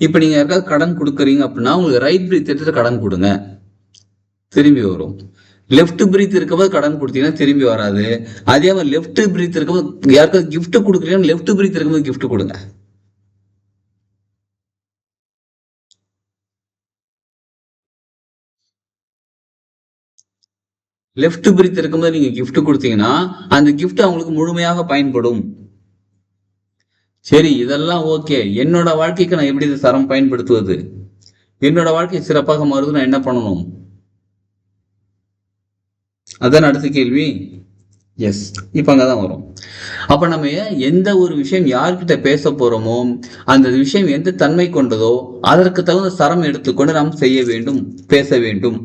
இப்ப நீங்க யாருக்காவது கடன் கொடுக்குறீங்க அப்படின்னா உங்களுக்கு ரைட் பிரீத் எடுத்துட்டு கடன் கொடுங்க, திரும்பி வரும். லெஃப்ட் பிரீத் இருக்கும்போது கடன் கொடுத்தீங்கன்னா திரும்பி வராது. அதே மாதிரி லெஃப்ட் பிரீத் இருக்கும்போது யாருக்காவது கிஃப்ட் கொடுக்குறீங்கன்னா லெஃப்ட் பிரீத் இருக்கும்போது கிஃப்ட் கொடுங்க. லெஃப்ட் பிரீத் இருக்கும்போது நீங்க கிஃப்ட் கொடுத்தீங்கன்னா அந்த கிஃப்ட் அவங்களுக்கு முழுமையாக பயன்படும். சரி, இதெல்லாம் ஓகே. என்னோட வாழ்க்கைக்கு நான் எப்படி இந்த சரம் பயன்படுத்துவது? என்னோட வாழ்க்கை சிறப்பாக மாறுது, நான் என்ன பண்ணணும்? அதான் அடுத்த கேள்வி. எஸ், இப்ப அங்கதான் வரும். அப்ப நம்ம எந்த ஒரு விஷயம் யார்கிட்ட பேச போறோமோ அந்த விஷயம் எந்த தன்மை கொண்டதோ அதற்கு தகுந்த சரம் எடுத்துக்கொண்டு நாம் செய்ய வேண்டும், பேச வேண்டும்.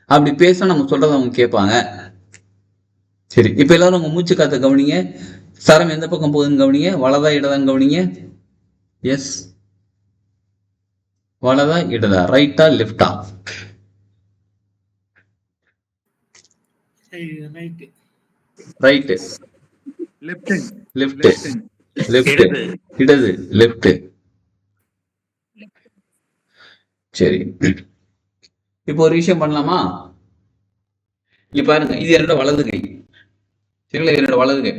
அப்படி பேச நம்ம சொல்றதை அவங்க கேட்பாங்க. சரி, இப்ப எல்லாரும் உங்க மூச்சு காத்த கவனிங்க. சரம் எந்த பக்கம் போகுதுன்னு கவனிங்க. வலதா இடதான் கவனிங்க. எஸ், வலதா இடதா, ரைட்டா லெஃப்டா? Right. Right. Left. Left. Left. இடது. லெஃப்ட். சரி, இப்போ ஒரு விஷயம் பண்ணலாமா? இங்க பாருங்க, இது என்னோட வலது கை. சரிங்களா? என்னோட வலது கை.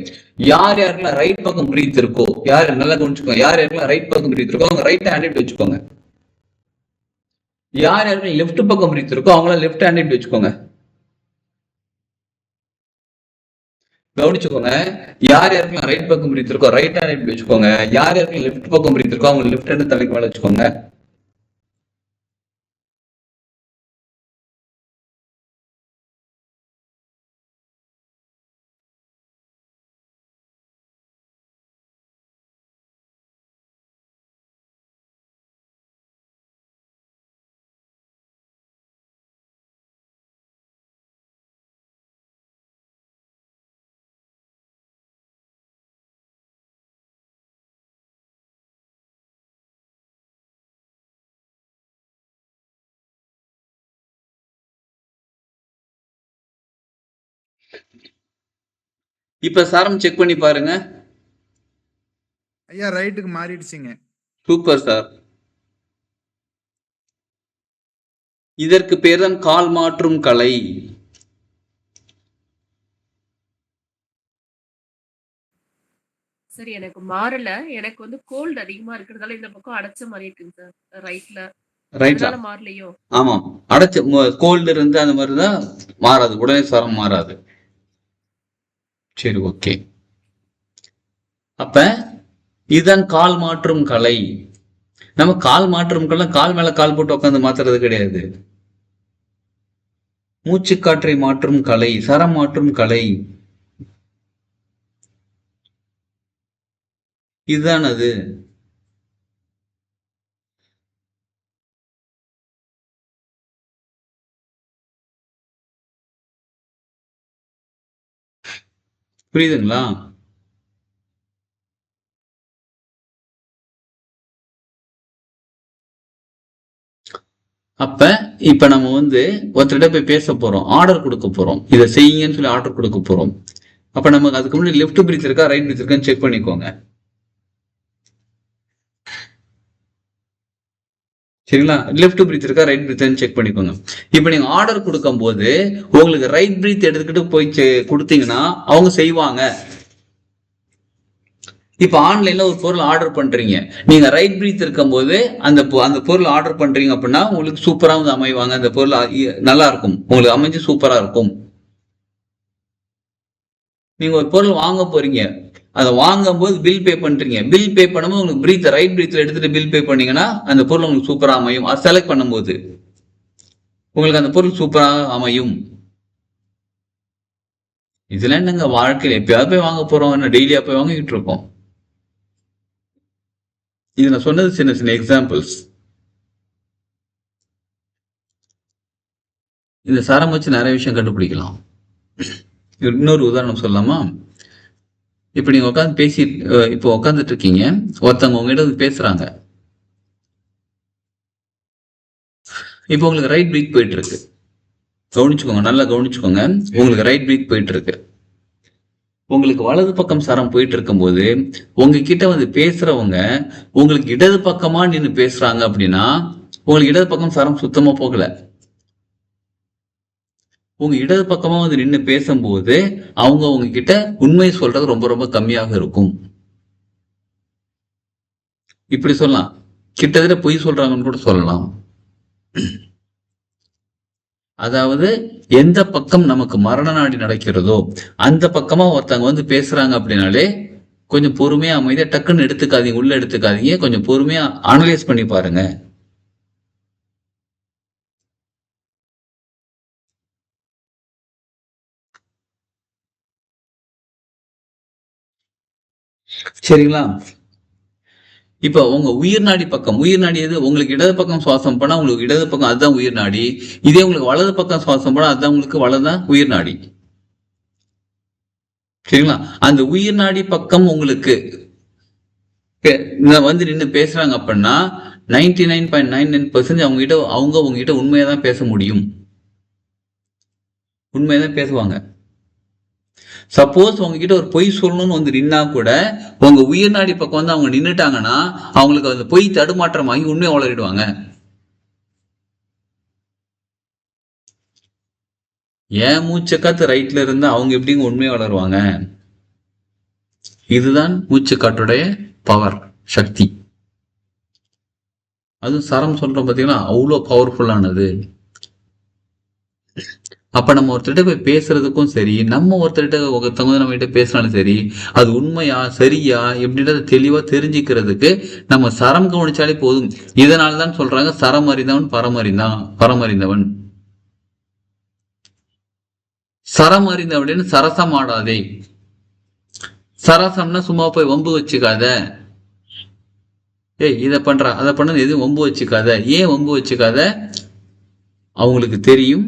யார் யாருக்கெல்லாம் ரைட் பக்கம் பிரீத் இருக்கோ, யார் நல்லா கவனிச்சுக்கோங்க, யார் யாருக்கெல்லாம் ரைட் பக்கம் பிரீத் இருக்கோ அவங்க ரைட் ஹேண்ட் வச்சுக்கோங்க. யார் யாருக்கு லெஃப்ட் பக்கம் பிரீத் இருக்கோ அவங்கள லெஃப்ட் ஹேண்ட் வச்சுக்கோங்க. கவனிச்சுக்கோங்க. யார் யாருக்கெல்லாம் ரைட் பக்கம் பிரீத் இருக்கோ ரைட் ஹேண்ட் வச்சுக்கோங்க. யார் யாருக்கு லெஃப்ட் பக்கம் பிரீத் இருக்கோ அவங்க லெஃப்ட் ஹேண்ட் தலைக்கு மேல வச்சுக்கோங்க. இப்ப சாரம் செக் பண்ணி பாருங்க. ஐயா ரைட்டுக்கு மாறிடுச்சுங்க. Super sir. இதற்கு பேர் தான் கால் மாற்றும் கலை. சார் எனக்கு மாறல. எனக்கு வந்து கோல்டு அதிகமா இருக்கிறதால இந்த பக்கம் அடைச்ச மாதிரி இருக்குங்க சார். ரைட்ல. ரைட்ல. அதனால மாறலையோ? ஆமாம், அடைச்ச கோல்டு இருந்து அந்த மாதிரிதான் மாறாது, உடனே சரம் மாறாது. சரி, ஓகே. அப்ப இதுதான் கால் மாற்றும் கலை. நம்ம கால் மாற்றும் கலை கால் மேல கால் போட்டு உட்காந்து மாத்துறது கிடையாது. மூச்சு காற்றை மாற்றும் கலை, சரம் மாற்றும் கலை, இதுதான் அது. புரியுதுங்களா? அப்ப இப்ப நம்ம வந்து ஒருத்தர்கிட்ட போய் பேச போறோம், ஆர்டர் கொடுக்க போறோம், இதை செய்யுங்கன்னு சொல்லி ஆர்டர் கொடுக்க போறோம். அப்ப நமக்கு அதுக்கு முன்னாடி லெஃப்ட் பிரீத் இருக்கா ரைட் பிரீத் இருக்கான்னு செக் பண்ணிக்கோங்க. சரிங்களா? லெஃப்ட் பிரீத் இருக்கா ரைட் பிரீத் செக் பண்ணிக்கோங்க. இப்ப நீங்க ஆர்டர் கொடுக்கும் போது உங்களுக்கு ரைட் பிரீத் எடுத்துக்கிட்டு போய் கொடுத்தீங்கன்னா அவங்க செய்வாங்க. இப்ப ஆன்லைன்ல ஒரு பொருள் ஆர்டர் பண்றீங்க, நீங்க ரைட் பிரீத் இருக்கும் போது அந்த பொருள் ஆர்டர் பண்றீங்க அப்படின்னா உங்களுக்கு சூப்பரா வந்து அமைவாங்க. அந்த பொருள் நல்லா இருக்கும், உங்களுக்கு அமைஞ்சு சூப்பரா இருக்கும். நீங்க ஒரு பொருள் வாங்க போறீங்க, அதை வாங்கும் போது பில் பே பண்றீங்க, பில் பே பண்ணும்போது உங்களுக்கு பிரீத் ரைட் பிரீத்ல எடுத்துட்டு பில் பே பண்ணீங்கன்னா அந்த பொருள் உங்களுக்கு சூப்பரா அமையும். அதை செலக்ட் பண்ணும்போது உங்களுக்கு அந்த பொருள் சூப்பராக அமையும். இதுல என்னங்க வாழ்க்கையில எப்பயாவது போய் வாங்க போறோம், என்ன டெய்லியா போய் வாங்கிட்டு இருக்கோம். இது நான் சொன்னது சின்ன சின்ன எக்ஸாம்பிள்ஸ். இந்த சரம் வச்சு நிறைய விஷயம் கண்டுபிடிக்கலாம். இன்னொரு உதாரணம் சொல்லலாமா? இப்ப நீங்க உட்காந்து இப்போ உட்காந்துட்டு இருக்கீங்க, ஒருத்தவங்க உங்ககிட்ட வந்து பேசுறாங்க. இப்போ உங்களுக்கு ரைட் பிரீத் போயிட்டு இருக்கு, கவனிச்சுக்கோங்க, நல்லா கவனிச்சுக்கோங்க. உங்களுக்கு ரைட் பிரீத் போயிட்டு இருக்கு. உங்களுக்கு வலது பக்கம் சரம் போயிட்டு இருக்கும்போது உங்ககிட்ட வந்து பேசுறவங்க உங்களுக்கு இடது பக்கமா நின்று பேசுறாங்க அப்படின்னா உங்களுக்கு இடது பக்கம் சரம் சுத்தமா போகல. உங்க இடது பக்கமா வந்து நின்று பேசும்போது அவங்க உங்ககிட்ட உண்மை சொல்றது ரொம்ப ரொம்ப கம்மியாக இருக்கும். இப்படி சொல்லலாம், கிட்டத்தட்ட பொய் சொல்றாங்கன்னு கூட சொல்லலாம். அதாவது எந்த பக்கம் நமக்கு மரண நாடி நடக்கிறதோ அந்த பக்கமா ஒருத்தவங்க வந்து பேசுறாங்க அப்படின்னாலே கொஞ்சம் பொறுமையா அமைதியா டக்குன்னு எடுத்துக்காதீங்க, உள்ள எடுத்துக்காதீங்க, கொஞ்சம் பொறுமையா அனலைஸ் பண்ணி பாருங்க. சரிங்களா? இப்ப உங்க உயிர் நாடி பக்கம், உயிர் நாடி எது? உங்களுக்கு இடது பக்கம் சுவாசம் பண்ணா உங்களுக்கு இடது பக்கம் அதுதான் உயிர் நாடி. இதே உங்களுக்கு வலது பக்கம் சுவாசம் பண்ணா அதுதான் உங்களுக்கு வலதுதான் உயிர் நாடி. சரிங்களா? அந்த உயிர் நாடி பக்கம் உங்களுக்கு வந்து நின்று பேசுறாங்க அப்படின்னா 99.99% அவங்க உங்ககிட்ட உண்மையா தான் பேச முடியும், உண்மையா தான் பேசுவாங்க. சப்போஸ் உங்ககிட்ட ஒரு பொய் சொல்லணும்னு வந்து நின்னா கூட உங்க உயிர் நாடி பக்கம் வந்து அவங்க நின்னுட்டாங்கன்னா அவங்களுக்கு அந்த பொய் தடுமாற்றம் வாங்கி உண்மையை வளரிடுவாங்க. ஏன் மூச்சு காத்து ரைட்ல இருந்தா அவங்க எப்படிங்க உண்மையை வளருவாங்க? இதுதான் மூச்சு காற்றுடைய பவர், சக்தி. அதுவும் சரம் சொல்றோம் பாத்தீங்கன்னா அவ்வளோ பவர்ஃபுல்லானது. அப்ப நம்ம ஒருத்தர்கிட்ட போய் பேசுறதுக்கும் சரி, நம்ம ஒருத்தவங்க நம்ம கிட்ட பேசினாலும் சரி, அது உண்மையா சரியா எப்படின்றத தெளிவா தெரிஞ்சுக்கிறதுக்கு நம்ம சரம் கவனிச்சாலே போதும். இதனால்தான் சொல்றாங்க சரம் அறிந்தவன் பரமறிந்தவன். சரம் அறிந்தவன் சரசம் ஆடாதே. சரசம்னா சும்மா போய் வம்பு வச்சுக்காத, இதை பண்ற அதை பண்ண எதுவும் வம்பு வச்சுக்காத. ஏன் வம்பு வச்சுக்காத? அவங்களுக்கு தெரியும்,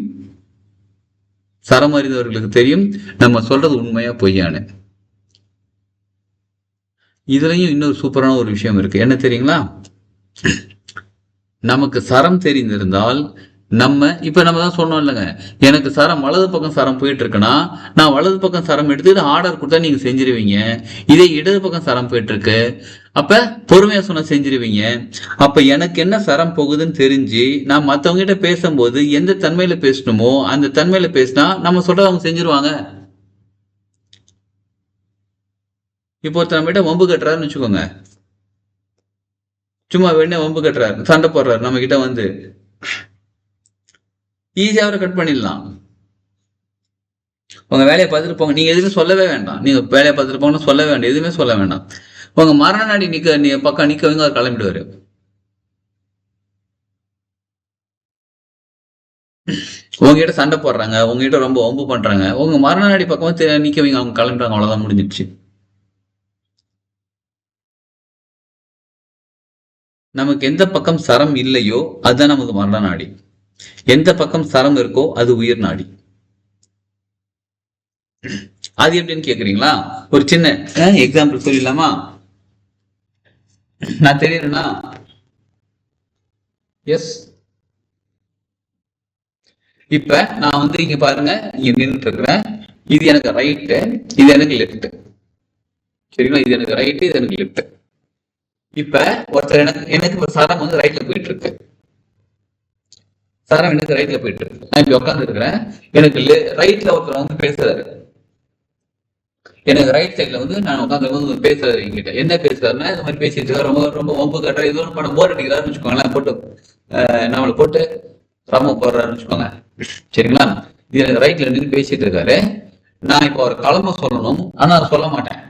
சரம் அறிந்தவர்களுக்கு தெரியும் நம்ம சொல்றது உண்மையா பொய்யானு. இதுலயும் இன்னொரு சூப்பரான ஒரு விஷயம் இருக்கு, என்ன தெரியுங்களா? நமக்கு சரம் தெரிந்திருந்தால் நம்ம தான் சொன்னோம் இல்லைங்க, எனக்கு சரம் வலது பக்கம் சரம் போயிட்டு இருக்குன்னா நான் வலது பக்கம் சரம் எடுத்துட்டு ஆர்டர் கொடுத்தா நீங்க செஞ்சிருவீங்க. இதே இடது பக்கம் சரம் போயிட்டு இருக்கு, அப்ப பொறுமையா சொன்னா செஞ்சிருவீங்க. அப்ப எனக்கு என்ன சரம் போகுதுன்னு தெரிஞ்சு நான் மத்தவங்க கிட்ட பேசும்போது எந்த தன்மையில பேசணுமோ அந்த தன்மையில பேசினா நம்ம சொல்றத அவங்க செஞ்சிருவாங்க. இப்போ ஒருத்தர் நம்ம கிட்ட வம்பு கட்டுறாருன்னு வச்சுக்கோங்க, சும்மா வேணே வம்பு கட்டுறாரு, சண்டை போடுறாரு நம்ம கிட்ட வந்து, ஈஸியா அவரை கட் பண்ணிடலாம். உங்க வேலையை பார்த்துட்டு போங்க, நீங்க எதுவுமே சொல்லவே வேண்டாம். நீங்க வேலையை பார்த்துட்டு போங்கன்னு சொல்ல வேண்டாம், எதுவுமே சொல்ல வேண்டாம். உங்க மரண நாடி பக்கம் நிக்க வைங்க, அவர் கிளம்பிடுவாரு. உங்ககிட்ட சண்டை போடுறாங்க, உங்ககிட்ட ரொம்ப வம்பு பண்றாங்க, உங்க மரண நாடி பக்கமா நிக்க வைங்க, அவங்க கிளம்பிடுறாங்க, அவ்வளவுதான், முடிஞ்சிடுச்சு. நமக்கு எந்த பக்கம் சரம் இல்லையோ அதுதான் நமக்கு மரண நாடி, எந்த பக்கம் சரம் இருக்கோ அது உயிர் நாடி. அது எப்படின்னு கேக்குறீங்களா? ஒரு சின்ன எக்ஸாம்பிள் சொல்லிடலாமா? நான் தெரியுறேன்னா எஸ் இப்ப நான் வந்து இங்க பாருங்க, இங்க நின்றுட்டு இருக்கிறேன். இது எனக்கு ரைட்டு, இது எனக்கு லெஃப்ட். சரிங்களா? இது எனக்கு ரைட்டு, இது எனக்கு லெஃப்ட். இப்ப ஒருத்தர் எனக்கு ஒரு சரம் வந்து ரைட்ல போயிட்டு இருக்கு. சரம் எனக்கு ரைட்ல போயிட்டு இருக்கு. நான் இப்ப உட்கார்ந்து இருக்கிறேன். எனக்கு ரைட்ல ஒருத்தர் வந்து பேசுறாரு. எனக்கு ரைட் சைட்ல வந்து நான் உட்காந்து பேசுறாரு. என்கிட்ட என்ன பேசுறாருன்னா, இந்த மாதிரி பேசிட்டு இருக்காரு. ரொம்ப ரொம்ப ஒம்பு கட்டுற ஏதோ பண்ண போர் அடிக்கிறாருன்னு வச்சுக்கோங்களேன். போட்டு நம்மளை போட்டு ரம போடுறாருன்னு வச்சுக்கோங்க. சரிங்களா? இது எனக்கு ரைட்ல நின்று பேசிட்டு இருக்காரு. நான் இப்போ ஒரு கிளம்ப சொல்லணும், ஆனா அதை சொல்ல மாட்டேன்.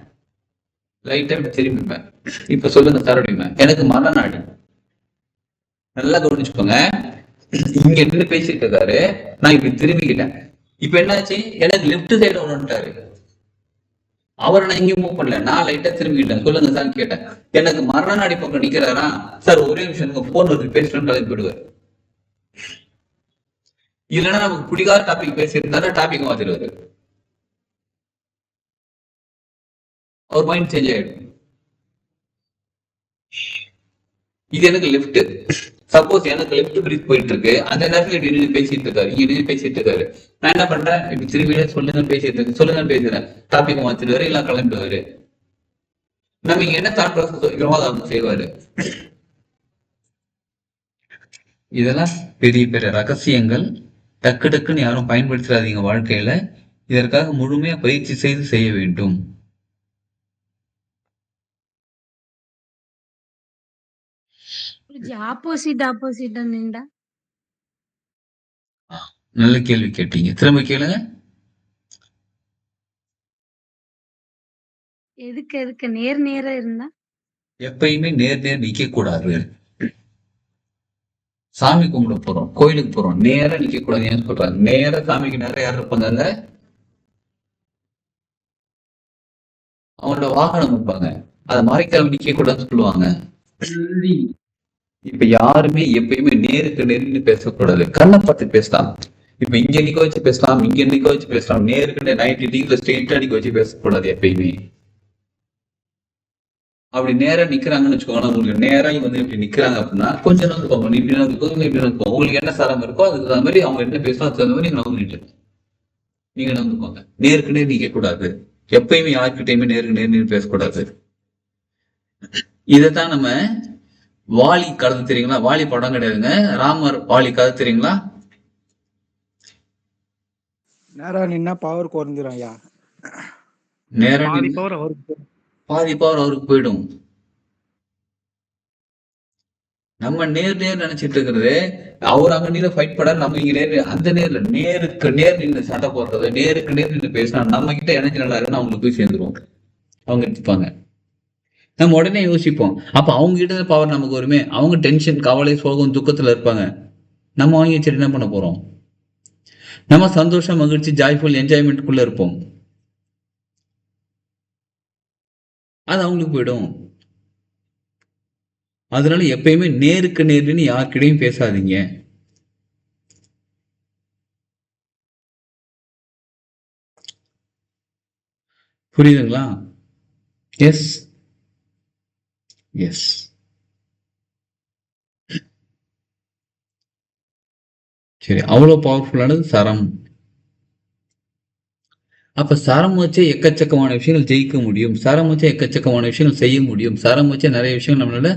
லைட்டா இப்படி திரும்பிப்பேன். இப்ப சொல்லுங்க சார் அப்படிமே. எனக்கு மரணநாடி நல்லா கவனிச்சுக்கோங்க. இங்க நின்று பேசிட்டு இருக்காரு, நான் இப்படி திரும்பிக்கிட்டேன். இப்ப என்னாச்சு, எனக்கு லெப்ட் சைடு ஒண்ணுட்டாரு. அவரை நான் இங்க மூவ் பண்ணல, நான் லைட்டா திரும்பிக்கிட்டேன். சொல்லுங்க சார் கேட்டேன். எனக்கு மரணநாடி பக்கம் நிக்கிறாரா, சார் ஒரே நிமிஷம் போன் வந்து பேசுறேன்னு கிளம்பி போயிடுவாரு. இல்லைன்னா நமக்கு பிடிக்காத டாபிக் பேசியிருந்தாரு, டாபிக் மாத்திடுவாரு. அவர் மைண்ட் சேஞ்ச் ஆயிடும். இது எனக்கு லெஃப்ட். சப்போஸ் எனக்கு லெஃப்ட் பிரீத் போயிட்டு இருக்கு, அந்த நேரத்துல இப்படி நின்று பேசிட்டு இருக்காரு, இங்க நின்று பேசிட்டு இருக்காரு. நான் என்ன பண்றேன், இப்படி திரும்பியே சொல்லுங்க பேசிட்டு இருக்கு, சொல்லுங்க பேசுறேன். டாபிக் மாத்திடுவாரு, இல்ல கிளம்பிடுவாரு. நம்ம இங்க என்ன தாட் ப்ராசஸ் வைக்கிறோமோ அதை அவங்க செய்வாரு. இதெல்லாம் பெரிய பெரிய ரகசியங்கள். டக்கு டக்குன்னு யாரும் பயன்படுத்தாதீங்க வாழ்க்கையில. இதற்காக முழுமையா பயிற்சி செய்து செய்ய வேண்டும். ஆப்போசிட் ஆப்போசிட் நின்றா நல்ல கேள்வி கேட்டீங்க, திரும்ப கேளுங்க. எதுக்கு எதுக்கு நேர் நேரா இருந்தா எப்பயுமே நேர் நேர் நிக்க கூடாது. சாமி கும்பிட போறோம், கோயிலுக்கு போறோம், நேரா நிக்க கூடாது. ஏன் சொல்றாங்க, நேரா சாமிக்கு நேரம் யார் இருப்பாங்க, அவங்களோட வாகனம் இருப்பாங்க. அதை மறைக்காம நிக்க கூடாதுன்னு சொல்லுவாங்க. இப்ப யாருமே எப்பயுமே நேருக்கு நேர்னு பேசக்கூடாது. கண்ணை பார்த்து பேசலாம். இப்ப இங்க நிக்க வச்சு பேசலாம், இங்க நிக்க வச்சு பேசலாம். நேருக்கு 90 டிகிரில ஸ்ட்ரெயிட்டா நிக்க வச்சு பேசக்கூடாது எப்பயுமே. அப்படி நேரா நிக்கிறாங்கன்னு வச்சுக்கோங்க, உங்களுக்கு நேரா வந்து இப்படி நிக்கிறாங்க அப்படின்னா கொஞ்சம் நாள் போங்க, இப்படி இப்படி இருக்கும். உங்களுக்கு என்ன சரம் இருக்கோ அதுக்கு தகுந்த மாதிரி அவங்க என்ன பேசலாம், அதுக்கு தகுந்த மாதிரி நீங்க நம்பிட்டு நீங்க நம்பிக்கோங்க. நேருக்கு நேர் நிக்க கூடாது. எப்பயுமே யாருக்கிட்டையுமே நேருக்கு நேர் பேசக்கூடாது. இதைத்தான் நம்ம வாலி கதை தெரியுங்களா? வாலி படம் கிடையாதுங்க, ராமர் வாலி கதை தெரியுங்களா? நேரா நின்னா பவர் குறைஞ்சிரும் ஐயா. நேரா பாதி பவர் அவருக்கு. பாதி பவர் அவருக்கு போயிடும். நம்ம நேர் நேர் நினைச்சிட்டு இருக்கிறது, அவர் அங்க நின்று ஃபைட் பண்ண, நம்ம இங்க நேர் அந்த நேர்ல நேருக்கு நேர் நின்று சண்டை போடுறது, நேருக்கு நேர் நின்று பேசினா நம்ம கிட்ட எனர்ஜி நல்லா இருக்குன்னு அவங்களுக்கு போய் சேர்ந்துருவோம். அவங்க எடுத்துப்பாங்க. நம்ம உடனே யோசிப்போம், அப்ப அவங்க கிட்ட பவர் நமக்கு வருமே. அவங்க டென்ஷன், கவலை, சோகம், துக்கத்துல இருப்பாங்க. நம்ம வாங்கி வச்சுட்டு என்ன பண்ண போறோம்? நம்ம சந்தோஷம், மகிழ்ச்சி, ஜாய்ஃபுல் என்ஜாய்மெண்ட்குள்ள இருப்போம். அது அவங்களுக்கு போயிடும். அதனால எப்பயுமே நேருக்கு நேர்னு யார்கிட்டையும் பேசாதீங்க. புரியுதுங்களா? Yes yes. சரி, அவ்வளவு பவர்ஃபுல்லானது சரம். அப்ப சரம் வச்சு எக்கச்சக்கமான விஷயங்கள் ஜெயிக்க முடியும். சரம் வச்சு எக்கச்சக்கமான விஷயங்கள் செய்ய முடியும். சரம் வச்சு நிறைய விஷயங்கள் நம்மளால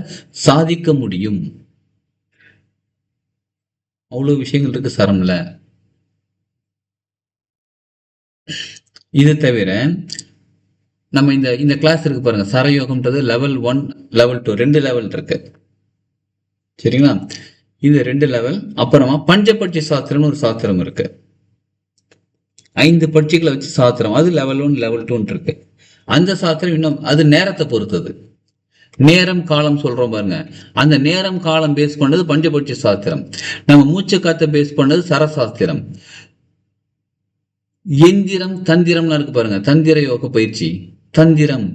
சாதிக்க முடியும். அவ்வளவு விஷயங்கள் இருக்கு சரம்ல. இது தவிர நம்ம இந்த கிளாஸ் இருக்கு பாருங்க, சரயோகம்ன்றது லெவல் 1 லெவல் 2 2 லெவல் இருக்கு. சரிங்களா? இது 2 லெவல். அப்புறமா பஞ்சபட்சி சாஸ்திரம்னு ஒரு சாஸ்திரம் இருக்கு. 5 பட்சிகளை வச்சு சாஸ்திரம், அது லெவல் 1 லெவல் 2 இருக்கு. அந்த சாஸ்திரம் இன்னும் அது நேரத்தை பொறுத்தது. நேரம் காலம் சொல்றோம் பாருங்க, அந்த நேரம் காலம் பேஸ் பண்ணது பஞ்சபட்சி சாஸ்திரம். நம்ம மூச்சு காத்த பேஸ் பண்ணது சரசாஸ்திரம். எந்திரம் தந்திரம்லாம் இருக்கு பாருங்க, தந்திர யோக பயிற்சி. தந்திரம்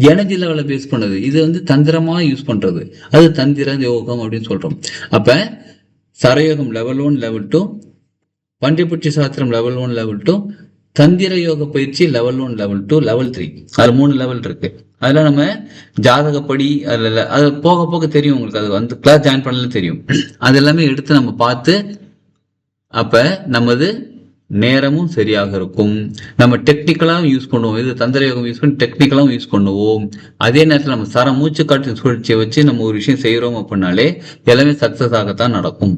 எனர்ஜி லெவலை பேஸ் பண்ணது. இது வந்து தந்திரமா யூஸ் பண்றது, அது தந்திர யோகம் அப்படின்னு சொல்றோம். அப்ப சரயோகம் லெவல் 1 லெவல் 2, பஞ்சபட்சி சாஸ்திரம் லெவல் 1 லெவல் 2, தந்திர யோக பயிற்சி லெவல் 1 லெவல் 2 லெவல் 3. அது 3 லெவல் இருக்கு. அதெல்லாம் நம்ம ஜாதகப்படி அதில் அது போக போக தெரியும் உங்களுக்கு. அது வந்து கிளாஸ் ஜாயின் பண்ணல தெரியும். அது எல்லாமே எடுத்து நம்ம பார்த்து அப்ப நமது நேரமும் சரியாக இருக்கும். நம்ம டெக்னிக்கலாகவும் யூஸ் பண்ணுவோம். இது தந்திர யோகம் யூஸ் பண்ணி டெக்னிக்கலாகவும் யூஸ் பண்ணுவோம். அதே நேரத்தில் நம்ம சர மூச்சு காற்று சுழற்சியை வச்சு நம்ம ஒரு விஷயம் செய்கிறோம் அப்படின்னாலே எல்லாமே சக்சஸ் ஆகத்தான் நடக்கும்.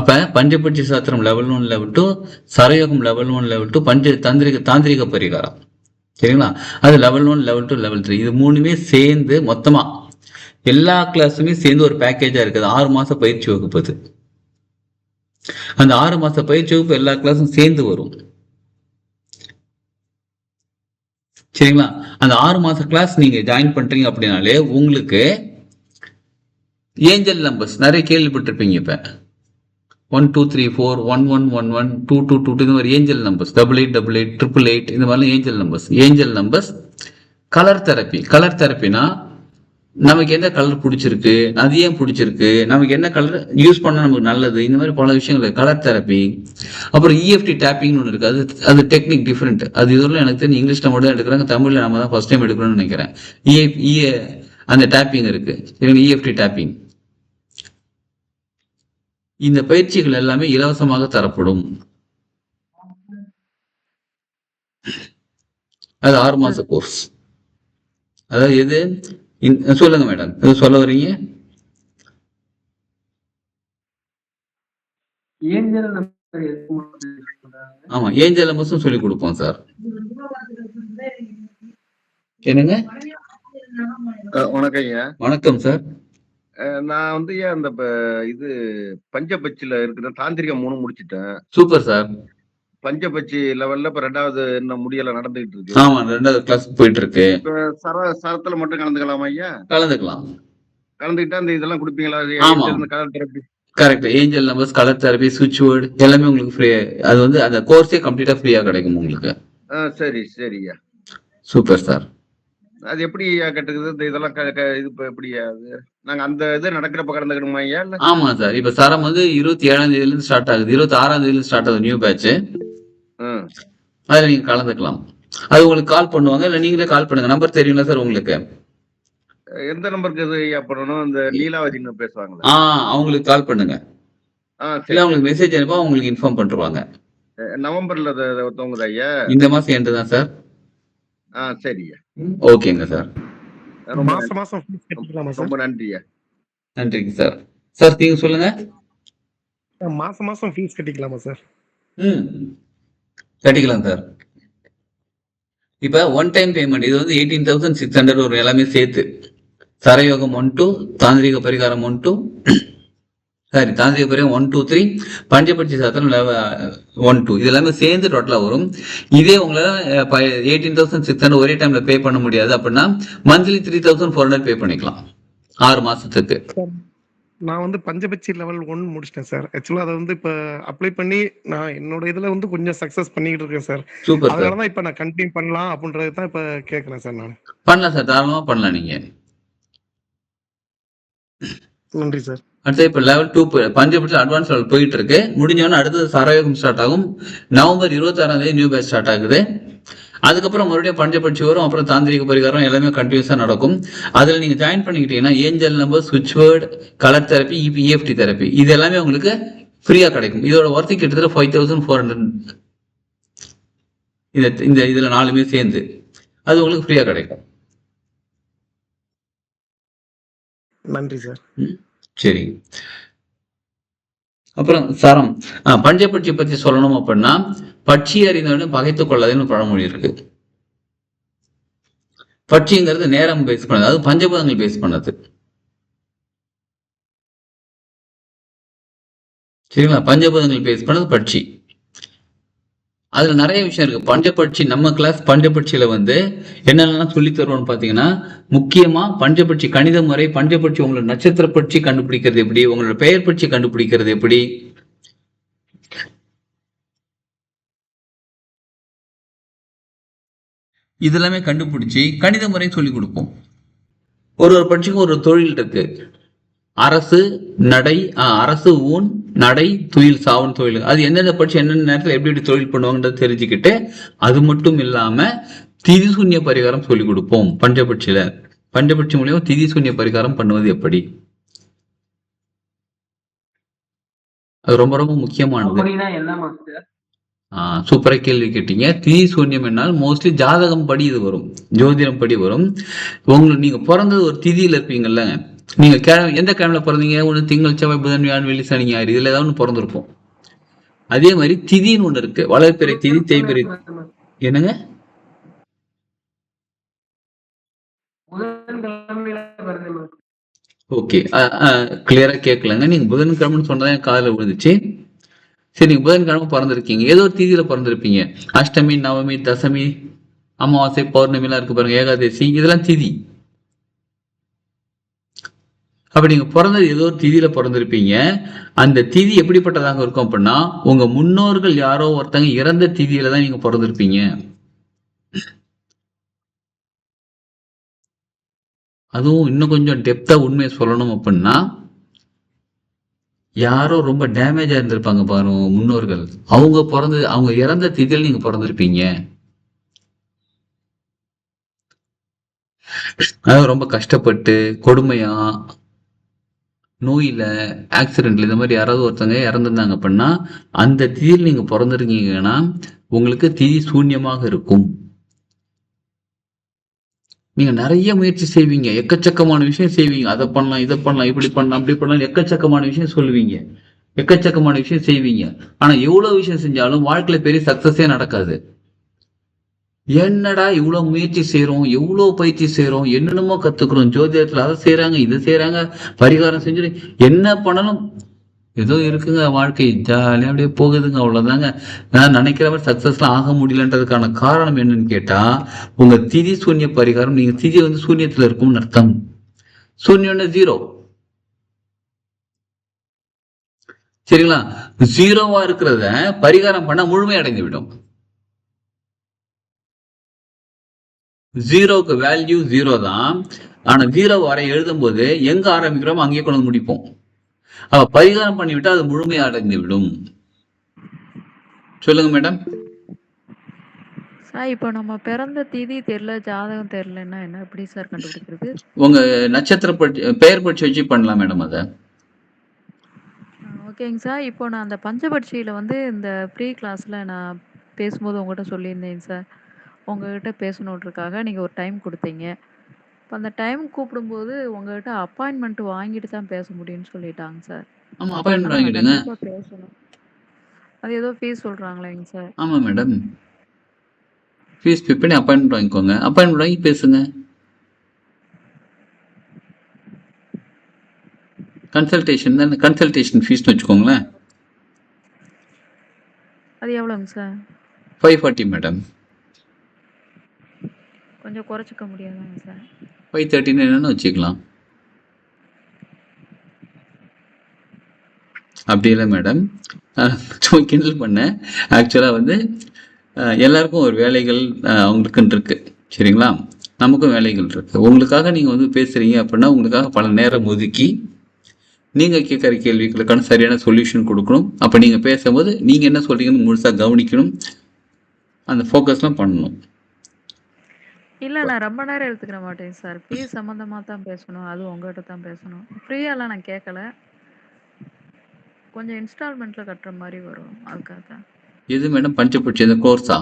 அப்ப பஞ்சபட்சி சாஸ்திரம் லெவல் 1 லெவல் 2, சரயோகம் லெவல் 1 லெவல் 2, தாந்திரிக பரிகாரம் சரிங்களா, அது லெவல் 1 லெவல் 2 லெவல் 3 இது மூணுமே சேர்ந்து மொத்தமா எல்லா கிளாஸுமே சேர்ந்து ஒரு பேக்கேஜா இருக்குது. 6 மாச பயிற்சி வகுப்பு அது. அந்த 6 மாச பயிற்சி வகுப்பு எல்லா கிளாஸும் சேர்ந்து வரும் சரிங்களா. அந்த 6 மாச கிளாஸ் நீங்க ஜாயின் பண்றீங்க அப்படின்னாலே உங்களுக்கு ஏஞ்சல் நம்பர்ஸ் நிறைய கேள்விப்பட்டிருப்பீங்க. இப்ப 1 2 3 4 1 1 1 1 2 2 2 இந்த மாதிரி ஏஞ்சல் நம்பர்ஸ் 88 88 888 இந்த மாதிரி ஏஞ்சல் நம்பர்ஸ். கலர் தெரப்பினா நமக்கு எந்த கலர் பிடிச்சிருக்கு, அது ஏன் பிடிச்சிருக்கு, நமக்கு என்ன கலர் யூஸ் பண்ண நமக்கு நல்லது, இந்த மாதிரி பல விஷயங்கள் கலர் தெரப்பி. அப்புறம் இஎஃப்டி டேப்பிங்னு ஒன்று இருக்கு. அது டெக்னிக் டிஃப்ரெண்ட். அது இதெல்லாம் எனக்கு தெரிஞ்சு இங்கிலீஷ்ல மட்டும் தான் எடுக்கிறாங்க, தமிழ்ல நம்ம தான் ஃபர்ஸ்ட் டைம் எடுக்கணும்னு நினைக்கிறேன். அந்த டேப்பிங் இருக்கு இஎஃப்டி டேப்பிங். இந்த பயிற்சிகள் எல்லாமே இலவசமாக தரப்படும். அது 6 மாச கோர்ஸ். அதாவது எது சொல்லுங்க மேடம், எது சொல்ல வரீங்க? ஆமா, ஏஞ்சல் நம்பர்ஸும் சொல்லி கொடுப்போம் சார். என்னங்க? வணக்கம் ஐயா. வணக்கம் சார். நான் வந்து ஏன் அந்த இது பஞ்சபட்சியில இருக்கிற தாந்திரிக 3 முடிச்சிட்டேன். Super sir. பஞ்சபட்சி லெவல்ல இப்ப 2வது இன்னும் முடியல நடந்துகிட்டு இருக்கு. ஆமா, 2வது கிளாஸ் போயிட்டு இருக்கு. இப்ப சரத்துல மட்டும் கலந்துக்கலாமா ஐயா? கலந்துக்கலாம். கலந்துக்கிட்டா இந்த இதெல்லாம் கொடுப்பீங்களா? Colour therapy. Correct. Angel numbers, colour therapy, சுவிட்ச் வேர்டு எல்லாமே உங்களுக்கு ஃப்ரீயா. அது வந்து அந்த கோர்ஸே கம்ப்ளீட்டா ஃப்ரீயா கிடைக்கும் உங்களுக்கு. சரி சரியா. Super sir. அது எப்படி கட்டுக்குது இந்த இதெல்லாம் இது எப்படி நாங்க அந்த இது நடக்கிறப்ப கலந்துக்கணுமா ஐயா? ஆமா சார். இப்ப சரம் வந்து 27ஆம் தேதியில இருந்து ஸ்டார்ட் ஆகுது. 26ஆம் தேதியில ஸ்டார்ட் ஆகுது நியூ பேட்ச். அதுல நீங்க கலந்துக்கலாம். அது உங்களுக்கு கால் பண்ணுவாங்க, இல்ல நீங்களே கால் பண்ணுங்க. நம்பர் தெரியுங்களா சார் உங்களுக்கு? எந்த நம்பருக்கு ஐயா பண்ணணும்? இந்த லீலாவதி பேசுவாங்களா? அவங்களுக்கு கால் பண்ணுங்க. இல்ல உங்களுக்கு மெசேஜ் அனுப்பா உங்களுக்கு இன்ஃபார்ம் பண்ணிடுவாங்க. நவம்பர்ல தோங்குதா ஐயா? இந்த மாசம் எண்டு தான் சார். சரியா. ஓகேங்க சார். மாசம் ரொம்ப நன்றியா. நன்றிங்க சார். சார் நீங்க சொல்லுங்க. மாசம் ஃபீஸ் கட்டிக்கலாமா சார்? கட்டிக்கலாம் சார். இப்ப ஒன் டைம் பேமெண்ட் இது வந்து 18,600 ஒரு எல்லாமே சேர்த்து. சரயோகம் 1 2, தாந்திரிக பரிகாரம் 1 2, தாந்திரிக பரிகாரம் 1 2 3, பஞ்சபட்சி சாஸ்திரம் 1 2 இது எல்லாமே சேர்ந்து டோட்டலா வரும். இதே உங்களால 18,600 ஒரே டைம்ல பே பண்ண முடியாது அப்படின்னா மந்த்லி 3,400 பே பண்ணிக்கலாம் 6 மாசத்துக்கு. நான் வந்து பஞ்சபட்சி லெவல் 1 முடிச்சிட்டேன் சார். ஆக்சுவலா அதை வந்து இப்ப அப்ளை பண்ணி நான் என்னோட இதுல வந்து கொஞ்சம் சக்சஸ் பண்ணிக்கிட்டு இருக்கேன் சார். சூப்பர். அதனாலதான் இப்ப நான் கண்டினியூ பண்ணலாம் அப்படின்றது தான் இப்ப கேக்குறேன் சார். நான் பண்ணலாம் சார், தாராளமா பண்ணலாம் நீங்க. நன்றி சார். அடுத்து இப்ப லெவல் 2 பஞ்சபட்சி அட்வான்ஸ் லெவல் போயிட்டு இருக்கு. முடிஞ்சவொன்னு அடுத்தது சரயோகம் ஸ்டார்ட் ஆகும். நவம்பர் 26ஆம் தேதி நியூ பேட்ச் ஸ்டார்ட் ஆகுது. அதுக்கப்புறம் மறுபடியும் பஞ்சபட்சி வரும். அப்புறம் தாந்திரிக பரிகாரம் எல்லாமே கண்டினியூஸா நடக்கும். அதுல நீங்க ஜாயின் பண்ணிக்கிட்டீங்கன்னா ஏஞ்சல் நம்பர், சுவிட்ச் word, colour therapy, EFT therapy இது எல்லாமே உங்களுக்கு ஃப்ரீயா கிடைக்கும். இதோட ஒர்த்து கிட்டத்தட்ட 5,400. இதுல 4மே சேர்ந்து அது உங்களுக்கு ஃப்ரீயா கிடைக்கும். நன்றி சார். சரி. அப்புறம் சரம் பஞ்சபட்சி பத்தி சொல்லணும் அப்படின்னா பட்சி அறிந்தவனும் பகைத்துக் கொள்ளாதுன்னு பழமொழி இருக்கு. பட்சிங்கிறது நேரம் பேஸ் பண்ணது, அது பஞ்சபூதங்கள் பேஸ் பண்ணது. சரிங்களா? பஞ்சபூதங்கள் பேஸ் பண்ணது பட்சி. அதுல நிறைய விஷயம் இருக்கு. பஞ்சபட்சி நம்ம கிளாஸ் பஞ்சபட்சியில வந்து என்னென்னலாம் சொல்லி தருவோம்னு பாத்தீங்கன்னா, முக்கியமா பஞ்சபட்சி கணித முறை, பஞ்சபட்சி உங்களோட நட்சத்திர பட்சி கண்டுபிடிக்கிறது எப்படி, உங்களோட பெயர் பட்சி கண்டுபிடிக்கிறது எப்படி, இதெல்லாமே கண்டுபிடிச்சு கணித முறையும் சொல்லி கொடுப்போம். ஒரு பட்சிக்கும் ஒரு தொழில் இருக்கு. அரசு நடை, அரசு ஊன் நடை துயில் சாவன் தொழில். அது எந்தெந்த பட்சி என்னென்ன நேரத்தில் எப்படி எப்படி தொழில் பண்ணுவாங்கன்றத தெரிஞ்சுக்கிட்டு, அது மட்டும் இல்லாம திதி சூன்ய பரிகாரம் சொல்லி கொடுப்போம் பஞ்சபட்சியில. பஞ்சபட்சி மூலியமா திதி சூன்ய பரிகாரம் பண்ணுவது எப்படி, அது ரொம்ப ரொம்ப முக்கியமானது. அப்படின்னா என்ன மாஸ்டர்? சூப்பரா கேள்வி கேட்டீங்க. திதி சூன்யம் என்னால் மோஸ்ட்லி ஜாதகம் படி இது வரும், ஜோதிடம் படி வரும். நீங்க பிறந்தது ஒரு திதியில இருப்பீங்கல்ல, நீங்க எந்த கிழமையில பிறந்தீங்க? ஒண்ணு திங்கள், செவ்வாய், புதன், வியாழன், வெள்ளி, சனி, ஞாயிறு, இதுல ஏதாவது ஒண்ணு பிறந்திருக்கும். அதே மாதிரி திதின்னு ஒண்ணு இருக்கு. வளர்பிறை திதி, தேய்பிறை. என்னங்க? புதன்கிழமையில பிறந்தேன் மாஸ்டர். ஓகே, கிளியரா கேட்கலங்க. நீங்க புதன்கிழமைன்னு சொன்னதான் என் காதுல விழுந்துச்சு. சரி, நீங்க புதன்கிழமை பிறந்திருக்கீங்க, ஏதோ ஒரு திதியில பிறந்திருப்பீங்க. அஷ்டமி, நவமி, தசமி, அமாவாசை, பௌர்ணமி எல்லாம் இருக்கு பாருங்க, ஏகாதசி, இதெல்லாம் திதி. அப்ப நீங்க பிறந்தது ஏதோ ஒரு திதியில பிறந்திருப்பீங்க. அந்த திதி எப்படிப்பட்டதாக இருக்கும் அப்படின்னா, உங்க முன்னோர்கள் யாரோ ஒருத்தங்க இறந்த திதியில தான் நீங்க பிறந்திருப்பீங்க. அதுவும் இன்னும் கொஞ்சம் டெப்தா உண்மையை சொல்லணும் அப்படின்னா, யாரோ ரொம்ப டேமேஜா இருந்திருப்பாங்க பாருங்க முன்னோர்கள், அவங்க இறந்த திதியில் நீங்க பிறந்திருப்பீங்க. அதாவது ரொம்ப கஷ்டப்பட்டு கொடுமையா, நோயில, ஆக்சிடென்ட்ல இந்த மாதிரி யாராவது ஒருத்தங்க இறந்திருந்தாங்க அப்படின்னா, அந்த திதியில் நீங்க பிறந்திருக்கீங்கன்னா உங்களுக்கு திதி சூன்யமாக இருக்கும். நீங்க நிறைய முயற்சி செய்வீங்க, எக்கச்சக்கமான விஷயம் செய்வீங்க. அதை பண்ணலாம், இதை பண்ணலாம், இப்படி பண்ணலாம், அப்படி பண்ணலாம், எக்கச்சக்கமான விஷயம் சொல்லுவீங்க, எக்கச்சக்கமான விஷயம் செய்வீங்க. ஆனா எவ்வளவு விஷயம் செஞ்சாலும் வாழ்க்கையில பெரிய சக்சஸே நடக்காது. என்னடா இவ்வளவு முயற்சி செய்யறோம், எவ்வளவு பயிற்சி செய்யறோம், என்னென்னமோ கத்துக்கிறோம், ஜோதிடத்துல அதை செய்யறாங்க, இதை செய்யறாங்க, பரிகாரம் செஞ்சு என்ன பண்ணணும், ஏதோ இருக்குங்க, வாழ்க்கை ஜாலியா அப்படியே போகுதுங்க, அவ்வளவுதாங்க. நான் நினைக்கிற மாதிரி சக்சஸ்லாம் ஆக முடியலன்றதுக்கான காரணம் என்னன்னு கேட்டா, உங்க திதி சூன்ய பரிகாரம், நீங்க திதி வந்து சூன்யத்துல இருக்கும்னு அர்த்தம். சூன்யம்னா ஜீரோ, சரிங்களா? ஜீரோவா இருக்கிறத பரிகாரம் பண்ண முழுமை அடைந்து விடும். ஜீரோக்கு வேல்யூ ஜீரோ தான். ஆனா ஜீரோ வரை எழுதும் போது எங்க ஆரம்பிக்கிறோமோ அங்கேயே கொண்டு வந்து முடிப்போம். அவ பரிகாரம் பண்ணிவிட்டா அது முழுமையை அடைந்து விடும். சொல்லுங்க மேடம். சார் இப்போ நம்ம பிறந்த திதி தெரியல, ஜாதகம் தெரியலன்னா என்ன எப்படி சார் கண்டுபிடிக்கிறது? உங்க நட்சத்திர பெயர் பட்சி வச்சு பண்ணலாம் மேடம். அதை ஓகேங்க சார். இப்போ நான் அந்த பஞ்சபட்சியில வந்து இந்த ப்ரீ கிளாஸ்ல நான் பேசும்போது உங்ககிட்ட சொல்லியிருந்தேங்க சார், உங்ககிட்ட பேசணுன்றதுக்காக நீங்க ஒரு டைம் கொடுத்தீங்க. இப்போ அந்த டைம் கூப்பிடும்போது உங்ககிட்ட அப்பாயின்மெண்ட் வாங்கிட்டு தான் பேச முடியும்னு சொல்லிட்டாங்க சார். ஆமா, அப்பாயின்மெண்ட் ஆனா நான் வாங்கிடுங்க. கண்டிப்பா பேசணும். அது ஏதோ ஃபீஸ் சொல்றாங்களேங்க சார். ஆமா மேடம், ஃபீஸ் பே பண்ணி அப்பாயின்மெண்ட் வாங்கிக்கோங்க. அப்பாயின்மெண்ட் வாங்கி பேசுங்க. கன்சல்டேஷன் தான், கன்சல்டேஷன் ஃபீஸ்னு வச்சுக்கோங்களேன். அது எவ்வளோங்க சார்? 540 மேடம். கொஞ்சம் குறைச்சிக்க முடியாதாங்க சார்? 530 என்னன்னு வச்சுக்கலாம். அப்படி இல்லை மேடம், சும்மா கிண்டல் பண்ணேன். ஆக்சுவலாக வந்து எல்லாருக்கும் ஒரு வேலைகள் அவங்களுக்குன்னு இருக்கு, சரிங்களா? நமக்கும் வேலைகள் இருக்கு. உங்களுக்காக நீங்கள் வந்து பேசுறீங்க அப்படின்னா உங்களுக்காக பல நேரம் ஒதுக்கி நீங்கள் கேட்குற கேள்விகளுக்கான சரியான சொல்யூஷன் கொடுக்கணும். அப்போ நீங்கள் பேசும்போது நீங்கள் என்ன சொல்றீங்கன்னு முழுசாக கவனிக்கணும், அந்த ஃபோக்கஸ்லாம் பண்ணணும். இல்ல நான் ரொம்ப நேரம் எடுத்துக்கிற மாட்டேன் சார். ஃபீஸ் சம்மந்தமா தான் பேசணும். அதுவும் உங்ககிட்ட தான் பேசணும். ஃப்ரீயாலாம் நான் கேட்கல. கொஞ்சம் இன்ஸ்டால்மெண்ட்ல கட்டுற மாதிரி வரும், அதுக்காக தான். எது மேடம்? பஞ்சபட்சி இந்த கோர்ஸா?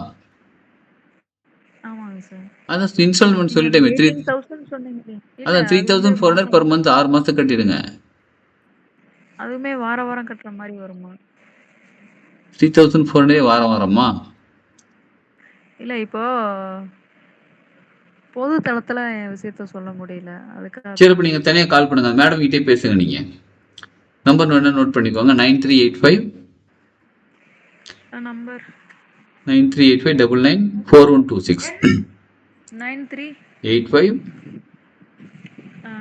ஆமாங்க சார். அதான் இன்ஸ்டால்மெண்ட் நீங்க சொல்லிட்டேன். 18,000 சொன்னீங்களே. இல்ல அதான் அது வந்து 3,400 per month 6 மாதம் கட்டிடுங்க. அதுவுமே வாரம் வாரம் கட்டுற மாதிரி வருமா? 3,400 வாரம் வாரமா? இல்ல இப்போ பொது தளத்துல என் விஷயத்த சொல்ல முடியல, அதுக்காக சரி, இப்போ நீங்கள் தனியாக கால் பண்ணுங்க, மேடம் கிட்டே பேசுங்க. நீங்கள் நம்பர் வேணா நோட் பண்ணிக்கோங்க. 9385 நம்பர் 9385994126 93 85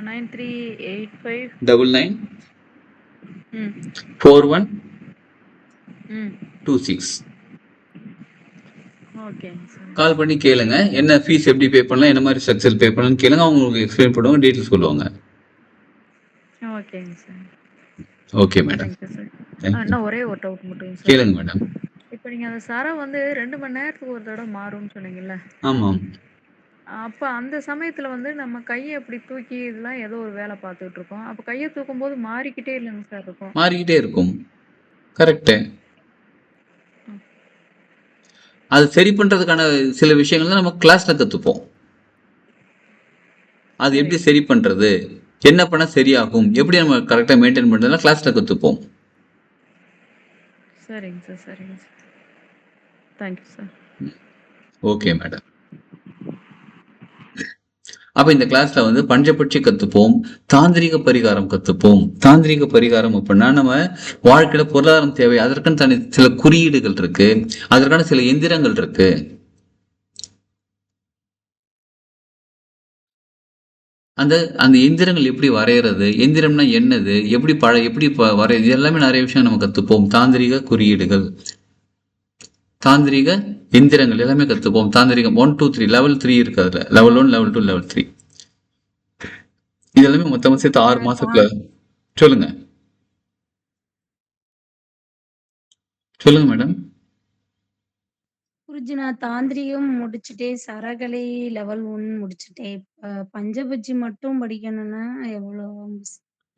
9385 99 ம் 4126 ஓகேங்க சார். கால் பண்ணி கேளுங்க. என்ன ஃபீஸ் எப்படி பே பண்ணலாம், என்ன மாதிரி ஸ்ட்ரக்சர் பே பண்ணலாம்னு கேளுங்க. அவங்க உங்களுக்கு எக்ஸ்பிளைன் பண்ணுவாங்க, டீட்டெயில் சொல்லுவாங்க. ஓகேங்க sir. Okay madam, thank you sir. Thank you. இன்னும் ஒரே ஒரு டவுட் மட்டும் சார். கேளுங்க மேடம். இப்போ நீங்க அந்த சரம் வந்து 2 மணி நேரத்துக்கு ஒரு தடவை மாறும்னு சொன்னீங்கல்ல, ஆமாம். அப்ப அந்த சமயத்துல வந்து நம்ம கையை அப்படி தூக்கி இதெல்லாம் ஏதோ ஒரு வேலை பார்த்துட்டு இருக்கோம். அப்ப கையை தூக்கும் போது மாறிக்கிட்டே இல்லைங்க சார் இருக்கும். மாறிக்கிட்டே இருக்கும். கரெக்டு. அது சரி பண்றதுக்கான சில விஷயங்கள் தான் நம்ம கிளாஸ்ல கத்துப்போம். அது எப்படி சரி பண்றது, என்ன பண்ணா சரியாகும், எப்படி நம்ம கரெக்டா மெயின்டைன் பண்றதுலாம் கிளாஸ்ல கத்துப்போம். சரிங்க சார், சரிங்க sir. Thank you sir. Okay madam. அப்ப இந்த கிளாஸ்ல வந்து பஞ்சபட்சி கத்துப்போம், தாந்திரிக பரிகாரம் கத்துப்போம். தாந்திரிக பரிகாரம் அப்படின்னா நம்ம வாழ்க்கையில பொருளாதாரம் தேவை, அதற்கான தனி சில குறியீடுகள் இருக்கு, அதற்கான சில எந்திரங்கள் இருக்கு. அந்த அந்த எந்திரங்கள் எப்படி வரைகிறது, எந்திரம்னா என்னது, எப்படி எப்படி வரைகிறது, இது எல்லாமே நிறைய விஷயம் நம்ம கத்துப்போம். தாந்திரிக குறியீடுகள், தாந்திரிக எந்திரங்கள் எல்லாமே கத்துப்போம். தாந்திரிகம் 1 2 3 லெவல் 3 இருக்கு, அதுல லெவல் 1 லெவல் 2 லெவல் 3 இது எல்லாமே மொத்தமா சேர்த்து 6 மாசத்துல. சொல்லுங்க சொல்லுங்க மேடம். குருஜி நான் தாந்திரிகம் முடிச்சுட்டேன், சரகலை லெவல் 1 முடிச்சுட்டேன். இப்ப பஞ்சபட்சி மட்டும் படிக்கணும்னா எவ்வளோ?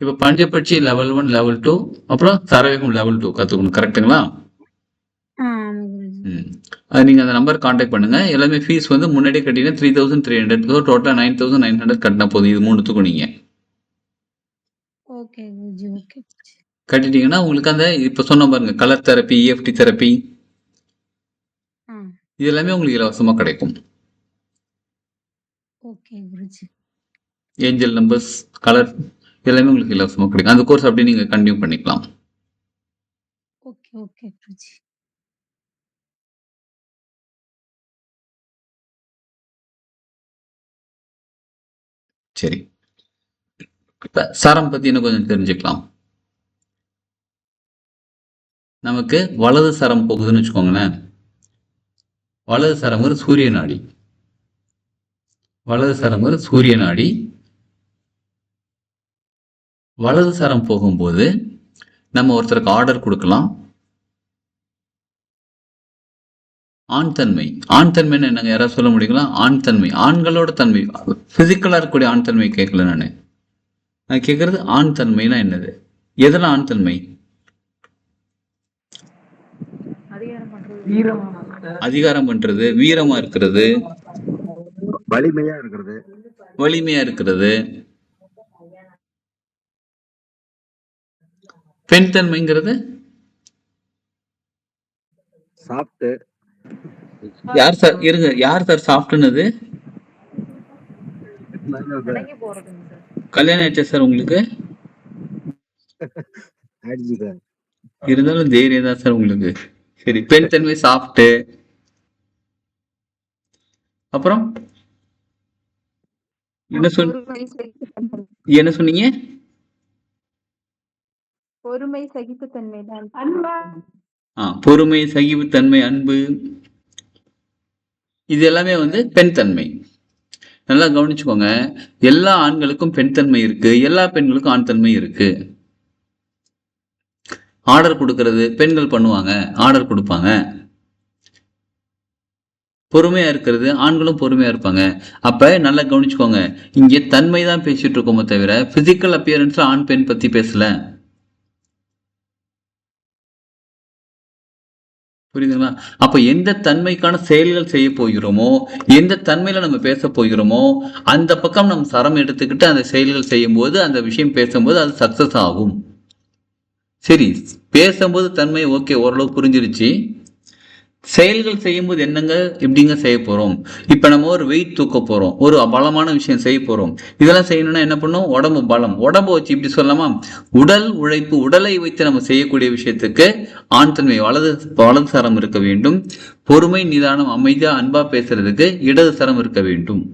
இப்ப பஞ்சபட்சி லெவல் 1 லெவல் 2 அப்புறம் சரவேகம் லெவல் 2 கத்துக்கணும். கரெக்டுங்களா? ஆமா குருஜி. அது நீங்க அந்த நம்பர் கான்டாக்ட் பண்ணுங்க. எல்லாமே ஃபீஸ் வந்து முன்னாடியே கட்டினா 3300, டோட்டலா 9900 கட்டினா போதும். இது மூணுத்துக்கும் நீங்க ஓகே குருஜி, ஓகே குருஜி. கட்டிட்டீங்கன்னா உங்களுக்கு அந்த இப்ப சொன்ன பாருங்க, கலர் தெரப்பி, EFT தெரப்பி, ஆ இது எல்லாமே உங்களுக்கு இலவசமா கிடைக்கும். Okay Guruji. Angel numbers, colour எல்லாமே உங்களுக்கு இலவசமா கிடைக்கும். அந்த கோர்ஸ் அப்படியே நீங்க கண்டினியூ பண்ணிக்கலாம். Okay okay Guruji. சரி, இப்ப சரம் பத்தி இன்னும் கொஞ்சம் தெரிஞ்சுக்கலாம். நமக்கு வலது சரம் போகுதுன்னு வச்சுக்கோங்களேன். வலது சரம் ஒரு சூரிய நாடி, வலது சரம் ஒரு சூரிய நாடி. வலது சரம் போகும்போது நம்ம ஒருத்தருக்கு ஆர்டர் கொடுக்கலாம். ஆண் தன்மை, ஆண் தன்மைன்னு என்னங்க, யாராவது சொல்ல முடியுங்களா? ஆண் தன்மை, ஆண்களோட தன்மை, பிசிக்கலா இருக்கக்கூடிய ஆண் தன்மை கேட்கல. நான் கேட்கறது ஆண் தன்மைனா என்னது, எதெல்லாம் ஆண் தன்மை? அதிகாரம் பண்றது, வீரமா இருக்கிறது, வலிமையா இருக்கிறது, வலிமையா இருக்கிறது. பெண் தன்மைங்கிறது சாப்பிட்டு யார் சார் இருங்க, யார் சார் சாப்பிட்டுனது? கல்யாணம் ஆயிடுச்சா சார் உங்களுக்கு? இருந்தாலும் தைரியம் தான் சார் உங்களுக்கு. சரி, பெண் தன்மை சாப்பிட்டு, அப்புறம் என்ன என்ன சொன்னீங்க? பொறுமை, சகிப்புத்தன்மை தான். பொறுமை, சகிப்புத்தன்மை, அன்பு, இது எல்லாமே வந்து பெண் தன்மை. நல்லா கவனிச்சுக்கோங்க, எல்லா ஆண்களுக்கும் பெண் தன்மை இருக்கு, எல்லா பெண்களுக்கும் ஆண் தன்மை இருக்கு. ஆர்டர் கொடுக்கறது பெண்கள் பண்ணுவாங்க, ஆர்டர் கொடுப்பாங்க. பொறுமையா இருக்கிறது ஆண்களும் பொறுமையா இருப்பாங்க. அப்ப நல்லா கவனிச்சுக்கோங்க, இங்க தன்மை தான் பேசிட்டு இருக்கோமே தவிர பிசிக்கல் அப்பியரன்ஸ்ல ஆண் பெண் பத்தி பேசல. புரியுதுங்களா? அப்ப எந்த தன்மைக்கான செயல்கள் செய்ய போகிறோமோ, எந்த தன்மையில நம்ம பேச போகிறோமோ, அந்த பக்கம் நம்ம சரம் எடுத்துக்கிட்டு அந்த செயல்கள் செய்யும் போது, அந்த விஷயம் பேசும்போது அது சக்சஸ் ஆகும். சரி, பேசும்போது தன்மை ஓகே, ஓரளவு புரிஞ்சிருச்சு. செயல்கள் செய்யும்போது என்னங்க, எப்படிங்க செய்ய போறோம்? இப்ப நம்ம ஒரு வெயிட் தூக்க போறோம், ஒரு பலமான விஷயம் செய்ய போறோம். இதெல்லாம் செய்யணும்னா என்ன பண்ணும்? உடம்பு பலம், உடம்பு வச்சு இப்படி சொல்லலாமா? உடல் உழைப்பு, உடலை வைத்து நம்ம செய்யக்கூடிய விஷயத்துக்கு ஆண் தன்மை வலது சரம் இருக்க வேண்டும். பொறுமை, நிதானம், அமைதியா அன்பா பேசுறதுக்கு இடது சரம் இருக்க வேண்டும்.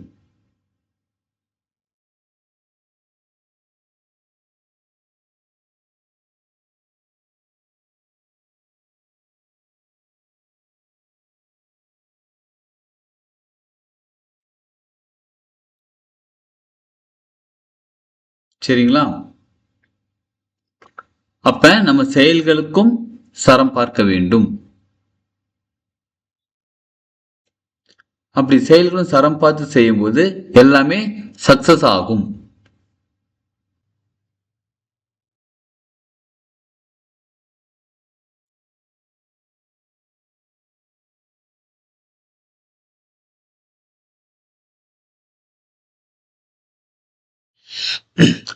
சரிங்களா? அப்ப நம்ம செயல்களுக்கும் சரம் பார்க்க வேண்டும். அப்படி செயல்களும் சரம் பார்த்து செய்யும் போது எல்லாமே சக்சஸ் ஆகும்.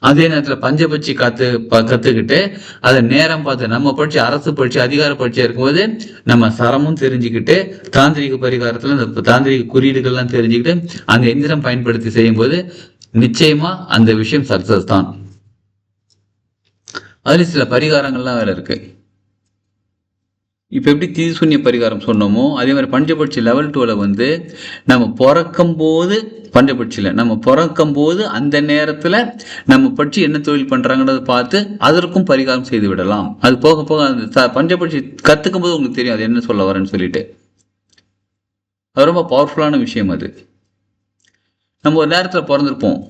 அதே நேரத்துல பஞ்சபட்சி கத்துக்கிட்டு அதை நேரம் பார்த்து நம்ம படிச்சு அரசு படிச்சு அதிகார பயிற்சியா இருக்கும்போது நம்ம சரமும் தெரிஞ்சுக்கிட்டு தாந்திரிக பரிகாரத்துல இந்த தாந்திரிக குறியீடுகள்லாம் தெரிஞ்சுக்கிட்டு அந்த எந்திரம் பயன்படுத்தி செய்யும் போது நிச்சயமா அந்த விஷயம் சக்சஸ் தான். அதுல சில பரிகாரங்கள்லாம் வேற இருக்கு. இப்ப எப்படி தீசூன்ய பரிகாரம் சொன்னோமோ அதே மாதிரி பஞ்சபட்சி லெவல் 2ல வந்து நம்ம பிறக்கும் போது பஞ்சபட்சியில நம்ம பிறக்கும் போது அந்த நேரத்துல நம்ம படிச்சு என்ன தொழில் பண்றாங்கன்றதை பார்த்து அதற்கும் பரிகாரம் செய்து விடலாம். அது போக போக அந்த பஞ்சபட்சி கத்துக்கும் போது உங்களுக்கு தெரியும் அது என்ன சொல்ல வரேன்னு சொல்லிட்டு. அது ரொம்ப பவர்ஃபுல்லான விஷயம். அது நம்ம ஒரு நேரத்துல பிறந்திருப்போம்,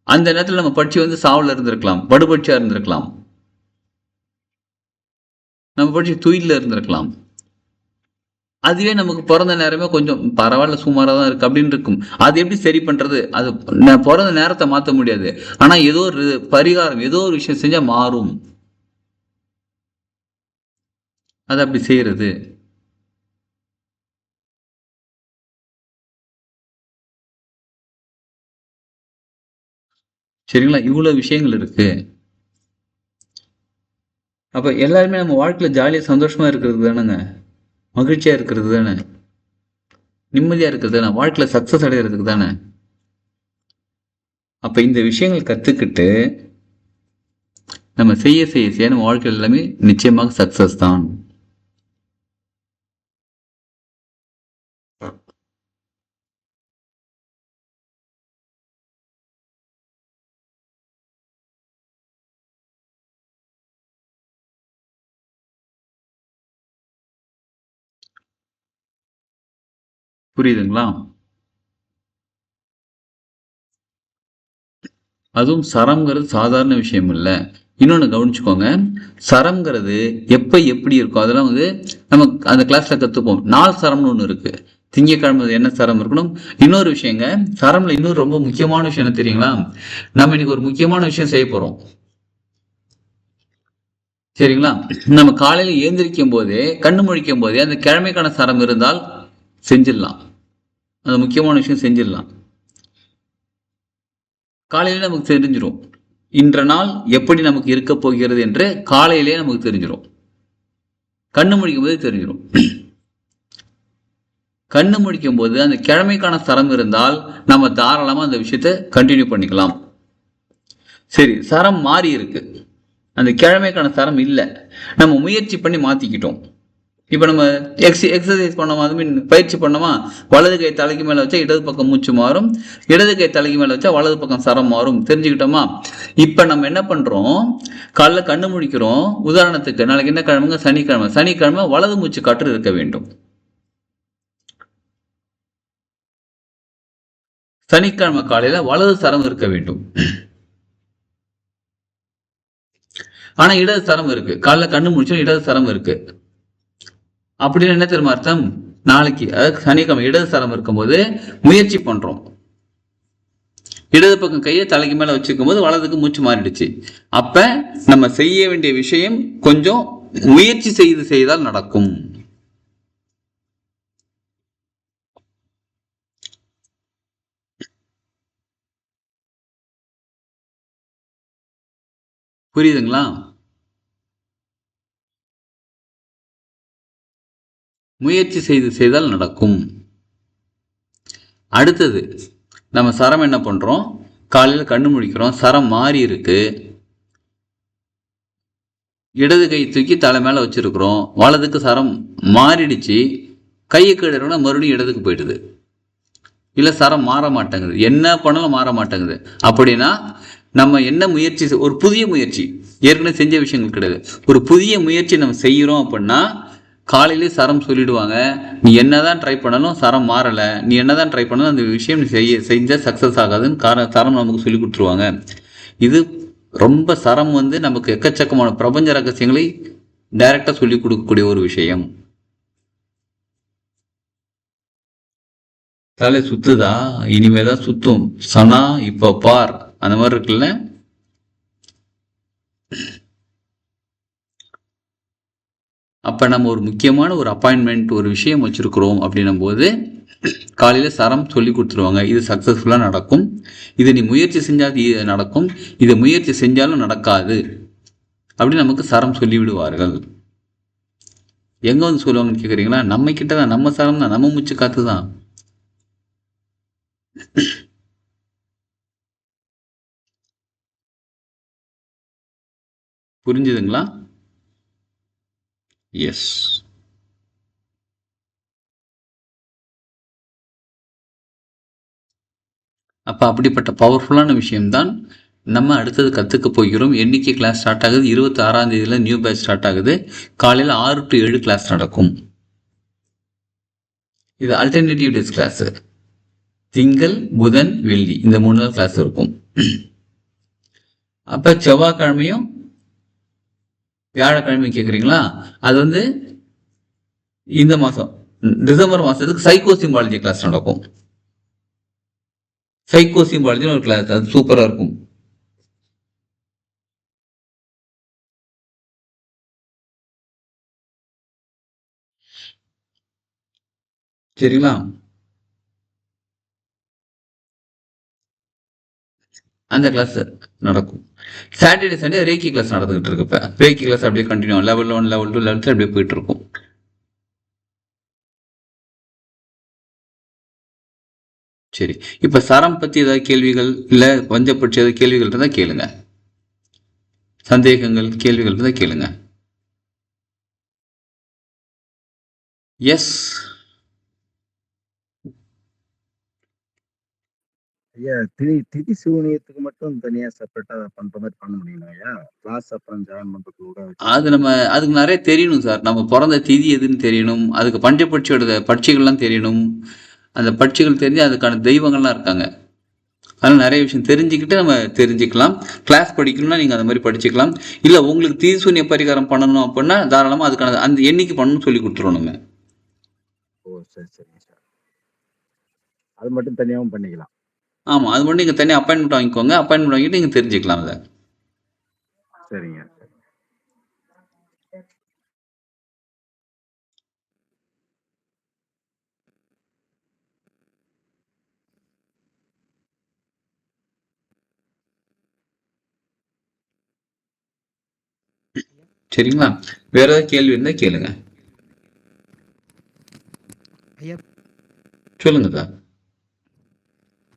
அந்த நேரத்துல நம்ம பட்சி வந்து சாவுல இருந்திருக்கலாம், படுபட்சியா இருந்திருக்கலாம், நம்ம படிச்சு துயில இருந்திருக்கலாம். அதுவே நமக்கு பிறந்த நேரமே கொஞ்சம் பரவாயில்ல சுமாரா தான் இருக்கு அப்படின்னு இருக்கும். அது எப்படி சரி பண்றது? அது பிறந்த நேரத்தை மாற்ற முடியாது, ஆனா ஏதோ ஒரு பரிகாரம் ஏதோ ஒரு விஷயம் செஞ்சா மாறும். அது அப்படி செய்யறது. சரிங்களா? இவ்வளவு விஷயங்கள் இருக்கு. அப்ப எல்லாருமே நம்ம வாழ்க்கையில ஜாலியா சந்தோஷமா இருக்கிறது தானேங்க, மகிழ்ச்சியா இருக்கிறது தானே, நிம்மதியா இருக்கிறது தானே, வாழ்க்கையில சக்சஸ் அடைகிறதுக்கு தானே. அப்ப இந்த விஷயங்கள் கத்துக்கிட்டு நம்ம செய்ய செய்ய செய்ய நம்ம வாழ்க்கையில் எல்லாமே நிச்சயமாக சக்சஸ் தான். புரியுதுங்களா? அதுவும் சரம்ங்கிறது சாதாரண விஷயம் இல்லை. இன்னொன்று கவனிச்சுக்கோங்க, சரம்ங்கிறது எப்போ எப்படி இருக்கும் அதெல்லாம் வந்து நம்ம அந்த கிளாஸ்ல கற்றுப்போம். 4 சரம்னு ஒன்று இருக்கு. திங்கக்கிழமை என்ன சரம் இருக்கணும். இன்னொரு விஷயங்க, சரம்ல இன்னொரு ரொம்ப முக்கியமான விஷயம் என்ன தெரியுங்களா? நம்ம இன்னைக்கு ஒரு முக்கியமான விஷயம் செய்ய போறோம். சரிங்களா? நம்ம காலையில ஏந்திரிக்கும் போதே கண்ணு முழிக்கும் போதே அந்த கிழமைக்கான சரம் இருந்தால் செஞ்சிடலாம். அந்த முக்கியமான விஷயம் செஞ்சிடலாம். காலையில நமக்கு தெரிஞ்சிடும் இன்ற நாள் எப்படி நமக்கு இருக்க போகிறது என்று காலையிலே நமக்கு தெரிஞ்சிடும். கண்ணு முழிக்கும் போது தெரிஞ்சிடும். கண்ணு முழிக்கும் போது அந்த கிழமைக்கான சரம் இருந்தால் நம்ம தாராளமா அந்த விஷயத்தை கண்டினியூ பண்ணிக்கலாம். சரி, சரம் மாறி இருக்கு, அந்த கிழமைக்கான சரம் இல்லை, நம்ம முயற்சி பண்ணி மாத்திக்கிட்டோம். இப்போ நம்ம எக்ஸசைஸ் பண்ணோமா, அது மீன் பயிற்சி பண்ணோமா, வலது கை தலைக்கு மேலே வச்சா இடது பக்கம் மூச்சு மாறும், இடது கை தலைக்கு மேலே வச்சா வலது பக்கம் சரம் மாறும். தெரிஞ்சுக்கிட்டோமா? இப்போ நம்ம என்ன பண்ணுறோம், காலைல கண்ணு முழிக்கிறோம். உதாரணத்துக்கு நாளைக்கு என்ன கிழமைங்க? சனிக்கிழமை. சனிக்கிழமை வலது மூச்சு காற்று இருக்க வேண்டும். சனிக்கிழமை காலையில வலது சரம் இருக்க வேண்டும். ஆனா இடது சரம் இருக்கு. காலைல கண்ணு முடிச்சோம் இடது சரம் இருக்கு. அப்படின்னு என்ன தெரியுமா அர்த்தம்? நாளைக்கு அதாவது சனிக்கிழமை இடது சரம் இருக்கும்போது முயற்சி பண்றோம். இடது பக்கம் கையை தலைக்கு மேல வச்சுக்கும் போது வலதுக்கு மூச்சு மாறிடுச்சு. அப்ப நம்ம செய்ய வேண்டிய விஷயம் கொஞ்சம் முயற்சி செய்தால் நடக்கும். புரியுதுங்களா? முயற்சி செய்தால் நடக்கும். அடுத்தது நம்ம சரம் என்ன பண்றோம், காலையில் கண்ணு முழிக்கிறோம், சரம் மாறி இருக்கு, இடது கை தூக்கி தலை மேல வச்சிருக்கிறோம், வலதுக்கு சரம் மாறிடுச்சு, கையை கீழே மறுபடியும் இடதுக்கு போயிடுது, இல்ல சரம் மாற மாட்டேங்குது, என்ன பண்ணாலும் மாற மாட்டேங்குது. அப்படின்னா நம்ம என்ன முயற்சி, ஒரு புதிய முயற்சி, ஏற்கனவே செஞ்ச விஷயங்கள் கிடையாது, ஒரு புதிய முயற்சி நம்ம செய்யறோம் அப்படின்னா காலையிலே சரம் சொல்லிடுவாங்க, நீ என்னதான் ட்ரை பண்ணாலும் சரம் மாறலை, நீ என்னதான் ட்ரை பண்ணாலும் அந்த விஷயம் நீ செஞ்ச சக்சஸ் ஆகாதுன்னு சரம் நமக்கு சொல்லி கொடுத்துருவாங்க. இது ரொம்ப சரம் வந்து நமக்கு எக்கச்சக்கமான பிரபஞ்ச ரகசியங்களை டைரக்டா சொல்லி கொடுக்கக்கூடிய ஒரு விஷயம். தலை சுத்துதா? இனிமேதான் சுத்தும். சனா இப்ப பார், அந்த மாதிரி இருக்குல்ல. அப்ப நம்ம ஒரு முக்கியமான ஒரு அப்பாயின்மெண்ட், ஒரு விஷயம் வச்சிருக்கிறோம் அப்படின்னும் போது காலையில் சரம் சொல்லி கொடுத்துருவாங்க. இது சக்ஸஸ்ஃபுல்லாக நடக்கும், இதை நீ முயற்சி செஞ்சால் இது நடக்கும், இதை முயற்சி செஞ்சாலும் நடக்காது அப்படின்னு நமக்கு சரம் சொல்லி விடுவார்கள். எங்கே வந்து சொல்லுவாங்கன்னு கேட்குறீங்களா? நம்ம கிட்ட தான், நம்ம சரம் தான், நம்ம மூச்சு காத்து தான். புரிஞ்சுதுங்களா? எஸ். அப்போ அப்படிப்பட்ட பவர்ஃபுல்லான விஷயம்தான் நம்ம அடுத்தது கற்றுக்க போகிறோம். எண்ணிக்கை கிளாஸ் ஸ்டார்ட் ஆகுது. 26ஆம் தேதியில் நியூ பேட்ச் ஸ்டார்ட் ஆகுது. காலையில் 6 to 7 கிளாஸ் நடக்கும். இது அல்டர்னேட்டிவ் டேஸ் கிளாஸு. திங்கள், புதன், வெள்ளி இந்த 3 நாள் கிளாஸ் இருக்கும். அப்போ செவ்வாய்க்கிழமையும் வியாழக்கிழமையும் கேட்குறீங்களா? அது வந்து இந்த மாதம் டிசம்பர் மாதத்துக்கு சைக்கோ சிம்பாலஜி கிளாஸ் நடக்கும். சைக்கோ சிம்பாலஜின்னு ஒரு கிளாஸ், அது சூப்பராக இருக்கும். சரிங்களா? அந்த கிளாஸ் நடக்கும். சாட்டர்டே சண்டே ரேக்கி கிளாஸ் நடந்துகிட்டு இருக்கு. இப்போ ரேக்கி கிளாஸ் அப்படியே கண்டினியூ லெவல் 1, லெவல் 2, லெவல் 3 அப்படியே போயிட்டு இருக்கும். சரி, இப்போ சரம் பற்றி ஏதாவது கேள்விகள் இல்லை பஞ்சபட்சி ஏதாவது கேள்விகள் இருந்தால் கேளுங்க. சந்தேகங்கள் கேள்விகள் இருந்தால் கேளுங்க. எஸ். ஐயா திதி சூனியத்துக்கு மட்டும் தனியா செப்பரேட்டா பண்ற மாதிரி பண்ண முடியுமா ஐயா? கிளாஸ் அப்புறம் ஜாயின் பண்றதுக்கு கூட அது அதுக்கு நிறைய தெரியணும் சார். நம்ம பிறந்த திதி எதுன்னு தெரியணும், அதுக்கு பஞ்சபட்சியோட பட்சிகள்லாம் தெரியணும். அந்த பட்சிகள் தெரிஞ்சு அதுக்கான தெய்வங்கள்லாம் இருக்காங்க. அதனால் நிறைய விஷயம் தெரிஞ்சுக்கிட்டு நம்ம தெரிஞ்சுக்கலாம். கிளாஸ் படிக்கணும்னா நீங்கள் அந்த மாதிரி படிச்சுக்கலாம். இல்லை உங்களுக்கு தீசூன்ய பரிகாரம் பண்ணணும் அப்படின்னா தாராளமாக அதுக்கான அந்த எண்ணிக்கை பண்ணணும்னு சொல்லி கொடுத்துருவோம் நம்ம. ஓ சரி சரிங்க சார். அது மட்டும் தனியாகவும் பண்ணிக்கலாம். ஆமாம், அது மட்டும் நீங்கள் தனியாக அப்பாயின்மெண்ட் வாங்கிக்கோங்க. அப்பாயின்மெண்ட் வாங்கிட்டு நீங்கள் தெரிஞ்சுக்கலாம் அதை. சரிங்க. சரிங்களா? வேற ஏதாவது கேள்வி இருந்தால் கேளுங்க. ஐயா சொல்லுங்க சார்.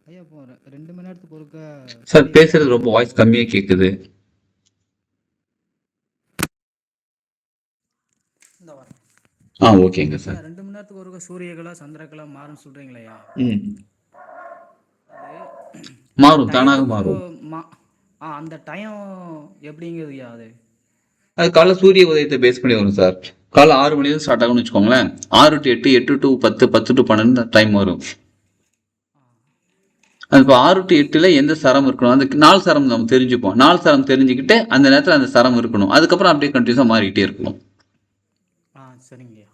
ஐயா இப்போ 2 மணி நேரத்துக்கு ஒருக்கா சார் பேசுறது ரொம்ப வாய்ஸ் கம்மியாக கேட்குது. இந்த வாரம் ஓகேங்க சார். 2 மணி நேரத்துக்கு ஒருக்கா சூரியகலா சந்திரகலா மாறும்னு சொல்றீங்களா? அது மாறும், தானாக மாறும். அந்த டைம் எப்படிங்கிறதுயா? அது காலைல சூரிய உதயத்தை பேஸ் பண்ணி வரும் சார். காலைல 6 மணிலேருந்து ஸ்டார்ட் ஆகும்னு வச்சுக்கோங்களேன். 6 to 8, 8 to 10, 10 to 12 டைம் வரும். அது இப்போ 6 to 8ல் எந்த சரம் இருக்கணும், அந்த 4 சரம் நம்ம தெரிஞ்சுப்போம். 4 சரம் தெரிஞ்சுக்கிட்டு அந்த நேரத்தில் அந்த சரம் இருக்கணும். அதுக்கப்புறம் அப்படியே கண்டினியூஸாக மாறிக்கிட்டே இருக்கணும். சரிங்கய்யா.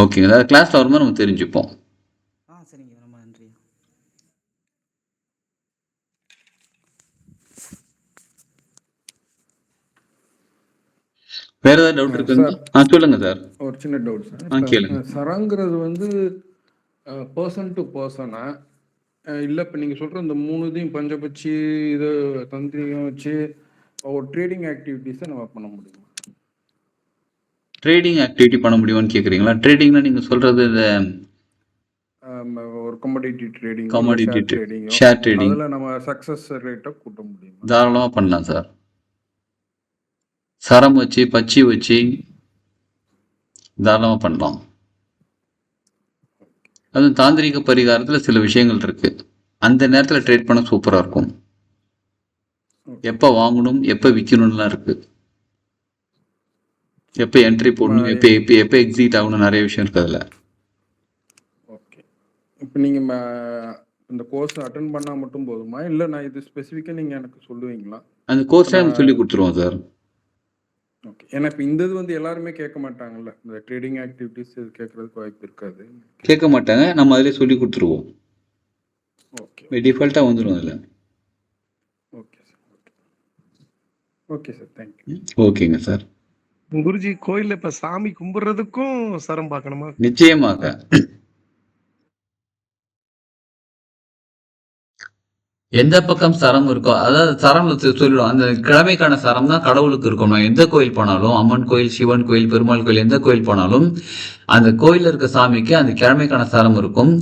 ஓகேங்க, அதாவது கிளாஸில் வரும்போது நம்ம தெரிஞ்சுப்போம். சரிங்க, ரொம்ப நன்றி. வேற ஏதாவது டவுட் இருக்குங்க? சொல்லுங்க சார். ஒரு சின்ன டவுட் சார். கேளுங்க. சரங்கிறது வந்து பர்சன் டு பர்சனா இல்லை இப்போ நீங்கள் சொல்கிற இந்த 3 இதையும் பஞ்சபட்சி இது தந்திரிகம் வச்சு ஒரு ட்ரேடிங் ஆக்டிவிட்டீஸை நம்ம பண்ண முடியும்? ட்ரேடிங் ஆக்டிவிட்டி பண்ண முடியுமான்னு கேட்குறீங்களா? ட்ரேடிங்னா நீங்கள் சொல்கிறது இந்த ஒரு கமோடிட்டி ட்ரேடிங், ஷேர் ட்ரேடிங், அதில் நம்ம சக்ஸஸ் ரேட்டை கூட்ட முடியும்? தாராளமாக பண்ணலாம் சார். சரம் வச்சு பச்சி வச்சு தாராளமாக பண்ணலாம். அது தாந்திரிக பரிகாரத்தில் சில விஷயங்கள் இருக்கு. அந்த நேரத்தில் ட்ரேட் பண்ண சூப்பராக இருக்கும். எப்போ வாங்கணும் எப்போ விற்கணும்லாம் இருக்கு. எப்போ என்ட்ரி போடணும் எப்போ எக்ஸிட் ஆகணும், நிறைய விஷயம் இருக்கு அதில். ஓகே, இப்போ நீங்கள் இந்த கோர்ஸ் அட்டென்ட் பண்ணால் மட்டும் போதுமா, இல்லை நான் இது ஸ்பெசிஃபிக்காக நீங்கள் எனக்கு சொல்லுவீங்களா? அந்த கோர்ஸ் நம்ம சொல்லி கொடுத்துருவோம் சார். ஓகே, ஏன்னா இப்போ இந்த இது வந்து எல்லாருமே கேட்க மாட்டாங்கல்ல, இந்த ட்ரேடிங் ஆக்டிவிட்டிஸ் இது கேட்கறதுக்கு வாய்ப்பு இருக்காது. கேட்க மாட்டாங்க, நம்ம அதிலே சொல்லி கொடுத்துருவோம். ஓகே, டிஃபால்ட்டாக வந்துடும் அதில். Okay sir. Okay sir, thank you. ஓகேங்க சார். குருஜி, கோயிலில் இப்போ சாமி கும்பிட்றதுக்கும் சரம் பார்க்கணுமா? நிச்சயமாக. எந்த பக்கம் சரம் இருக்கோ, அதாவது சரம் சொல்லிடும். அந்த கிழமைக்கான சரம் தான் கடவுளுக்கு இருக்கும். நான் எந்த கோயில் போனாலும், அம்மன் கோயில், சிவன் கோயில், பெருமாள் கோயில், எந்த கோயில் போனாலும் அந்த கோயில்ல இருக்க சாமிக்கு அந்த கிழமைக்கான சரம் இருக்கும்.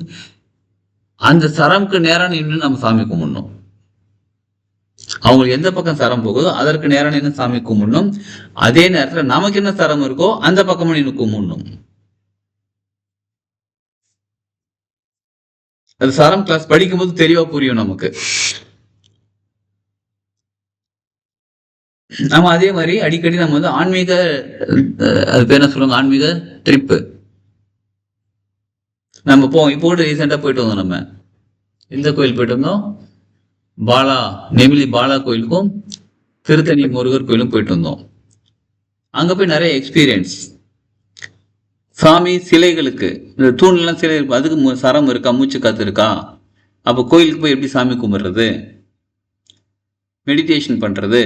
அந்த சரம்க்கு நேரா நின்று நம்ம சாமி கும்பிடணும். அவங்களுக்கு எந்த பக்கம் சரம் போகுதோ அதற்கு நேரம் நின்று சாமி கும்பிடணும். அதே நேரத்துல நமக்கு என்ன சரம் இருக்கோ அந்த பக்கமும் நின்று கும்பிடணும். அது சரம் கிளாஸ் படிக்கும்போது தெளிவா புரியும் நமக்கு. நம்ம அதே மாதிரி அடிக்கடி நம்ம வந்து ஆன்மீக, அது பேர் என்ன சொல்லுவாங்க, ஆன்மீக ட்ரிப்பு நம்ம போவோம். இப்போ கூட ரீசெண்டா போயிட்டு வந்தோம். நம்ம எந்த கோயில் போயிட்டு வந்தோம்? பாலா, நெமிலி பாலா கோயிலுக்கும் திருத்தணி முருகர் கோயிலும் போயிட்டு வந்தோம். அங்க போய் நிறைய எக்ஸ்பீரியன்ஸ். சாமி சிலைகளுக்கு, இந்த தூண்லாம் சிலை இருக்கும், அதுக்கு சரம் இருக்கா, மூச்சு காத்து இருக்கா? அப்போ கோயிலுக்கு போய் எப்படி சாமி கும்பிடுறது, மெடிடேஷன் பண்றது,